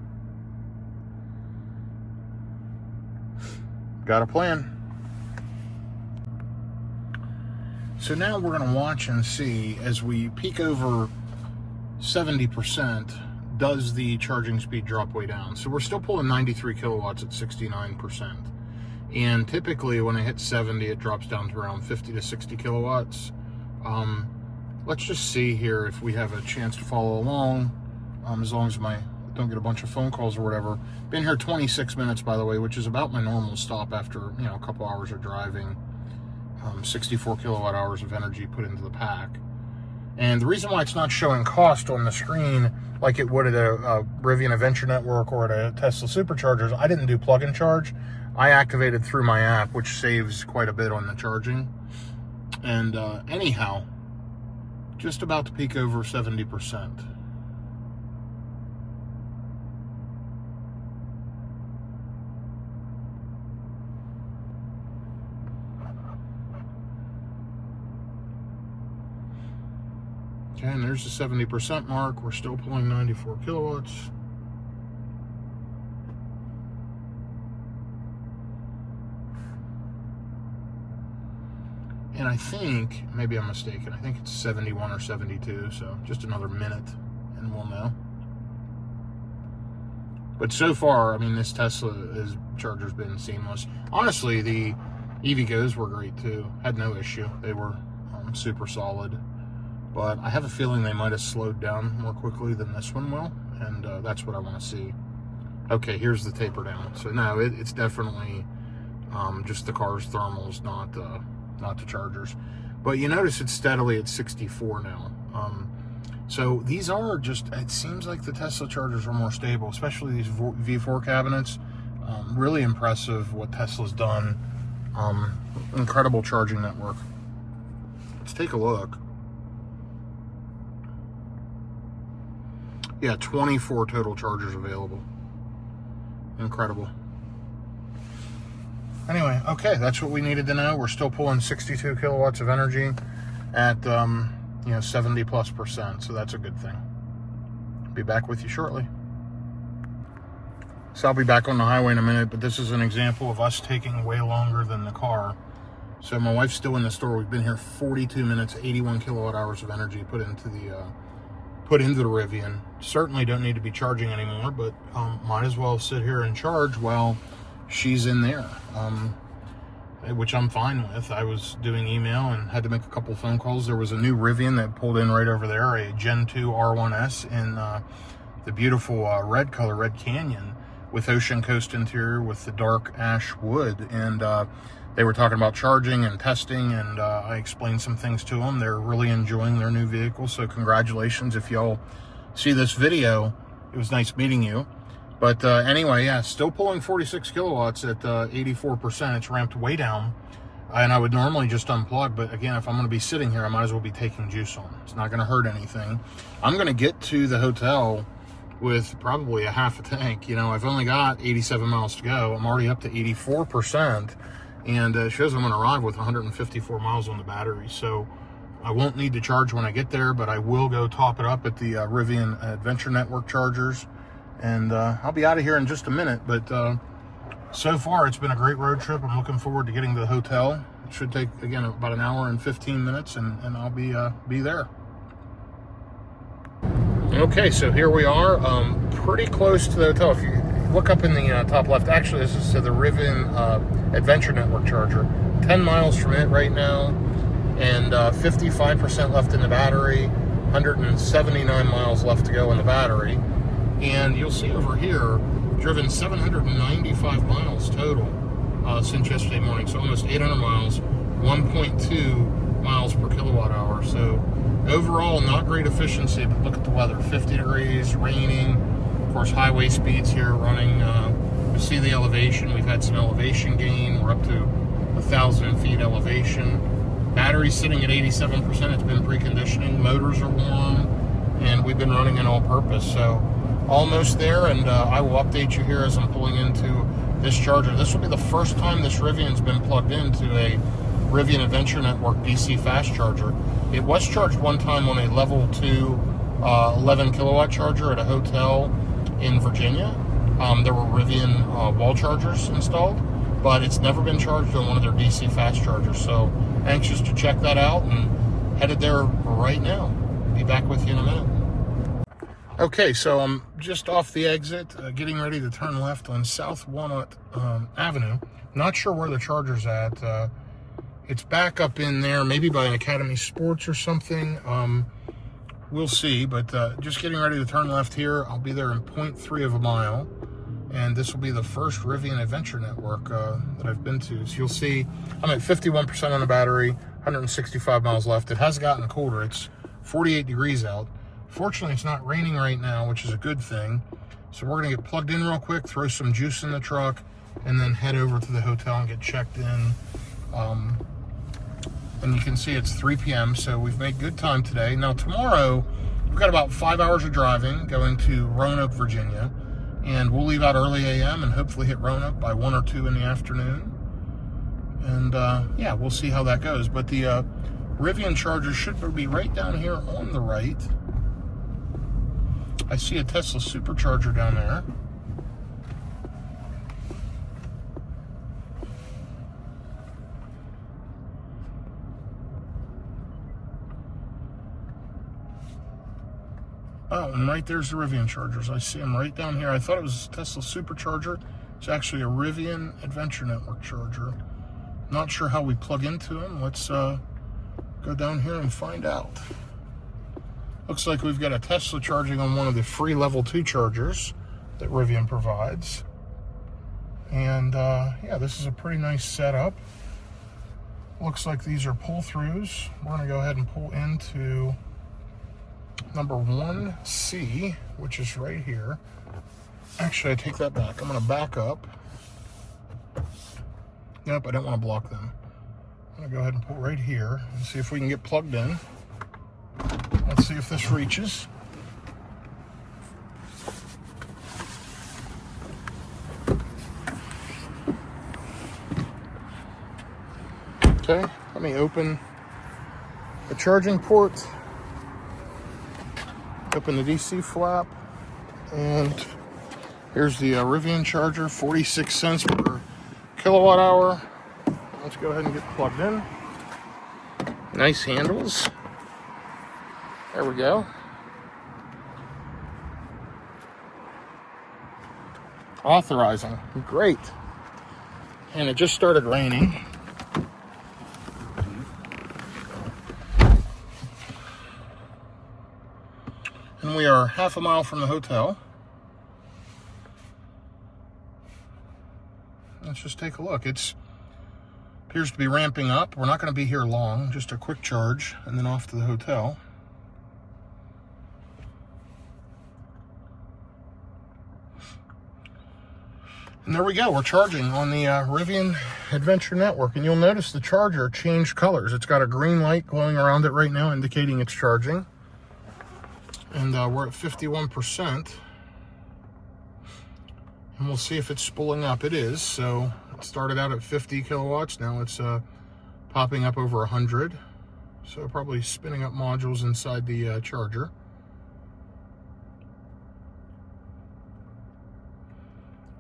Speaker 1: Got a plan. So now we're going to watch and see as we peak over 70%, does the charging speed drop way down? So we're still pulling 93 kilowatts at 69%. And typically when I hit 70, it drops down to around 50 to 60 kilowatts. Let's just see here if we have a chance to follow along, as long as I don't get a bunch of phone calls or whatever. Been here 26 minutes, by the way, which is about my normal stop after, a couple hours of driving. 64 kilowatt hours of energy put into the pack. And the reason why it's not showing cost on the screen like it would at a Rivian Adventure Network or at a Tesla Superchargers, I didn't do plug and charge. I activated through my app, which saves quite a bit on the charging. And anyhow, just about to peak over 70%. Okay, and there's the 70% mark. We're still pulling 94 kilowatts. And I think, maybe I'm mistaken, I think it's 71 or 72, so just another minute and we'll know. But so far, I mean, this Tesla charger's been seamless. Honestly, the EVgos were great too. Had no issue. They were super solid. But I have a feeling they might have slowed down more quickly than this one will, and that's what I want to see. Okay, here's the taper down. So no, it's definitely just the car's thermals, not the chargers. But you notice it's steadily at 64 now. So these are just, it seems like the Tesla chargers are more stable, especially these V4 cabinets. Really impressive what Tesla's done. Incredible charging network. Let's take a look. Yeah, 24 total chargers available. incredible. Anyway, okay, that's what we needed to know. We're still pulling 62 kilowatts of energy at 70+%, so that's a good thing. Be back with you shortly. So I'll be back on the highway in a minute, but this is an example of us taking way longer than the car. So my wife's still in the store. We've been here 42 minutes, 81 kilowatt hours of energy put into the Rivian. Certainly don't need to be charging anymore, but might as well sit here and charge while she's in there, which I'm fine with. I was doing email and had to make a couple phone calls. There was a new Rivian that pulled in right over there, a Gen 2 R1S in the beautiful red color, Red Canyon, with ocean coast interior with the dark ash wood. And they were talking about charging and testing, and I explained some things to them. They're really enjoying their new vehicle, so congratulations if y'all see this video. It was nice meeting you. But anyway, yeah, still pulling 46 kilowatts at 84%. It's ramped way down, and I would normally just unplug, but again, if I'm going to be sitting here, I might as well be taking juice on. It's not going to hurt anything. I'm going to get to the hotel with probably a half a tank. You know, I've only got 87 miles to go. I'm already up to 84%, and it shows I'm going to arrive with 154 miles on the battery. So I won't need to charge when I get there, but I will go top it up at the Rivian Adventure Network chargers. And I'll be out of here in just a minute, but so far it's been a great road trip. I'm looking forward to getting to the hotel. It should take, again, about an hour and 15 minutes, and I'll be there. Okay, so here we are, pretty close to the hotel. If you look up in the top left, actually this is to the Rivian Adventure Network charger. 10 miles from it right now, and 55% left in the battery, 179 miles left to go in the battery. And you'll see over here, driven 795 miles total since yesterday morning. So almost 800 miles, 1.2 miles per kilowatt hour. So overall, not great efficiency, but look at the weather. 50 degrees, raining. Of course, highway speeds here running. You see the elevation. We've had some elevation gain. We're up to 1,000 feet elevation. Battery's sitting at 87%. It's been preconditioning. Motors are warm. And we've been running an all-purpose. So almost there, and I will update you here as I'm pulling into this charger. This will be the first time this Rivian's been plugged into a Rivian Adventure Network DC fast charger. It was charged one time on a level 2 11 kilowatt charger at a hotel in Virginia. There were Rivian wall chargers installed, but it's never been charged on one of their DC fast chargers. So anxious to check that out, and headed there right now. Be back with you in a minute. Okay, so I'm just off the exit, getting ready to turn left on South Walnut Avenue. Not sure where the charger's at. It's back up in there, maybe by an Academy Sports or something. We'll see, but just getting ready to turn left here. I'll be there in 0.3 of a mile, and this will be the first Rivian Adventure Network that I've been to. So you'll see I'm at 51% on the battery, 165 miles left. It has gotten colder. It's 48 degrees out. Fortunately, it's not raining right now, which is a good thing. So we're going to get plugged in real quick, throw some juice in the truck, and then head over to the hotel and get checked in. And you can see it's 3 p.m., so we've made good time today. Now, tomorrow, we've got about 5 hours of driving going to Roanoke, Virginia. And we'll leave out early a.m. and hopefully hit Roanoke by 1 or 2 in the afternoon. And, yeah, we'll see how that goes. But the Rivian charger should be right down here on the right. I see a Tesla Supercharger down there. Oh, and right there's the Rivian chargers. I see them right down here. I thought it was a Tesla Supercharger. It's actually a Rivian Adventure Network charger. Not sure how we plug into them. Let's go down here and find out. Looks like we've got a Tesla charging on one of the free level 2 chargers that Rivian provides. And yeah, this is a pretty nice setup. Looks like these are pull-throughs. We're going to go ahead and pull into number 1C, which is right here. Actually, I take that back. I'm going to back up. Nope, I don't want to block them. I'm going to go ahead and pull right here and see if we can get plugged in. Let's see if this reaches. Okay, let me open the charging port, open the DC flap, and here's the Rivian charger, 46 cents per kilowatt hour. Let's go ahead and get plugged in. Nice handles. There we go. Authorizing. Great. And it just started raining. And we are half a mile from the hotel. Let's just take a look. It appears to be ramping up. We're not going to be here long. Just a quick charge and then off to the hotel. And there we go. We're charging on the Rivian Adventure Network. And you'll notice the charger changed colors. It's got a green light glowing around it right now, indicating it's charging. And we're at 51%. And we'll see if it's spooling up. It is. So it started out at 50 kilowatts. Now it's popping up over 100. So probably spinning up modules inside the charger.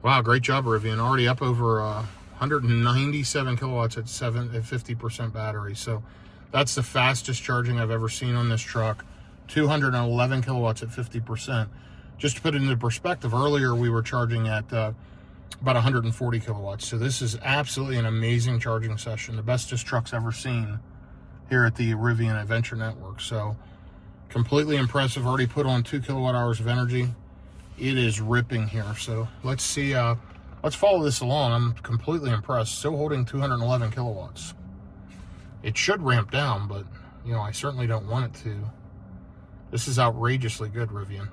Speaker 1: Wow, great job, Rivian. Already up over 197 kilowatts at 50% battery. So that's the fastest charging I've ever seen on this truck. 211 kilowatts at 50%. Just to put it into perspective, earlier we were charging at about 140 kilowatts. So this is absolutely an amazing charging session. The bestest truck's ever seen here at the Rivian Adventure Network. So completely impressive. Already put on 2 kilowatt hours of energy. It is ripping here. So let's see, let's follow this along. I'm completely impressed. Still holding 211 kilowatts. It should ramp down, but you know, I certainly don't want it to. This is outrageously good, Rivian.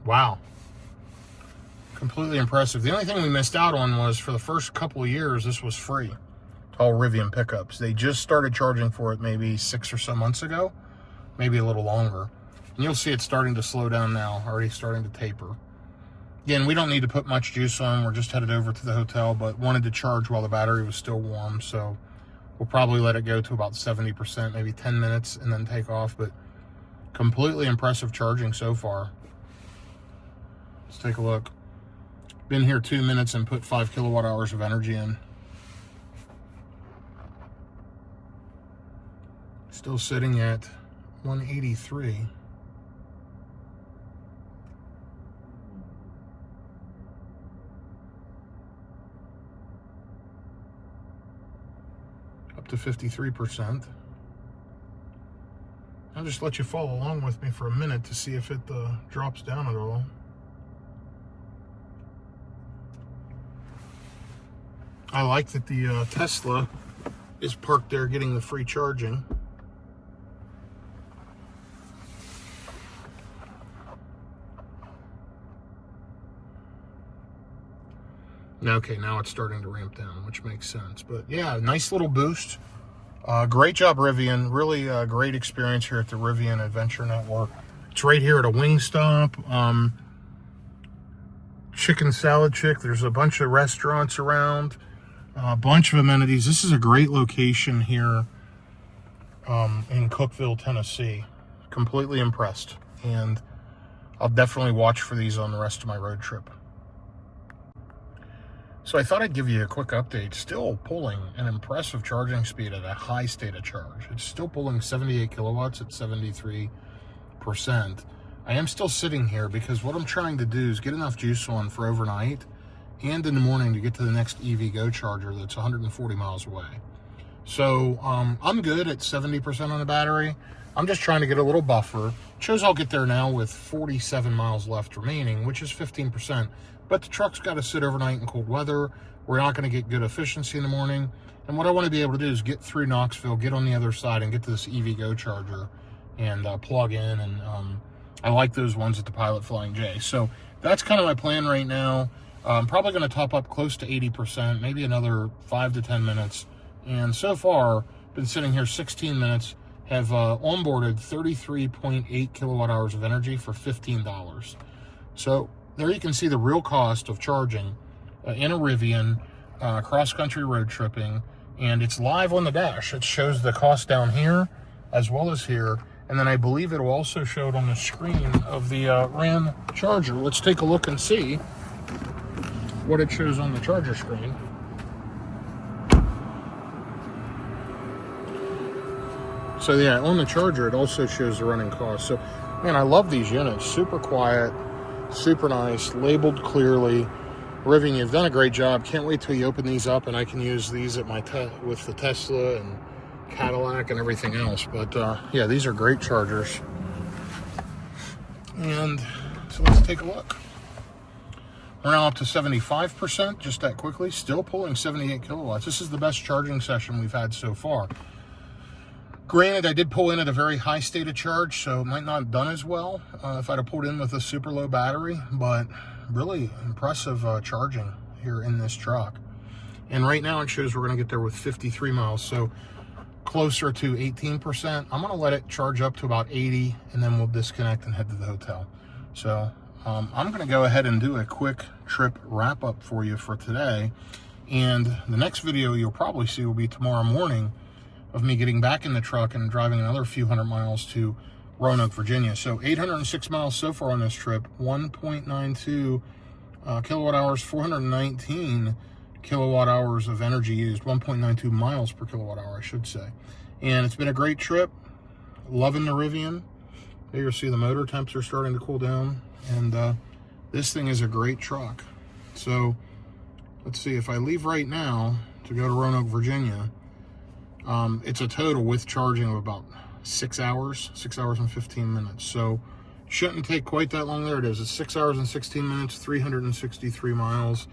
Speaker 1: Wow. Completely impressive. The only thing we missed out on was for the first couple of years, this was free to all Rivian pickups. They just started charging for it maybe 6 or so months ago. Maybe a little longer. And you'll see it's starting to slow down now, already starting to taper. Again, we don't need to put much juice on. We're just headed over to the hotel, but wanted to charge while the battery was still warm. So we'll probably let it go to about 70%, maybe 10 minutes, and then take off. But completely impressive charging so far. Let's take a look. Been here 2 minutes and put 5 kilowatt hours of energy in. Still sitting at 183. Up to 53%. I'll just let you follow along with me for a minute to see if it drops down at all. I like that the Tesla is parked there getting the free charging. Okay, now it's starting to ramp down, which makes sense. But yeah, nice little boost. Great job, Rivian. Really great experience here at the Rivian Adventure Network. It's right here at a Wingstop. Chicken Salad Chick. There's a bunch of restaurants around. A bunch of amenities. This is a great location here in Cookeville, Tennessee. Completely impressed. And I'll definitely watch for these on the rest of my road trip. So I thought I'd give you a quick update. Still pulling an impressive charging speed at a high state of charge. It's still pulling 78 kilowatts at 73%. I am still sitting here because what I'm trying to do is get enough juice on for overnight and in the morning to get to the next EVgo charger that's 140 miles away. So I'm good at 70% on the battery. I'm just trying to get a little buffer. It shows I'll get there now with 47 miles left remaining, which is 15%. But the truck's got to sit overnight in cold weather. We're not going to get good efficiency in the morning. And what I want to be able to do is get through Knoxville, get on the other side, and get to this EVgo charger and plug in. And I like those ones at the Pilot Flying J. So that's kind of my plan right now. I'm probably going to top up close to 80%, maybe another 5 to 10 minutes. And so far, been sitting here 16 minutes, have onboarded 33.8 kilowatt hours of energy for $15. So there you can see the real cost of charging in a Rivian cross-country road tripping, and it's live on the dash. It shows the cost down here as well as here, and then I believe it will also show it on the screen of the Ram Charger. Let's take a look and see what it shows on the Charger screen. So yeah, on the Charger, it also shows the running cost. So, man, I love these units. Super quiet, super nice, labeled clearly. Rivian, you've done a great job. Can't wait till you open these up and I can use these at my with the Tesla and Cadillac and everything else. But yeah, these are great chargers. And so let's take a look. We're now up to 75%, just that quickly. Still pulling 78 kilowatts. This is the best charging session we've had so far. Granted, I did pull in at a very high state of charge, so it might not have done as well if I'd have pulled in with a super low battery, but really impressive charging here in this truck. And right now it shows we're going to get there with 53 miles, so closer to 18%. I'm going to let it charge up to about 80, and then we'll disconnect and head to the hotel. So I'm going to go ahead and do a quick trip wrap up for you for today. And the next video you'll probably see will be tomorrow morning of me getting back in the truck and driving another few hundred miles to Roanoke, Virginia. So 806 miles so far on this trip, 1.92 kilowatt hours, 419 kilowatt hours of energy used, 1.92 miles per kilowatt hour, I should say. And it's been a great trip. Loving the Rivian. There you'll see the motor temps are starting to cool down. And this thing is a great truck. So let's see, if I leave right now to go to Roanoke, Virginia, it's a total with charging of about 6 hours and 15 minutes. So shouldn't take quite that long. There it is. It's 6 hours and 16 minutes, 363 miles.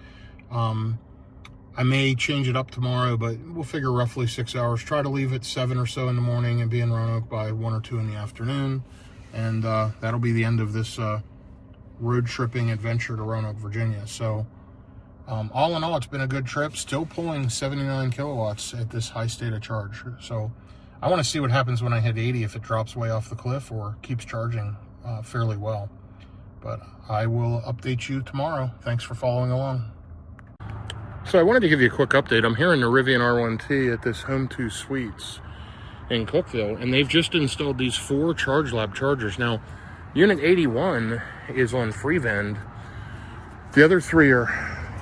Speaker 1: I may change it up tomorrow, but we'll figure roughly 6 hours. Try to leave at 7 or so in the morning and be in Roanoke by 1 or 2 in the afternoon. And that'll be the end of this road tripping adventure to Roanoke, Virginia. So all in all, it's been a good trip. Still pulling 79 kilowatts at this high state of charge. So I want to see what happens when I hit 80, if it drops way off the cliff or keeps charging fairly well. But I will update you tomorrow. Thanks for following along. So I wanted to give you a quick update. I'm here in the Rivian R1T at this Home 2 Suites in Cookeville, and they've just installed these 4 ChargeLab chargers. Now, unit 81 is on free vend. The other 3 are,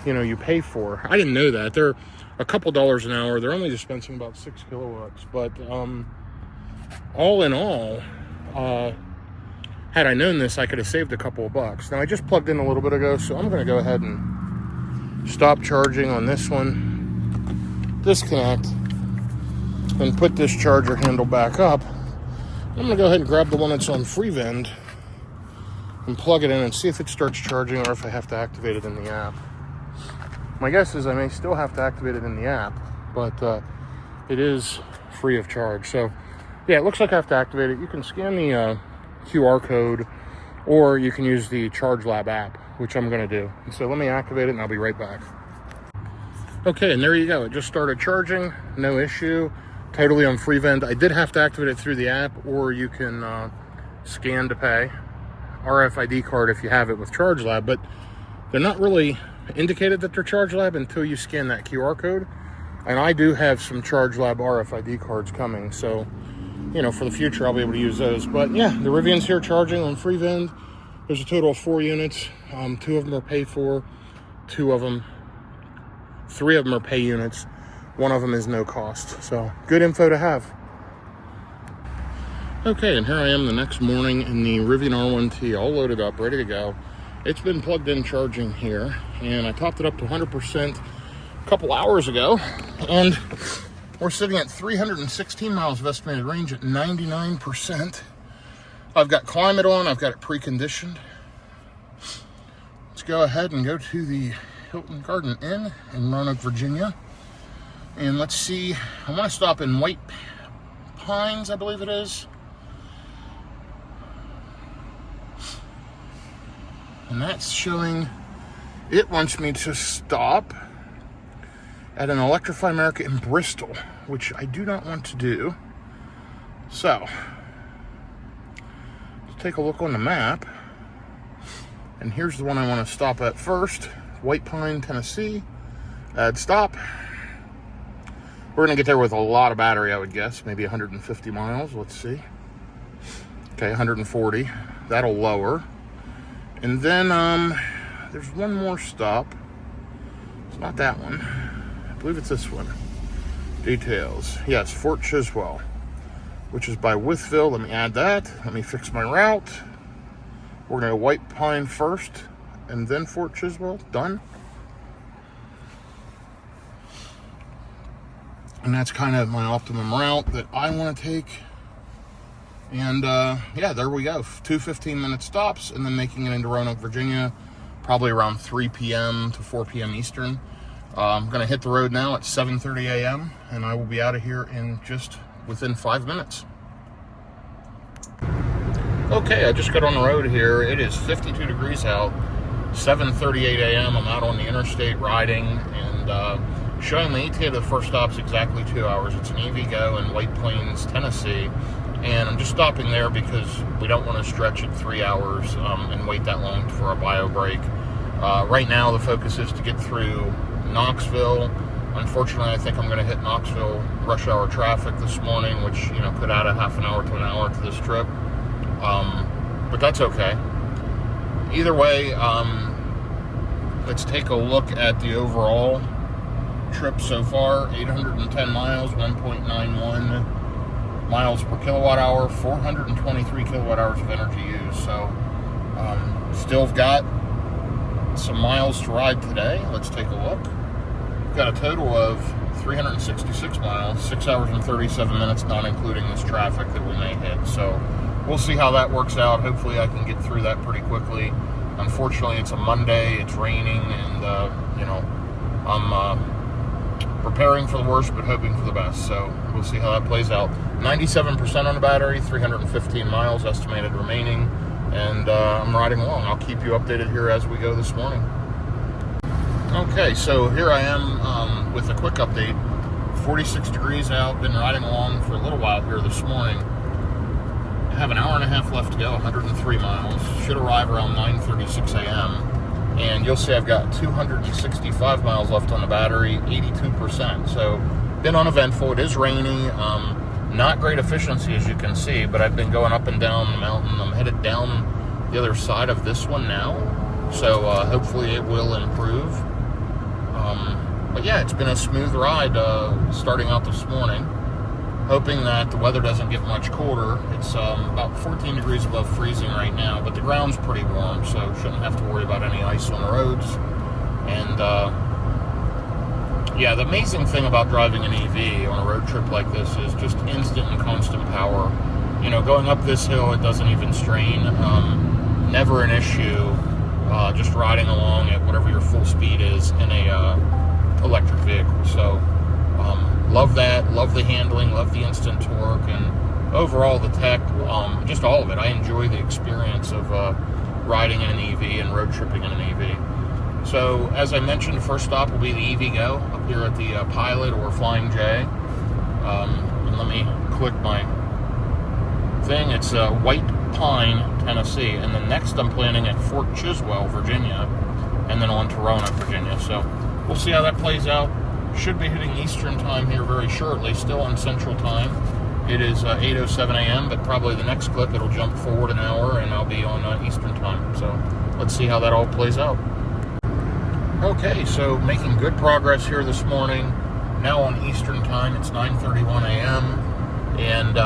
Speaker 1: you pay for. I didn't know that. They're a couple dollars an hour. They're only dispensing about 6 kilowatts. But all in all, had I known this, I could have saved a couple of bucks. Now, I just plugged in a little bit ago, so I'm going to go ahead and stop charging on this one, disconnect, and put this charger handle back up. I'm going to go ahead and grab the one that's on free vend and plug it in and see if it starts charging or if I have to activate it in the app. My guess is I may still have to activate it in the app, but it is free of charge. So yeah, it looks like I have to activate it. You can scan the QR code, or you can use the ChargeLab app, which I'm going to do. And so let me activate it and I'll be right back. Okay, and there you go. It just started charging, no issue, totally on free vend. I did have to activate it through the app, or you can scan to pay. RFID card if you have it with ChargeLab, but they're not really indicated that they're ChargeLab until you scan that QR code. And I do have some ChargeLab RFID cards coming, so for the future I'll be able to use those. But yeah, the Rivian's here charging on free vend. There's a total of 4 units. 2 of them are pay for, 3 of them are pay units. 1 of them is no cost. So good info to have. Okay, and here I am the next morning in the Rivian R1T, all loaded up, ready to go. It's been plugged in charging here, and I topped it up to 100% a couple hours ago, and we're sitting at 316 miles of estimated range at 99%. I've got climate on, I've got it preconditioned. Let's go ahead and go to the Hilton Garden Inn in Roanoke, Virginia. And let's see, I want to stop in White Pines, I believe it is. And that's showing, it wants me to stop at an Electrify America in Bristol, which I do not want to do. So, let's take a look on the map. And here's the one I want to stop at first, White Pine, Tennessee. Add stop. We're going to get there with a lot of battery, I would guess. Maybe 150 miles. Let's see. Okay, 140. That'll lower. And then there's one more stop. It's not that one. I believe it's this one. Details. Yes, Fort Chiswell, which is by Wytheville. Let me add that. Let me fix my route. We're going to White Pine first, and then Fort Chiswell. Done. And that's kind of my optimum route that I want to take. And yeah, there we go. 2 15-minute stops, and then making it into Roanoke, Virginia, probably around 3 p.m. to 4 p.m. Eastern. I'm going to hit the road now at 7:30 a.m., and I will be out of here in just within 5 minutes. Okay, I just got on the road here. It is 52 degrees out, 7:38 a.m. I'm out on the interstate riding, and showing the ETA of the first stop's exactly 2 hours. It's an EVgo in White Plains, Tennessee, and I'm just stopping there because we don't want to stretch it 3 hours and wait that long for a bio break. Right now, the focus is to get through Knoxville. Unfortunately, I think I'm going to hit Knoxville rush hour traffic this morning, which, you know, could add a half an hour to an hour to this trip. But that's okay. Either way, let's take a look at the overall trip so far. 810 miles, 1.91 miles per kilowatt hour, 423 kilowatt hours of energy used. So, still got some miles to ride today. Let's take a look. Got a total of 366 miles, 6 hours and 37 minutes, not including this traffic that we may hit. So we'll see how that works out. Hopefully I can get through that pretty quickly. Unfortunately, it's a Monday, it's raining, and you know, I'm preparing for the worst but hoping for the best. So we'll see how that plays out. 97% on the battery, 315 miles estimated remaining, and I'm riding along. I'll keep you updated here as we go this morning. Okay, so here I am with a quick update. 46 degrees out, been riding along for a little while here this morning. I have an hour and a half left to go, 103 miles. Should arrive around 9:36 a.m. And you'll see I've got 265 miles left on the battery, 82%. So, been uneventful. It is rainy. Not great efficiency, as you can see, but I've been going up and down the mountain. I'm headed down the other side of this one now. So, hopefully it will improve. But yeah, it's been a smooth ride starting out this morning. Hoping that the weather doesn't get much colder. It's about 14 degrees above freezing right now, but the ground's pretty warm, so shouldn't have to worry about any ice on the roads. And yeah, the amazing thing about driving an EV on a road trip like this is just instant and constant power. You know, going up this hill, it doesn't even strain. Never an issue. Just riding along at whatever your full speed is in a electric vehicle. So love that, love the handling, love the instant torque, and overall the tech, just all of it. I enjoy the experience of riding in an EV and road tripping in an EV. So as I mentioned, the first stop will be the EVgo up here at the Pilot or Flying J. And let me click my thing. It's White Pine, Tennessee, and then next I'm planning at Fort Chiswell, Virginia, and then on to Roanoke, Virginia. So we'll see how that plays out. Should be hitting Eastern time here very shortly, still on Central time. It is 8:07 a.m., but probably the next clip it'll jump forward an hour and I'll be on Eastern time. So let's see how that all plays out. Okay, so making good progress here this morning. Now on Eastern time, it's 9:31 a.m. and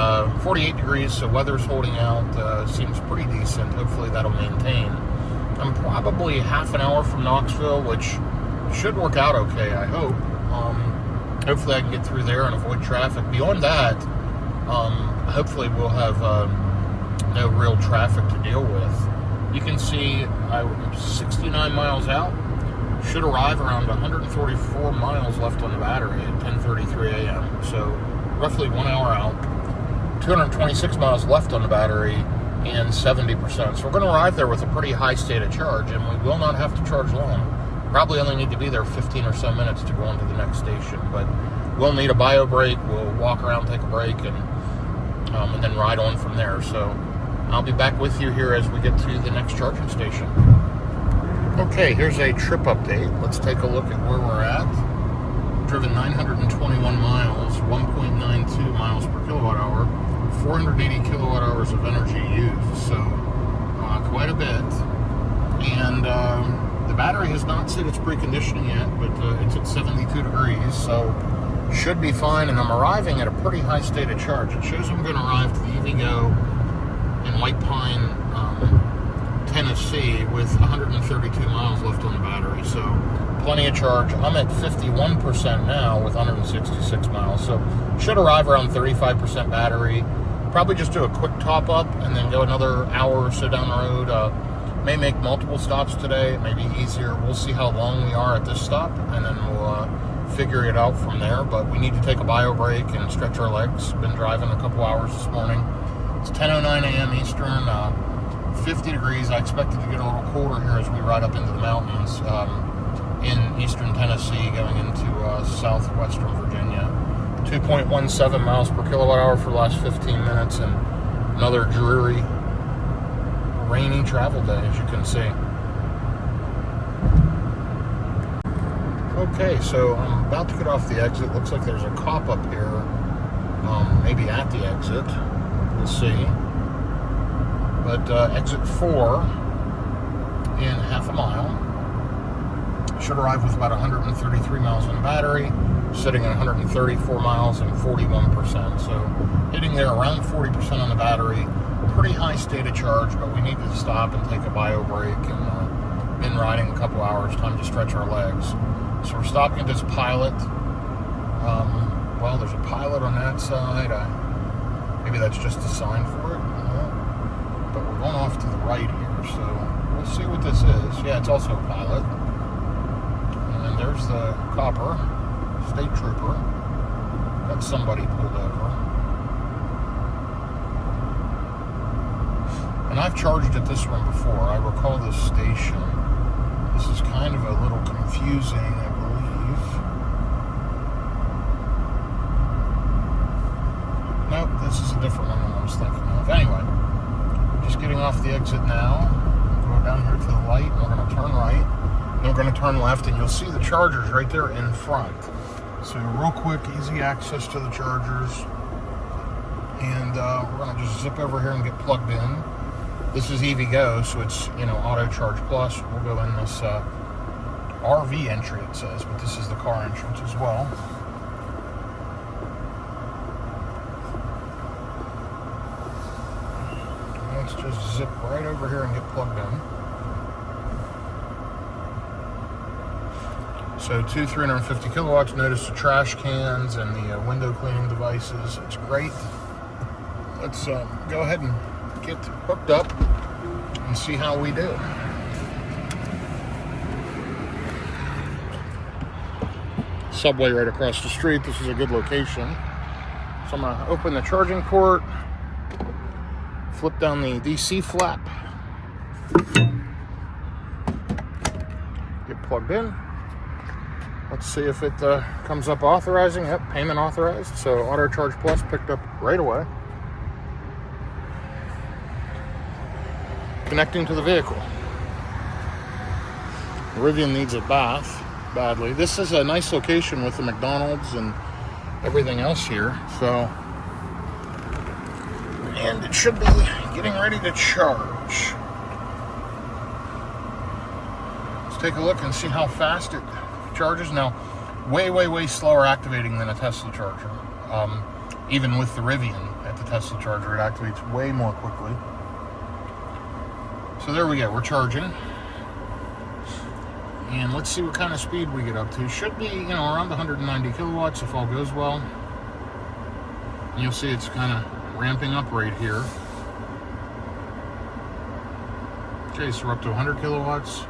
Speaker 1: 48 degrees, so weather's holding out. Seems pretty decent. Hopefully that'll maintain. I'm probably half an hour from Knoxville, which should work out okay, I hope. Hopefully I can get through there and avoid traffic. Beyond that, hopefully we'll have no real traffic to deal with. You can see I'm 69 miles out. Should arrive around 144 miles left on the battery at 10:33 a.m. So roughly 1 hour out. 226 miles left on the battery and 70%. So we're going to arrive there with a pretty high state of charge, and we will not have to charge long. Probably only need to be there 15 or so minutes to go on to the next station, but we'll need a bio break. We'll walk around, take a break, and then ride on from there. So I'll be back with you here as we get to the next charging station. Okay, here's a trip update. Let's take a look at where we're at. driven 921 miles, 1.92 miles per kilowatt hour, 480 kilowatt hours of energy used, so quite a bit. And the battery has not set its preconditioning yet, but it's at 72 degrees, so should be fine. And I'm arriving at a pretty high state of charge. It shows I'm going to arrive to the EVgo in White Pine, Tennessee, with 132 miles left on the battery, so plenty of charge. I'm at 51% now with 166 miles, so should arrive around 35% battery. Probably just do a quick top up and then go another hour or so down the road. May make multiple stops today. It may be easier. We'll see how long we are at this stop, and then we'll figure it out from there. But we need to take a bio break and stretch our legs. Been driving a couple hours this morning. It's 10:09 a.m. Eastern, 50 degrees. I expect it to get a little colder here as we ride up into the mountains in eastern Tennessee, going into southwestern Virginia. 2.17 miles per kilowatt hour for the last 15 minutes, and another dreary, rainy travel day, as you can see. Okay, so I'm about to get off the exit. Looks like there's a cop up here, maybe at the exit. We'll see. But exit 4 in half a mile. Should arrive with about 133 miles on the battery, sitting at 134 miles and 41%. So hitting there around 40% on the battery. Pretty high state of charge, but we need to stop and take a bio break, and been riding a couple hours, time to stretch our legs. So we're stopping at this Pilot. Well, there's a Pilot on that side. Maybe that's just a sign for it. But we're going off to the right here, so we'll see what this is. Yeah, it's also a Pilot. And then there's the copper, state trooper. Got somebody pulled over. And I've charged at this one before. I recall this station. This is kind of a little confusing, I believe. Nope, this is a different one than I was thinking of. Anyway, just getting off the exit now. We'll go down here to the light, and we're going to turn right. Then we're going to turn left, and you'll see the chargers right there in front. So real quick, easy access to the chargers. And we're going to just zip over here and get plugged in. This is EVgo, so it's, Auto Charge Plus. We'll go in this RV entry, it says, but this is the car entrance as well. Let's just zip right over here and get plugged in. So 350 kilowatts. Notice the trash cans and the window cleaning devices. It's great. Let's go ahead and get hooked up and see how we do. Subway right across the street. This is a good location. So I'm gonna open the charging port, flip down the DC flap, get plugged in. Let's see if it comes up authorizing. Yep, payment authorized. So Auto Charge Plus picked up right away. Connecting to the vehicle. Rivian needs a bath badly. This is a nice location with the McDonald's and everything else here. So, and it should be getting ready to charge. Let's take a look and see how fast it charges. Now, way slower activating than a Tesla charger. Even with the Rivian at the Tesla charger, it activates way more quickly. So there we go, we're charging. And let's see what kind of speed we get up to. Should be, around 190 kilowatts if all goes well. And you'll see it's kind of ramping up right here. Okay, so we're up to 100 kilowatts.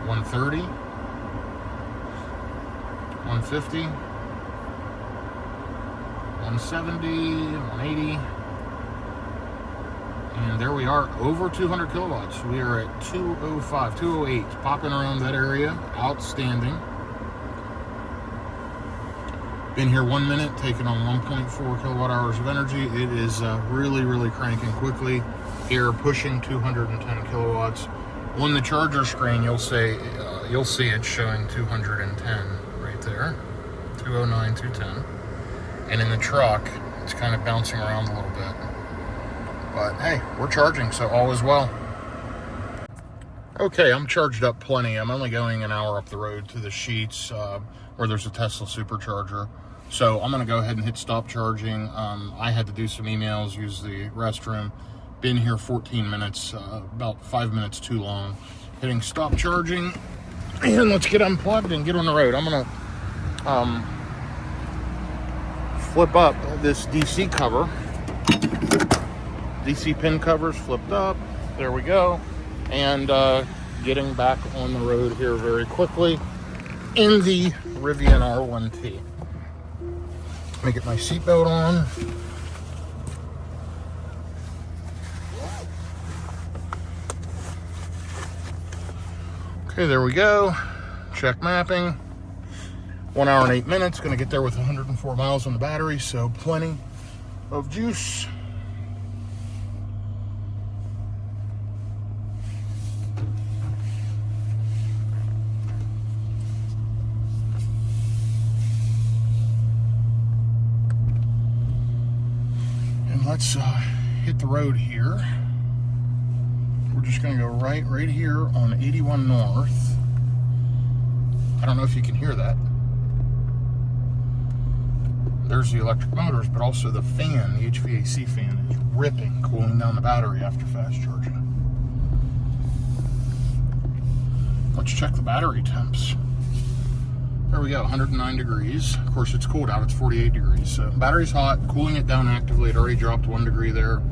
Speaker 1: 130. 150. 170. 180. And there we are, over 200 kilowatts. We are at 205, 208, popping around that area. Outstanding. Been here 1 minute, taking on 1.4 kilowatt hours of energy. It is really cranking quickly. Here, pushing 210 kilowatts. On the charger screen, you'll say you'll see it showing 210 right there, 209, 210. And in the truck, it's kind of bouncing around a little bit. But hey, we're charging, so all is well. Okay, I'm charged up plenty. I'm only going an hour up the road to the Sheets where there's a Tesla Supercharger. So I'm going to go ahead and hit stop charging. I had to do some emails, use the restroom. Been here 14 minutes, about 5 minutes too long. Hitting stop charging. And let's get unplugged and get on the road. I'm going to flip up this DC cover. DC pin covers flipped up. There we go. And getting back on the road here very quickly in the Rivian R1T. Let me get my seatbelt on. Okay, there we go. Check mapping. 1 hour and 8 minutes. Going to get there with 104 miles on the battery, so plenty of juice. Let's hit the road here. We're just going to go right here on 81 North. I don't know if you can hear that. There's the electric motors, but also the fan, the HVAC fan, is ripping, cooling down the battery after fast charging. Let's check the battery temps. There we go, 109 degrees. Of course, it's cooled out, it's 48 degrees. So battery's hot, cooling it down actively. It already dropped 1 degree there.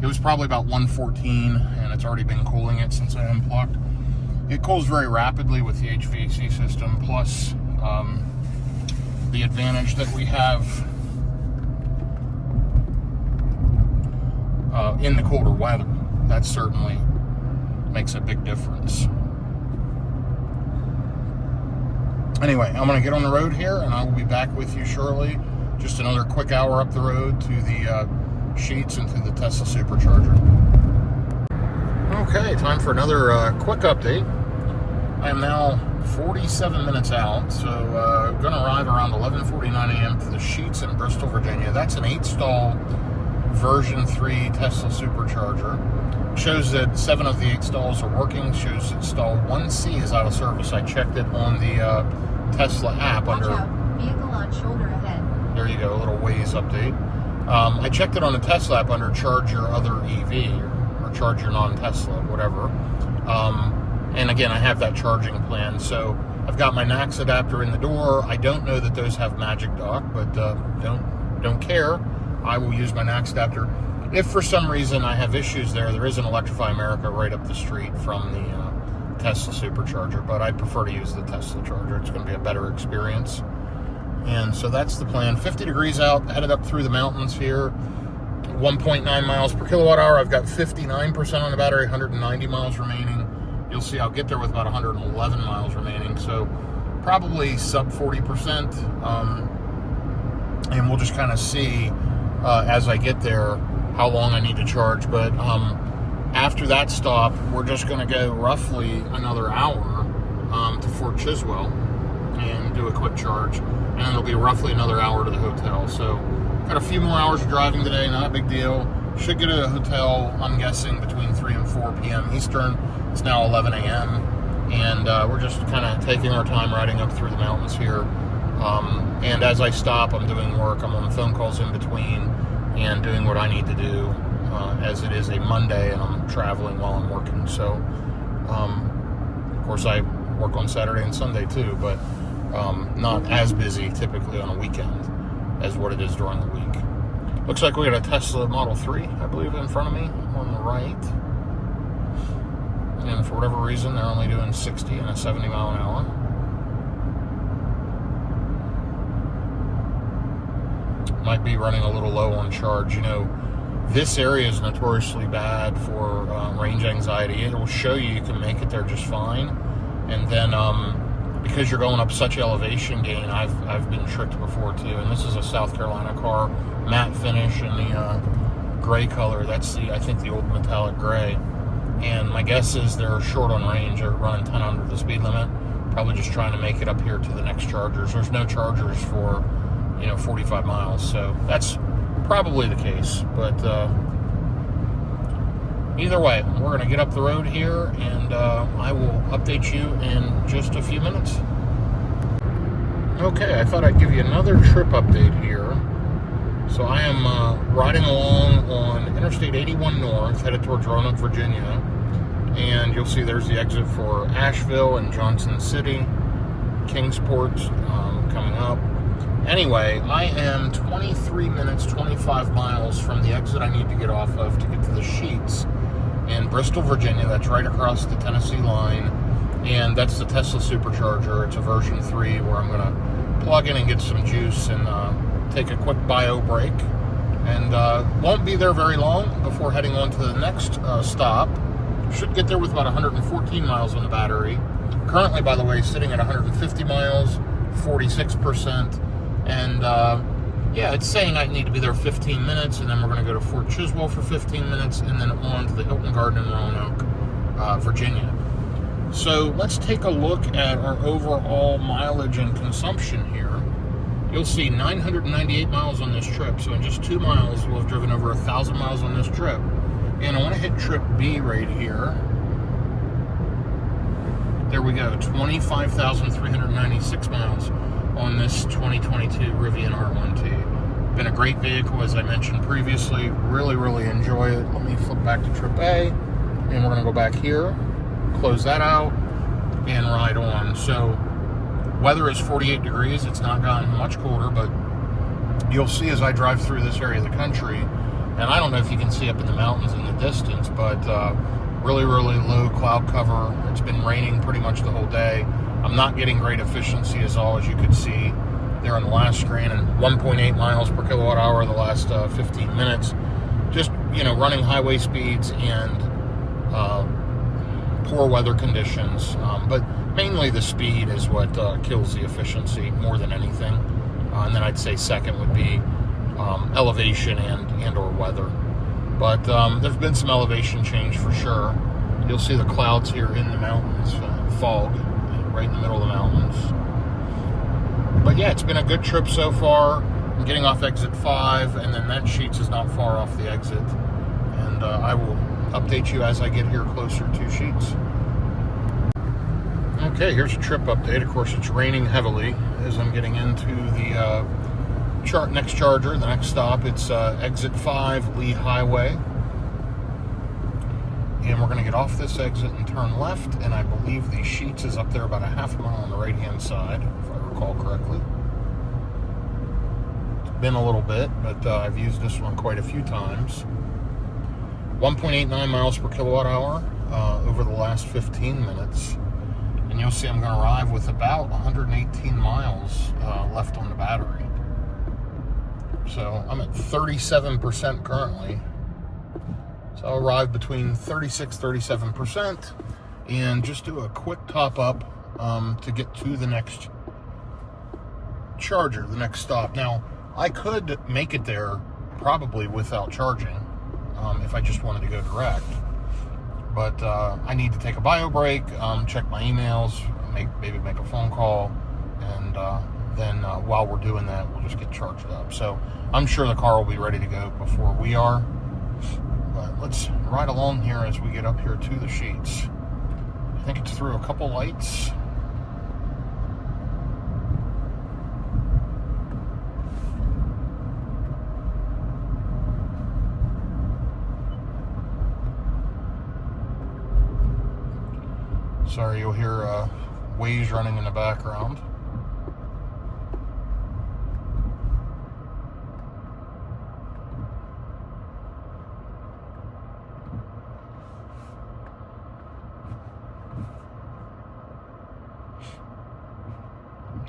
Speaker 1: It was probably about 114, and it's already been cooling it since I unplugged. It cools very rapidly with the HVAC system, plus the advantage that we have in the colder weather. That certainly makes a big difference. Anyway, I'm going to get on the road here, and I will be back with you shortly. Just another quick hour up the road to the Sheets and to the Tesla Supercharger. Okay, time for another quick update. I am now 47 minutes out, so going to arrive around 11:49 a.m. to the Sheets in Bristol, Virginia. That's an 8-stall version 3 Tesla Supercharger. Shows that 7 of the 8 stalls are working. Shows that stall 1C is out of service. I checked it on the Tesla app.
Speaker 2: Watch out. Vehicle on shoulder ahead.
Speaker 1: There you go, a little Waze update. I checked it on the Tesla app under Charge Your Other EV or Charge Your Non-Tesla, whatever. And again, I have that charging plan. So I've got my NACS adapter in the door. I don't know that those have Magic Dock, but don't care. I will use my NACS adapter. If for some reason I have issues there is an Electrify America right up the street from the Tesla Supercharger, but I prefer to use the Tesla charger. It's going to be a better experience. And so that's the plan. 50 degrees out, headed up through the mountains here. 1.9 miles per kilowatt hour. I've got 59% on the battery, 190 miles remaining. You'll see I'll get there with about 111 miles remaining. So probably sub 40%. And we'll just kind of see as I get there how long I need to charge. But after that stop, we're just going to go roughly another hour to Fort Chiswell and do a quick charge. And then it'll be roughly another hour to the hotel. So got a few more hours of driving today, not a big deal. Should get to a hotel, I'm guessing, between 3 and 4 p.m. Eastern. It's now 11 a.m. And we're just kind of taking our time riding up through the mountains here. And as I stop, I'm doing work. I'm on phone calls in between and doing what I need to do, as it is a Monday and I'm traveling while I'm working. So, of course, I work on Saturday and Sunday too, but not as busy typically on a weekend as what it is during the week. Looks like we got a Tesla Model 3, I believe, in front of me on the right. And for whatever reason, they're only doing 60 and a 70 mile an hour. Might be running a little low on charge. You know, this area is notoriously bad for range anxiety. It will show you can make it there just fine. And then because you're going up such elevation gain, I've been tricked before too. And this is a South Carolina car, matte finish in the gray color. That's I think the old metallic gray. And my guess is they're short on range. They're running 10 under the speed limit. Probably just trying to make it up here to the next Chargers. There's no Chargers for, 45 miles, so that's probably the case. But either way, we're going to get up the road here, and I will update you in just a few minutes. Okay, I thought I'd give you another trip update here. So I am riding along on Interstate 81 North, headed towards Roanoke, Virginia. And you'll see there's the exit for Asheville and Johnson City, Kingsport coming up. Anyway, I am 23 minutes, 25 miles from the exit I need to get off of to get to the Sheets in Bristol, Virginia. That's right across the Tennessee line. And that's the Tesla Supercharger. It's a version 3 where I'm going to plug in and get some juice and take a quick bio break. And won't be there very long before heading on to the next stop. Should get there with about 114 miles on the battery. Currently, by the way, sitting at 150 miles, 46%. And yeah, it's saying I need to be there 15 minutes, and then we're going to go to Fort Chiswell for 15 minutes, and then on to the Hilton Garden in Roanoke, Virginia. So let's take a look at our overall mileage and consumption here. You'll see 998 miles on this trip. So in just 2 miles, we'll have driven over 1,000 miles on this trip. And I want to hit trip B right here. There we go, 25,396 miles on this 2022 Rivian R1T. Been a great vehicle, as I mentioned previously. Really, really enjoy it. Let me flip back to trip A, and we're going to go back here, close that out, and ride on. So weather is 48 degrees. It's not gotten much colder, but you'll see as I drive through this area of the country, and I don't know if you can see up in the mountains in the distance, but really, really low cloud cover. It's been raining pretty much the whole day. I'm not getting great efficiency as you could see there on the last screen, and 1.8 miles per kilowatt hour the last 15 minutes. Just, running highway speeds and poor weather conditions. But mainly the speed is what kills the efficiency more than anything. And then I'd say second would be elevation and or weather. But there's been some elevation change for sure. You'll see the clouds here in the mountains, fog right in the middle of the mountains. But yeah, it's been a good trip so far. I'm getting off exit 5, and then that Sheets is not far off the exit. And I will update you as I get here closer to Sheets. Okay, here's a trip update. Of course, it's raining heavily as I'm getting into the next Charger, the next stop. It's exit 5, Lee Highway. And we're going to get off this exit and turn left, and I believe the Sheets is up there about a half mile on the right-hand side, if I recall correctly. It's been a little bit, but I've used this one quite a few times. 1.89 miles per kilowatt hour over the last 15 minutes. And you'll see I'm going to arrive with about 118 miles left on the battery. So I'm at 37% currently. So I'll arrive between 36-37% and just do a quick top up to get to the next Charger, the next stop. Now, I could make it there probably without charging if I just wanted to go direct. But I need to take a bio break, check my emails, maybe make a phone call, and then while we're doing that, we'll just get charged up. So I'm sure the car will be ready to go before we are. But let's ride along here as we get up here to the Sheets. I think it's through a couple lights. Sorry, you'll hear Waze running in the background.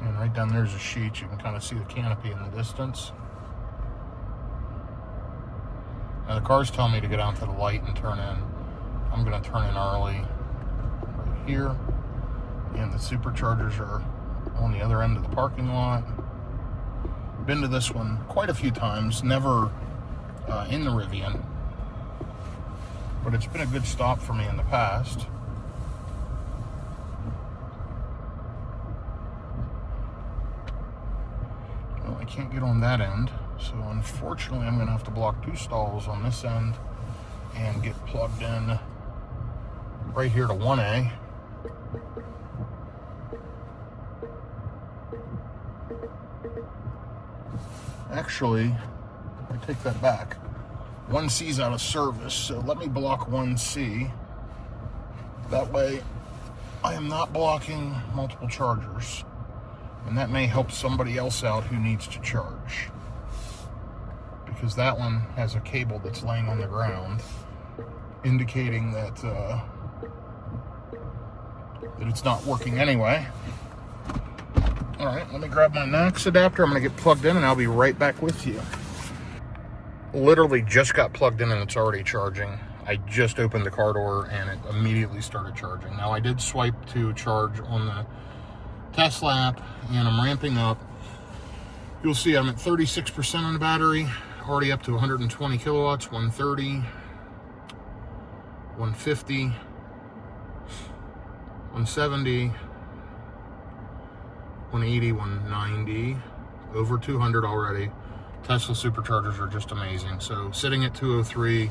Speaker 1: And right down there's a Sheet. You can kind of see the canopy in the distance. Now the car's telling me to get out to the light and turn in. I'm going to turn in early right here. And the Superchargers are on the other end of the parking lot. Been to this one quite a few times, never in the Rivian. But it's been a good stop for me in the past. can't get on that end. So unfortunately, I'm gonna have to block 2 stalls on this end and get plugged in right here to 1A. Actually, I take that back. 1C's out of service, so let me block 1C. That way, I am not blocking multiple chargers. And that may help somebody else out who needs to charge. Because that one has a cable that's laying on the ground, indicating that, that it's not working anyway. All right, let me grab my NAX adapter. I'm gonna get plugged in and I'll be right back with you. Literally just got plugged in and it's already charging. I just opened the car door and it immediately started charging. Now I did swipe to charge on the Tesla app and I'm ramping up. You'll see I'm at 36% on the battery, already up to 120 kilowatts, 130, 150, 170, 180, 190, over 200 already. Tesla Superchargers are just amazing. So sitting at 203,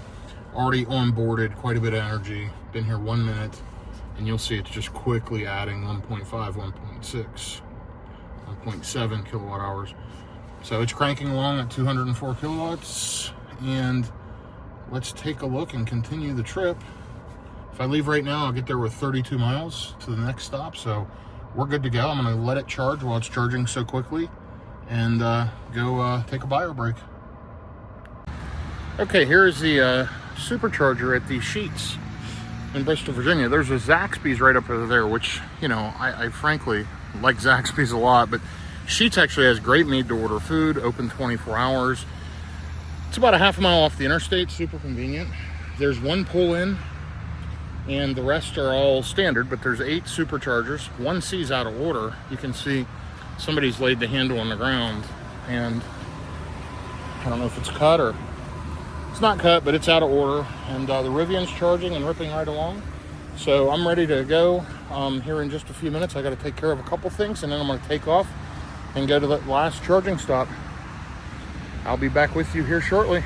Speaker 1: already onboarded, quite a bit of energy. Been here 1 minute, and you'll see it's just quickly adding 1.5, 1.6, 1.7 kilowatt hours. So it's cranking along at 204 kilowatts, and let's take a look and continue the trip. If I leave right now, I'll get there with 32 miles to the next stop, so we're good to go. I'm gonna let it charge while it's charging so quickly and go take a bio break. Okay, here's the Supercharger at the Sheets in Bristol, Virginia. There's a Zaxby's right up over there, which, you know, I frankly like Zaxby's a lot, but Sheets actually has great made-to-order food, open 24 hours. It's about a half a mile off the interstate, super convenient. There's one pull-in, and the rest are all standard, but there's 8 Superchargers. 1C's out of order. You can see somebody's laid the handle on the ground, and I don't know if it's cut or it's not cut, but it's out of order. And the Rivian's charging and ripping right along. So I'm ready to go here in just a few minutes. I got to take care of a couple things, and then I'm going to take off and go to the last charging stop. I'll be back with you here shortly.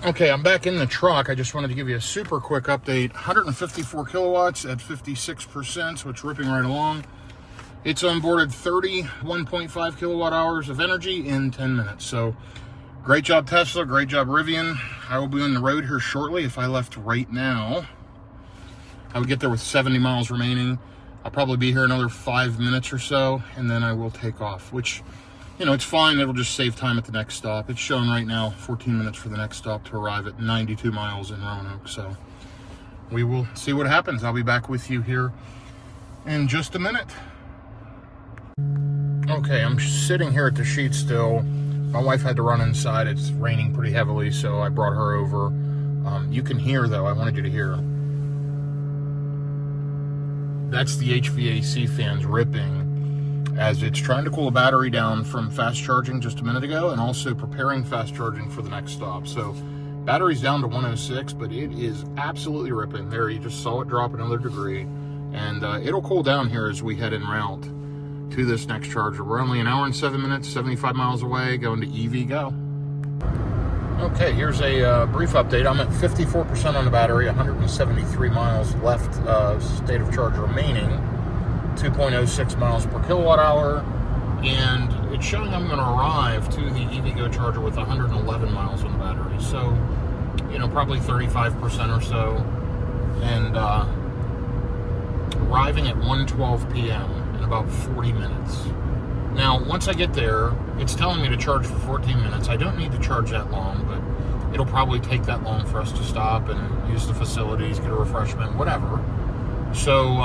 Speaker 1: Okay, I'm back in the truck. I just wanted to give you a super quick update. 154 kilowatts at 56%, so it's ripping right along. It's onboarded 31.5 kilowatt hours of energy in 10 minutes. So great job, Tesla. Great job, Rivian. I will be on the road here shortly. If I left right now, I would get there with 70 miles remaining. I'll probably be here another 5 minutes or so, and then I will take off, which, you know, it's fine. It'll just save time at the next stop. It's showing right now 14 minutes for the next stop to arrive at 92 miles in Roanoke. So we will see what happens. I'll be back with you here in just a minute. Okay, I'm sitting here at the Sheets still. My wife had to run inside. It's raining pretty heavily, so I brought her over. You can hear, though, I wanted you to hear. That's the HVAC fans ripping as it's trying to cool the battery down from fast charging just a minute ago, and also preparing fast charging for the next stop. So battery's down to 106, but it is absolutely ripping. There, you just saw it drop another degree, and it'll cool down here as we head en route to this next charger. We're only an hour and 7 minutes, 75 miles away, going to EVgo. Okay, here's a brief update. I'm at 54% on the battery, 173 miles left, state of charge remaining, 2.06 miles per kilowatt hour, and it's showing I'm going to arrive to the EVgo charger with 111 miles on the battery. So, you know, probably 35% or so, and arriving at 1:12 p.m. in about 40 minutes. Now, once I get there, it's telling me to charge for 14 minutes. I don't need to charge that long, but it'll probably take that long for us to stop and use the facilities, get a refreshment, whatever. So,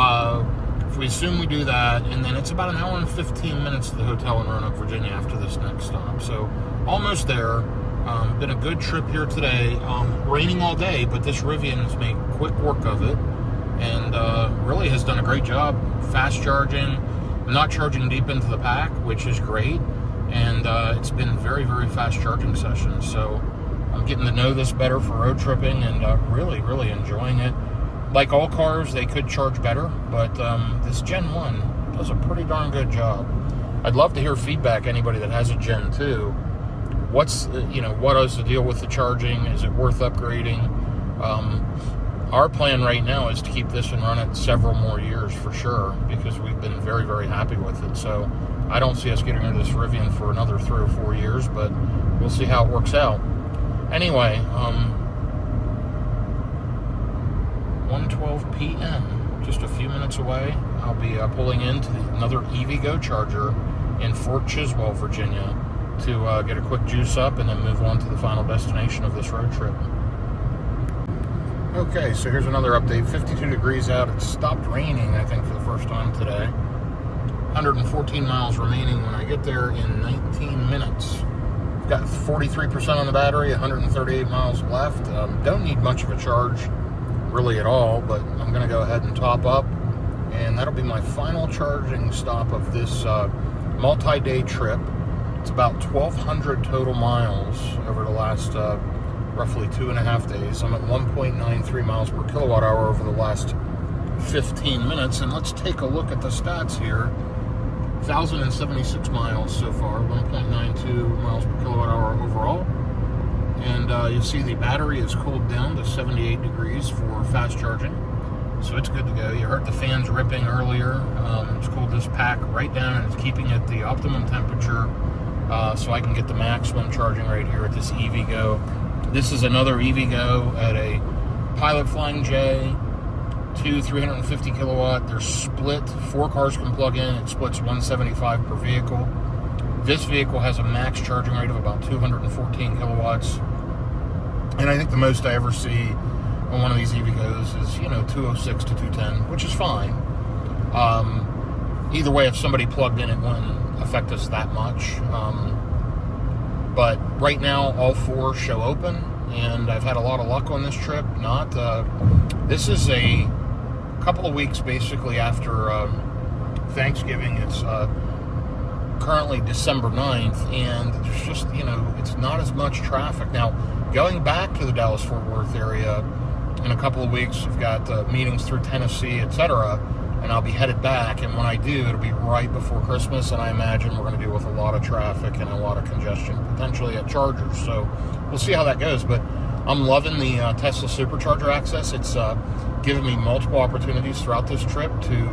Speaker 1: if we assume we do that, and then it's about an hour and 15 minutes to the hotel in Roanoke, Virginia after this next stop. So, almost there. Been a good trip here today. Raining all day, but this Rivian has made quick work of it, and really has done a great job. Fast charging, not charging deep into the pack, which is great, and it's been very, very fast charging sessions. So I'm getting to know this better for road tripping, and really, really enjoying it. Like all cars, they could charge better, but this Gen 1 does a pretty darn good job. I'd love to hear feedback, anybody that has a Gen 2. What's, what is the deal with the charging? Is it worth upgrading? Our plan right now is to keep this and run it several more years for sure, because we've been very, very happy with it. So I don't see us getting rid of this Rivian for another 3 or 4 years, but we'll see how it works out. Anyway, 1:12 p.m., just a few minutes away, I'll be pulling into another EVgo charger in Fort Chiswell, Virginia, to get a quick juice up and then move on to the final destination of this road trip. Okay, so here's another update. 52 degrees out. It stopped raining, I think, for the first time today. 114 miles remaining when I get there in 19 minutes. Got 43% on the battery, 138 miles left. Don't need much of a charge, really at all, but I'm going to go ahead and top up, and that'll be my final charging stop of this multi-day trip. It's about 1,200 total miles over the last roughly 2.5 days. I'm at 1.93 miles per kilowatt hour over the last 15 minutes, and let's take a look at the stats here. 1,076 miles so far, 1.92 miles per kilowatt hour overall. And you see the battery is cooled down to 78 degrees for fast charging, so it's good to go. You heard the fans ripping earlier. It's cooled this pack right down, and it's keeping it the optimum temperature, so I can get the maximum charging right here at this EVgo. This is another EVgo at a Pilot Flying J, 350 kilowatt. They're split. 4 cars can plug in. It splits 175 per vehicle. This vehicle has a max charging rate of about 214 kilowatts. And I think the most I ever see on one of these EVgos is, 206 to 210, which is fine. Either way, if somebody plugged in, it wouldn't affect us that much. But right now, all 4 show open, and I've had a lot of luck on this trip. This is a couple of weeks basically after Thanksgiving. It's currently December 9th, and there's just, it's not as much traffic. Now, going back to the Dallas-Fort Worth area in a couple of weeks, we've got meetings through Tennessee, etc., and I'll be headed back, and when I do, it'll be right before Christmas, and I imagine we're going to deal with a lot of traffic and a lot of congestion, potentially at chargers, so we'll see how that goes. But I'm loving the Tesla Supercharger access. It's given me multiple opportunities throughout this trip to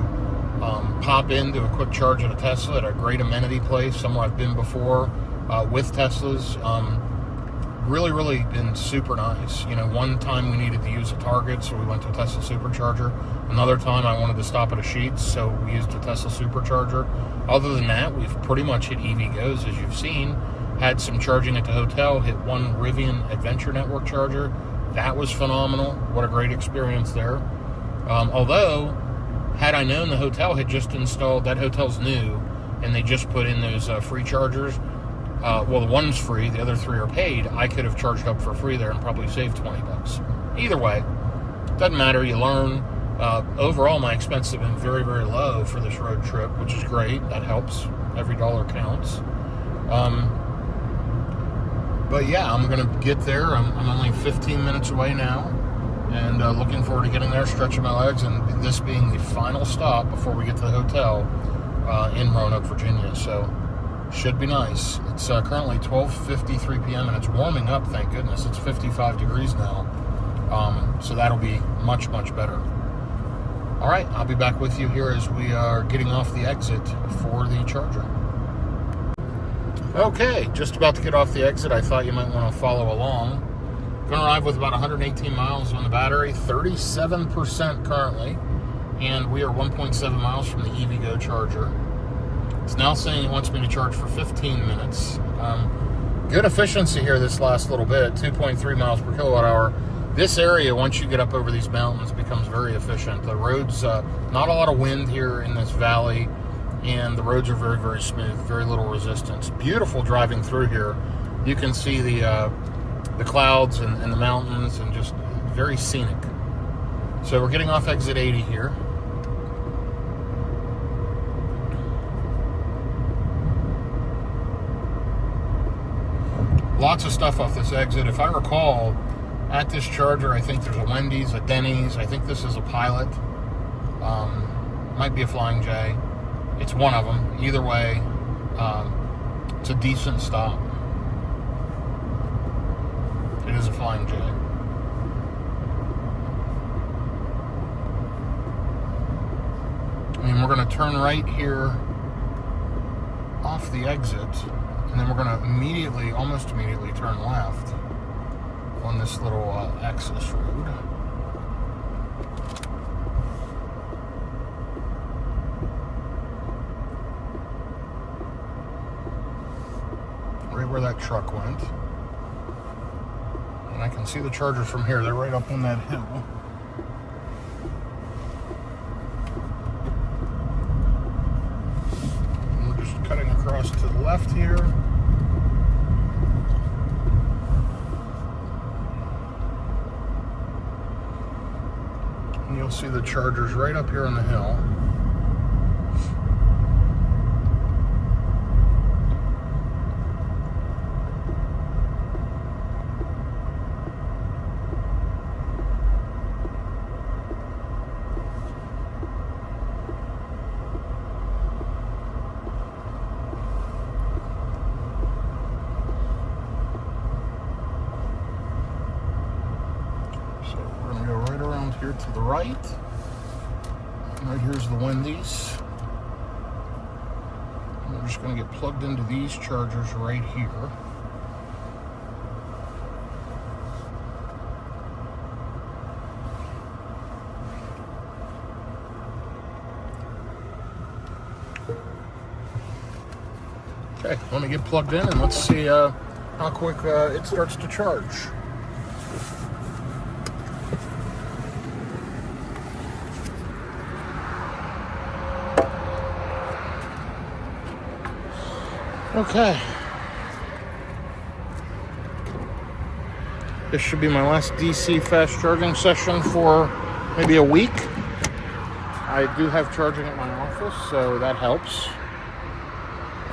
Speaker 1: pop into a quick charge at a Tesla at a great amenity place, somewhere I've been before with Teslas. Really, really been super nice. One time we needed to use a Target, so we went to a Tesla Supercharger. Another time I wanted to stop at a Sheetz, so we used a Tesla Supercharger. Other than that, we've pretty much hit EVgos, as you've seen. Had some charging at the hotel, hit one Rivian Adventure Network charger. That was phenomenal. What a great experience there. Although, had I known the hotel had just installed, that hotel's new, and they just put in those free chargers. Well, the one's free, the other 3 are paid. I could have charged up for free there and probably saved $20. Either way, doesn't matter. You learn. Overall, my expenses have been very, very low for this road trip, which is great. That helps. Every dollar counts. But yeah, I'm going to get there. I'm only 15 minutes away now, and looking forward to getting there, stretching my legs, and this being the final stop before we get to the hotel in Roanoke, Virginia. So should be nice. It's currently 12:53 p.m. and it's warming up, thank goodness. It's 55 degrees now, so that'll be much, much better. All right, I'll be back with you here as we are getting off the exit for the charger. Okay, just about to get off the exit. I thought you might want to follow along. Going to arrive with about 118 miles on the battery, 37% currently, and we are 1.7 miles from the EVgo charger. It's now saying it wants me to charge for 15 minutes. Good efficiency here this last little bit, 2.3 miles per kilowatt hour. This area, once you get up over these mountains, becomes very efficient. The roads, not a lot of wind here in this valley, and the roads are very, very smooth, very little resistance. Beautiful driving through here. You can see the clouds and the mountains, and just very scenic. So we're getting off exit 80 here. Lots of stuff off this exit. If I recall, at this charger, I think there's a Wendy's, a Denny's. I think this is a Pilot. Might be a Flying J. It's one of them. Either way, It's a decent stop. It is a Flying J. I mean, we're going to turn right here off the exit, and then we're going to immediately, almost immediately, turn left on this little access road. Right where that truck went. And I can see the Chargers from here. They're right up on that hill. And we're just cutting across to the left here. And you'll see the Chargers right up here on the hill. Here to the right. Right here's the Wendy's. And we're just going to get plugged into these chargers right here. Okay, let me get plugged in and let's see how quick it starts to charge. Okay. This should be my last DC fast charging session for maybe a week. I do have charging at my office, so that helps.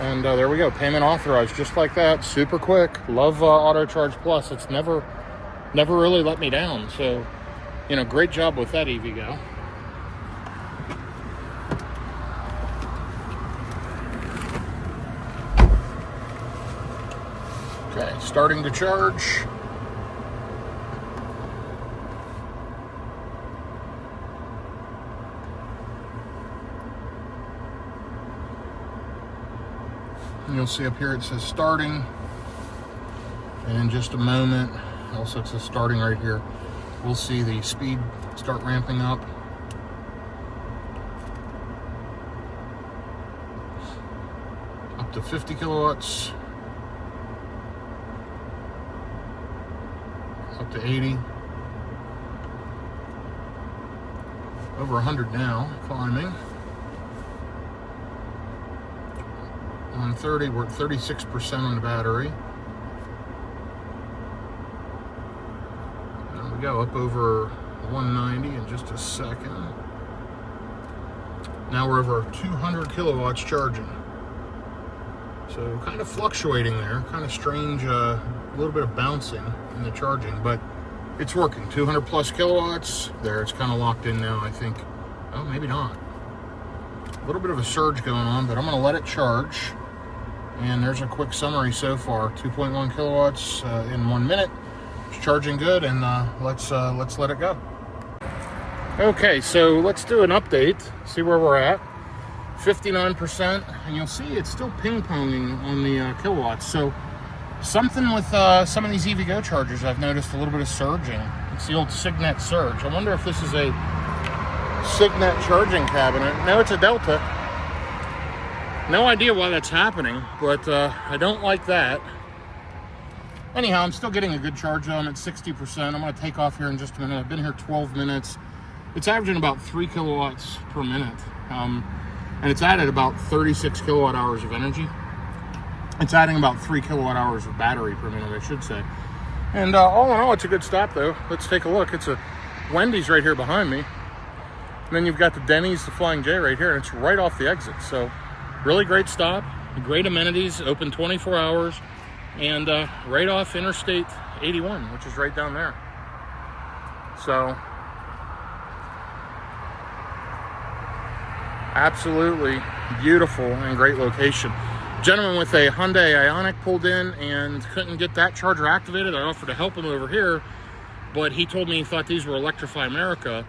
Speaker 1: And there we go. Payment authorized, just like that. Super quick. Love Auto Charge Plus. It's never really let me down. So, you know, great job with that, EVgo. Okay, starting to charge. And you'll see up here it says starting. And in just a moment, also it says starting right here, we'll see the speed start ramping up. Up to 50 kilowatts. Up to 80. Over 100 now, climbing. 130, we're at 36% on the battery. There we go, up over 190 in just a second. Now we're over 200 kilowatts charging. So kind of fluctuating there, kind of strange, a little bit of bouncing in the charging, but it's working. 200 plus kilowatts. There, it's kind of locked in now, I think. Oh, maybe not. A little bit of a surge going on, but I'm going to let it charge. And there's a quick summary so far. 2.1 kilowatts in 1 minute. It's charging good, and let's let it go. Okay, so let's do an update. See where we're at. 59%, and you'll see it's still ping-ponging on the kilowatts. So something with some of these EVgo chargers, I've noticed a little bit of surging. It's the old Signet surge. I wonder if this is a Signet charging cabinet. No, it's a Delta. No idea why that's happening, but I don't like that. Anyhow, I'm still getting a good charge on at 60%. I'm going to take off here in just a minute. I've been here 12 minutes. It's averaging about 3 kilowatts per minute. And it's added about 36 kilowatt hours of energy. It's adding about 3 kilowatt hours of battery per minute, I should say. And all in all, it's a good stop, though. Let's take a look. It's a Wendy's right here behind me. And then you've got the Denny's, the Flying J right here, and it's right off the exit. So really great stop, great amenities, open 24 hours, and right off Interstate 81, which is right down there. So absolutely beautiful and great location. Gentleman with a Hyundai Ioniq pulled in and couldn't get that charger activated. I offered to help him over here, but he told me he thought these were Electrify America,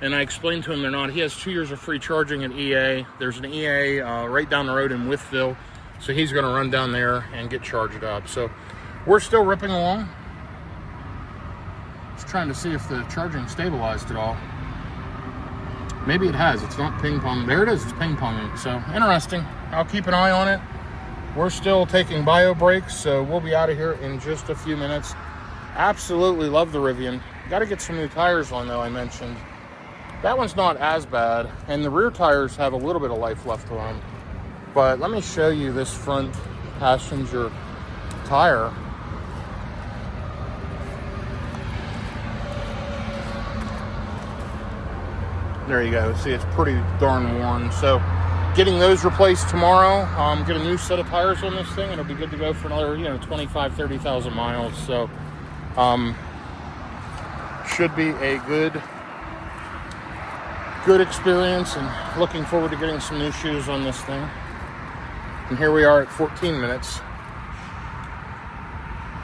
Speaker 1: and I explained to him they're not. He has 2 years of free charging at EA. There's an EA right down the road in Wytheville, so he's going to run down there and get charged up. So we're still ripping along. Just trying to see if the charging stabilized at all. Maybe it has. It's not ping pong. There it is. It's ping ponging. So interesting. I'll keep an eye on it. We're still taking bio breaks, so we'll be out of here in just a few minutes. Absolutely love the Rivian. Got to get some new tires on, though, I mentioned. That one's not as bad, and the rear tires have a little bit of life left on them. But let me show you this front passenger tire. There you go. See, it's pretty darn worn. So getting those replaced tomorrow. Get a new set of tires on this thing, and it'll be good to go for another, 25, 30,000 miles. So should be a good experience, and looking forward to getting some new shoes on this thing. And here we are at 14 minutes.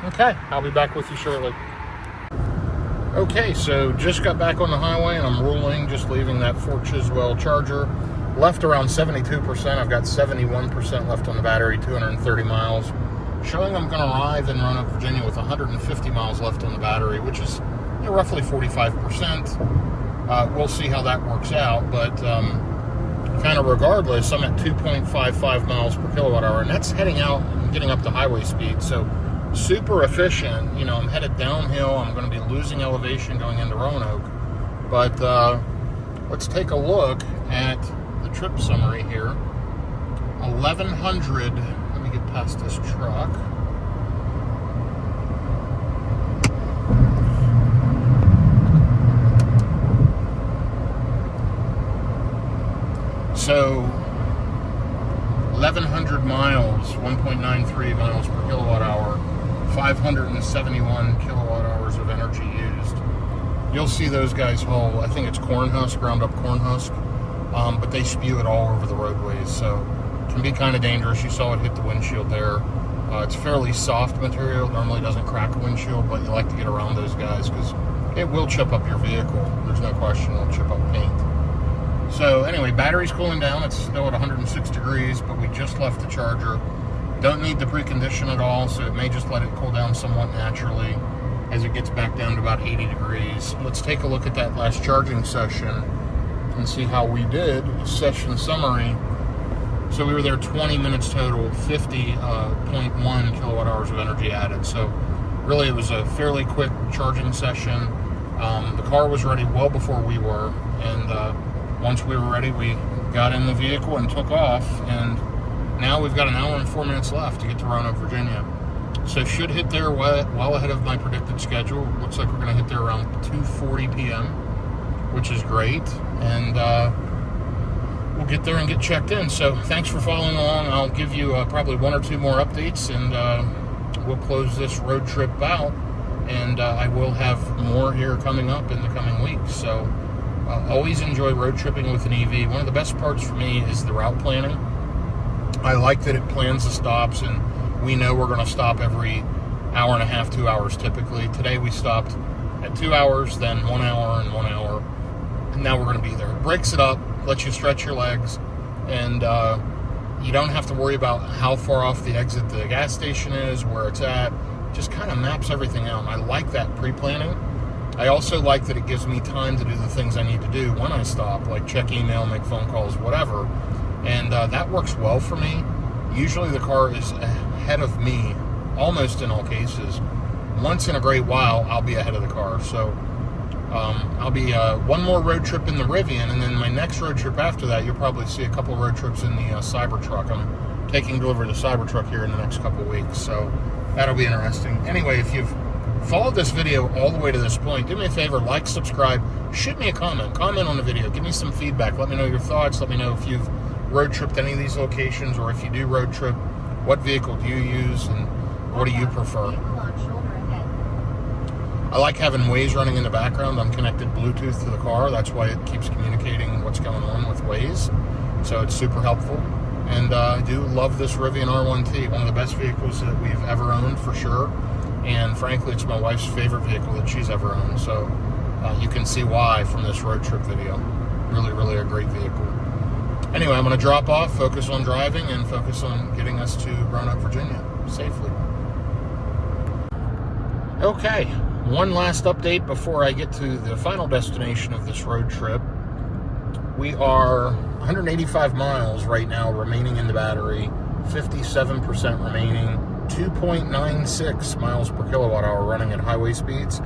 Speaker 1: Okay, I'll be back with you shortly. Okay, so just got back on the highway, and I'm rolling, just leaving that Fort Chiswell Charger. Left around 72%. I've got 71% left on the battery, 230 miles. Showing I'm going to arrive in Roanoke, Virginia with 150 miles left on the battery, which is roughly 45%. We'll see how that works out, but kind of regardless, I'm at 2.55 miles per kilowatt hour, and that's heading out and getting up to highway speed. So super efficient. I'm headed downhill. I'm going to be losing elevation going into Roanoke. But let's take a look at the trip summary here. 1,100. Let me get past this truck. So 1,100 miles, 1.93 miles per kilowatt hour, 571 kilowatt hours of energy used. You'll see those guys haul, I think it's corn husk, ground up corn husk, but they spew it all over the roadways, so it can be kind of dangerous. You saw it hit the windshield there. It's fairly soft material, normally doesn't crack a windshield, but you like to get around those guys because it will chip up your vehicle. There's no question it'll chip up paint. So anyway, battery's cooling down. It's still at 106 degrees, but we just left the charger. Don't need the precondition at all, so it may just let it cool down somewhat naturally as it gets back down to about 80 degrees. Let's take a look at that last charging session and see how we did. Session summary. So we were there 20 minutes total, 50.1 kilowatt hours of energy added. So really it was a fairly quick charging session. The car was ready well before we were, and once we were ready, we got in the vehicle and took off, and now we've got an hour and 4 minutes left to get to Roanoke, Virginia. So should hit there well ahead of my predicted schedule. Looks like we're going to hit there around 2:40 p.m., which is great, and we'll get there and get checked in. So thanks for following along. I'll give you probably one or two more updates, and we'll close this road trip out, and I will have more here coming up in the coming weeks. So always enjoy road tripping with an EV. One of the best parts for me is the route planning. I like that it plans the stops, and we know we're going to stop every hour and a half, 2 hours typically. Today we stopped at 2 hours, then 1 hour and 1 hour, and now we're going to be there. It breaks it up, lets you stretch your legs, and you don't have to worry about how far off the exit the gas station is, where it's at. Just kind of maps everything out. I like that pre-planning. I also like that it gives me time to do the things I need to do when I stop, like check email, make phone calls, whatever. And that works well for me. Usually the car is ahead of me, almost in all cases. Once in a great while, I'll be ahead of the car. So I'll be one more road trip in the Rivian, and then my next road trip after that, you'll probably see a couple road trips in the Cybertruck. I'm taking delivery of the Cybertruck here in the next couple weeks, so that'll be interesting. Anyway, if you've followed this video all the way to this point, do me a favor, like, subscribe, shoot me a comment on the video, give me some feedback, let me know your thoughts, let me know if you've road tripped any of these locations, or if you do road trip, what vehicle do you use, and what do you prefer? I like having Waze running in the background. I'm connected Bluetooth to the car. That's why it keeps communicating what's going on with Waze. So it's super helpful. And I do love this Rivian R1T, one of the best vehicles that we've ever owned for sure. And frankly, it's my wife's favorite vehicle that she's ever owned. So you can see why from this road trip video. Really, really a great vehicle. Anyway, I'm going to drop off, focus on driving, and focus on getting us to Roanoke, Virginia safely. Okay, one last update before I get to the final destination of this road trip. We are 185 miles right now remaining in the battery, 57% remaining, 2.96 miles per kilowatt hour running at highway speeds.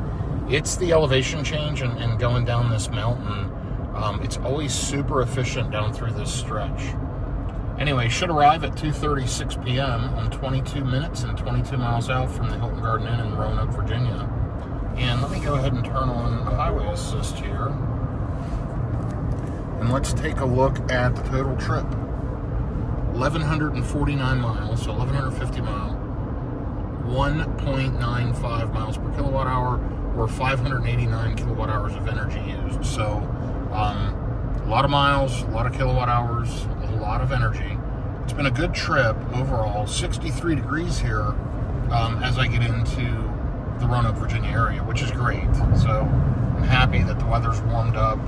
Speaker 1: It's the elevation change and going down this mountain. It's always super efficient down through this stretch. Anyway, should arrive at 2:36 p.m. on 22 minutes and 22 miles out from the Hilton Garden Inn in Roanoke, Virginia. And let me go ahead and turn on highway assist here. And let's take a look at the total trip. 1,149 miles, so 1,150 miles, 1.95 miles per kilowatt hour, or 589 kilowatt hours of energy used. So a lot of miles, a lot of kilowatt hours, a lot of energy. It's been a good trip overall. 63 degrees here as I get into the Roanoke, Virginia area, which is great. So I'm happy that the weather's warmed up.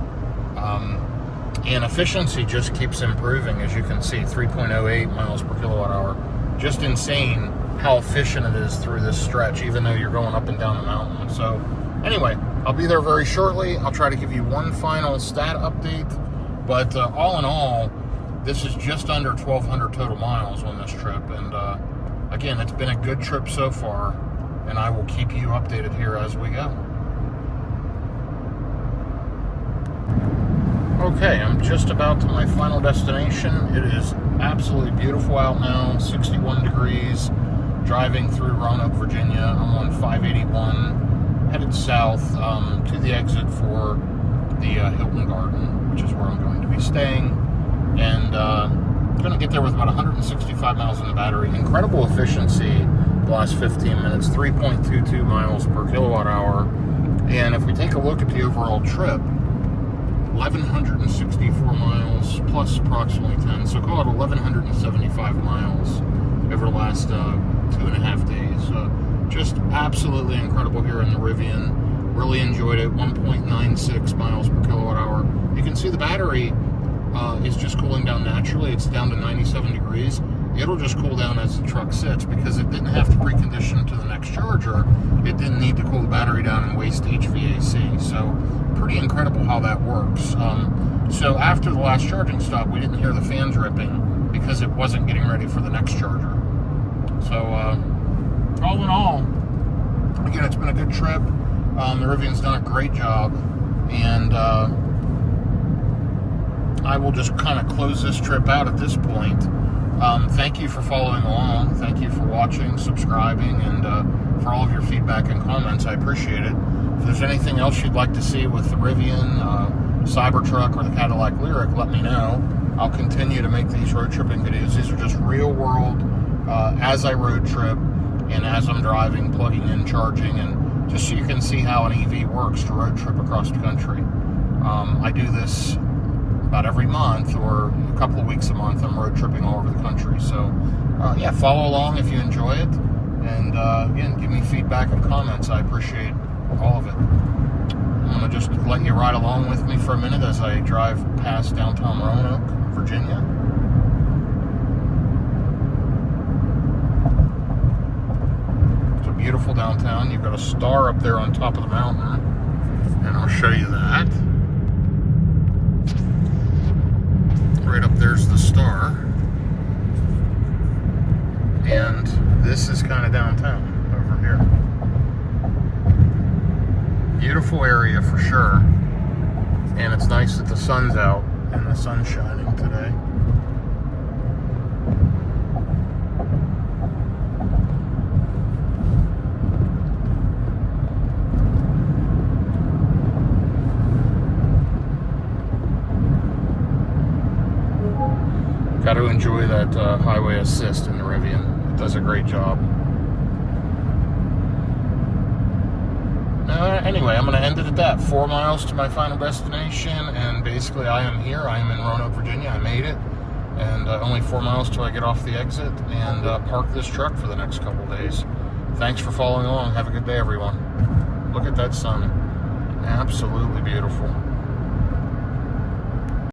Speaker 1: And efficiency just keeps improving, as you can see, 3.08 miles per kilowatt hour. Just insane how efficient it is through this stretch, even though you're going up and down the mountain. So anyway, I'll be there very shortly. I'll try to give you one final stat update. But all in all, this is just under 1,200 total miles on this trip. And again, it's been a good trip so far. And I will keep you updated here as we go. Okay, I'm just about to my final destination. It is absolutely beautiful out now, 61 degrees, driving through Roanoke, Virginia. I'm on 581, headed south to the exit for the Hilton Garden, which is where I'm going to be staying. And I'm going to get there with about 165 miles in the battery. Incredible efficiency the last 15 minutes, 3.22 miles per kilowatt hour. And if we take a look at the overall trip, 1,164 miles plus approximately 10, so call it 1,175 miles over the last 2.5 days. Just absolutely incredible here in the Rivian. Really enjoyed it. 1.96 miles per kilowatt hour. You can see the battery is just cooling down naturally. It's down to 97 degrees. It'll just cool down as the truck sits because it didn't have to precondition to the next charger. It didn't need to cool the battery down and waste HVAC. So pretty incredible how that works. So after the last charging stop, we didn't hear the fans ripping because it wasn't getting ready for the next charger. So all in all, again, it's been a good trip. The Rivian's done a great job. And I will just kind of close this trip out at this point. Thank you for following along. Thank you for watching, subscribing, and for all of your feedback and comments. I appreciate it. If there's anything else you'd like to see with the Rivian, Cybertruck, or the Cadillac Lyric, let me know. I'll continue to make these road tripping videos. These are just real world as I road trip and as I'm driving, plugging in, charging, and just so you can see how an EV works to road trip across the country. I do this about every month or a couple of weeks a month. I'm road tripping all over the country. So yeah, follow along if you enjoy it. And again, give me feedback and comments. I appreciate all of it. I'm going to just let you ride along with me for a minute as I drive past downtown Roanoke, Virginia. It's a beautiful downtown. You've got a star up there on top of the mountain, and I'll show you that. Right up there's the star. And this is kind of downtown over here. Beautiful area for sure. And it's nice that the sun's out and the sun's shining today. Got to enjoy that highway assist in the Rivian. It does a great job. Anyway, I'm going to end it at that. 4 miles to my final destination, and basically I am here. I am in Roanoke, Virginia. I made it. And only 4 miles till I get off the exit and park this truck for the next couple days. Thanks for following along. Have a good day, everyone. Look at that sun. Absolutely beautiful.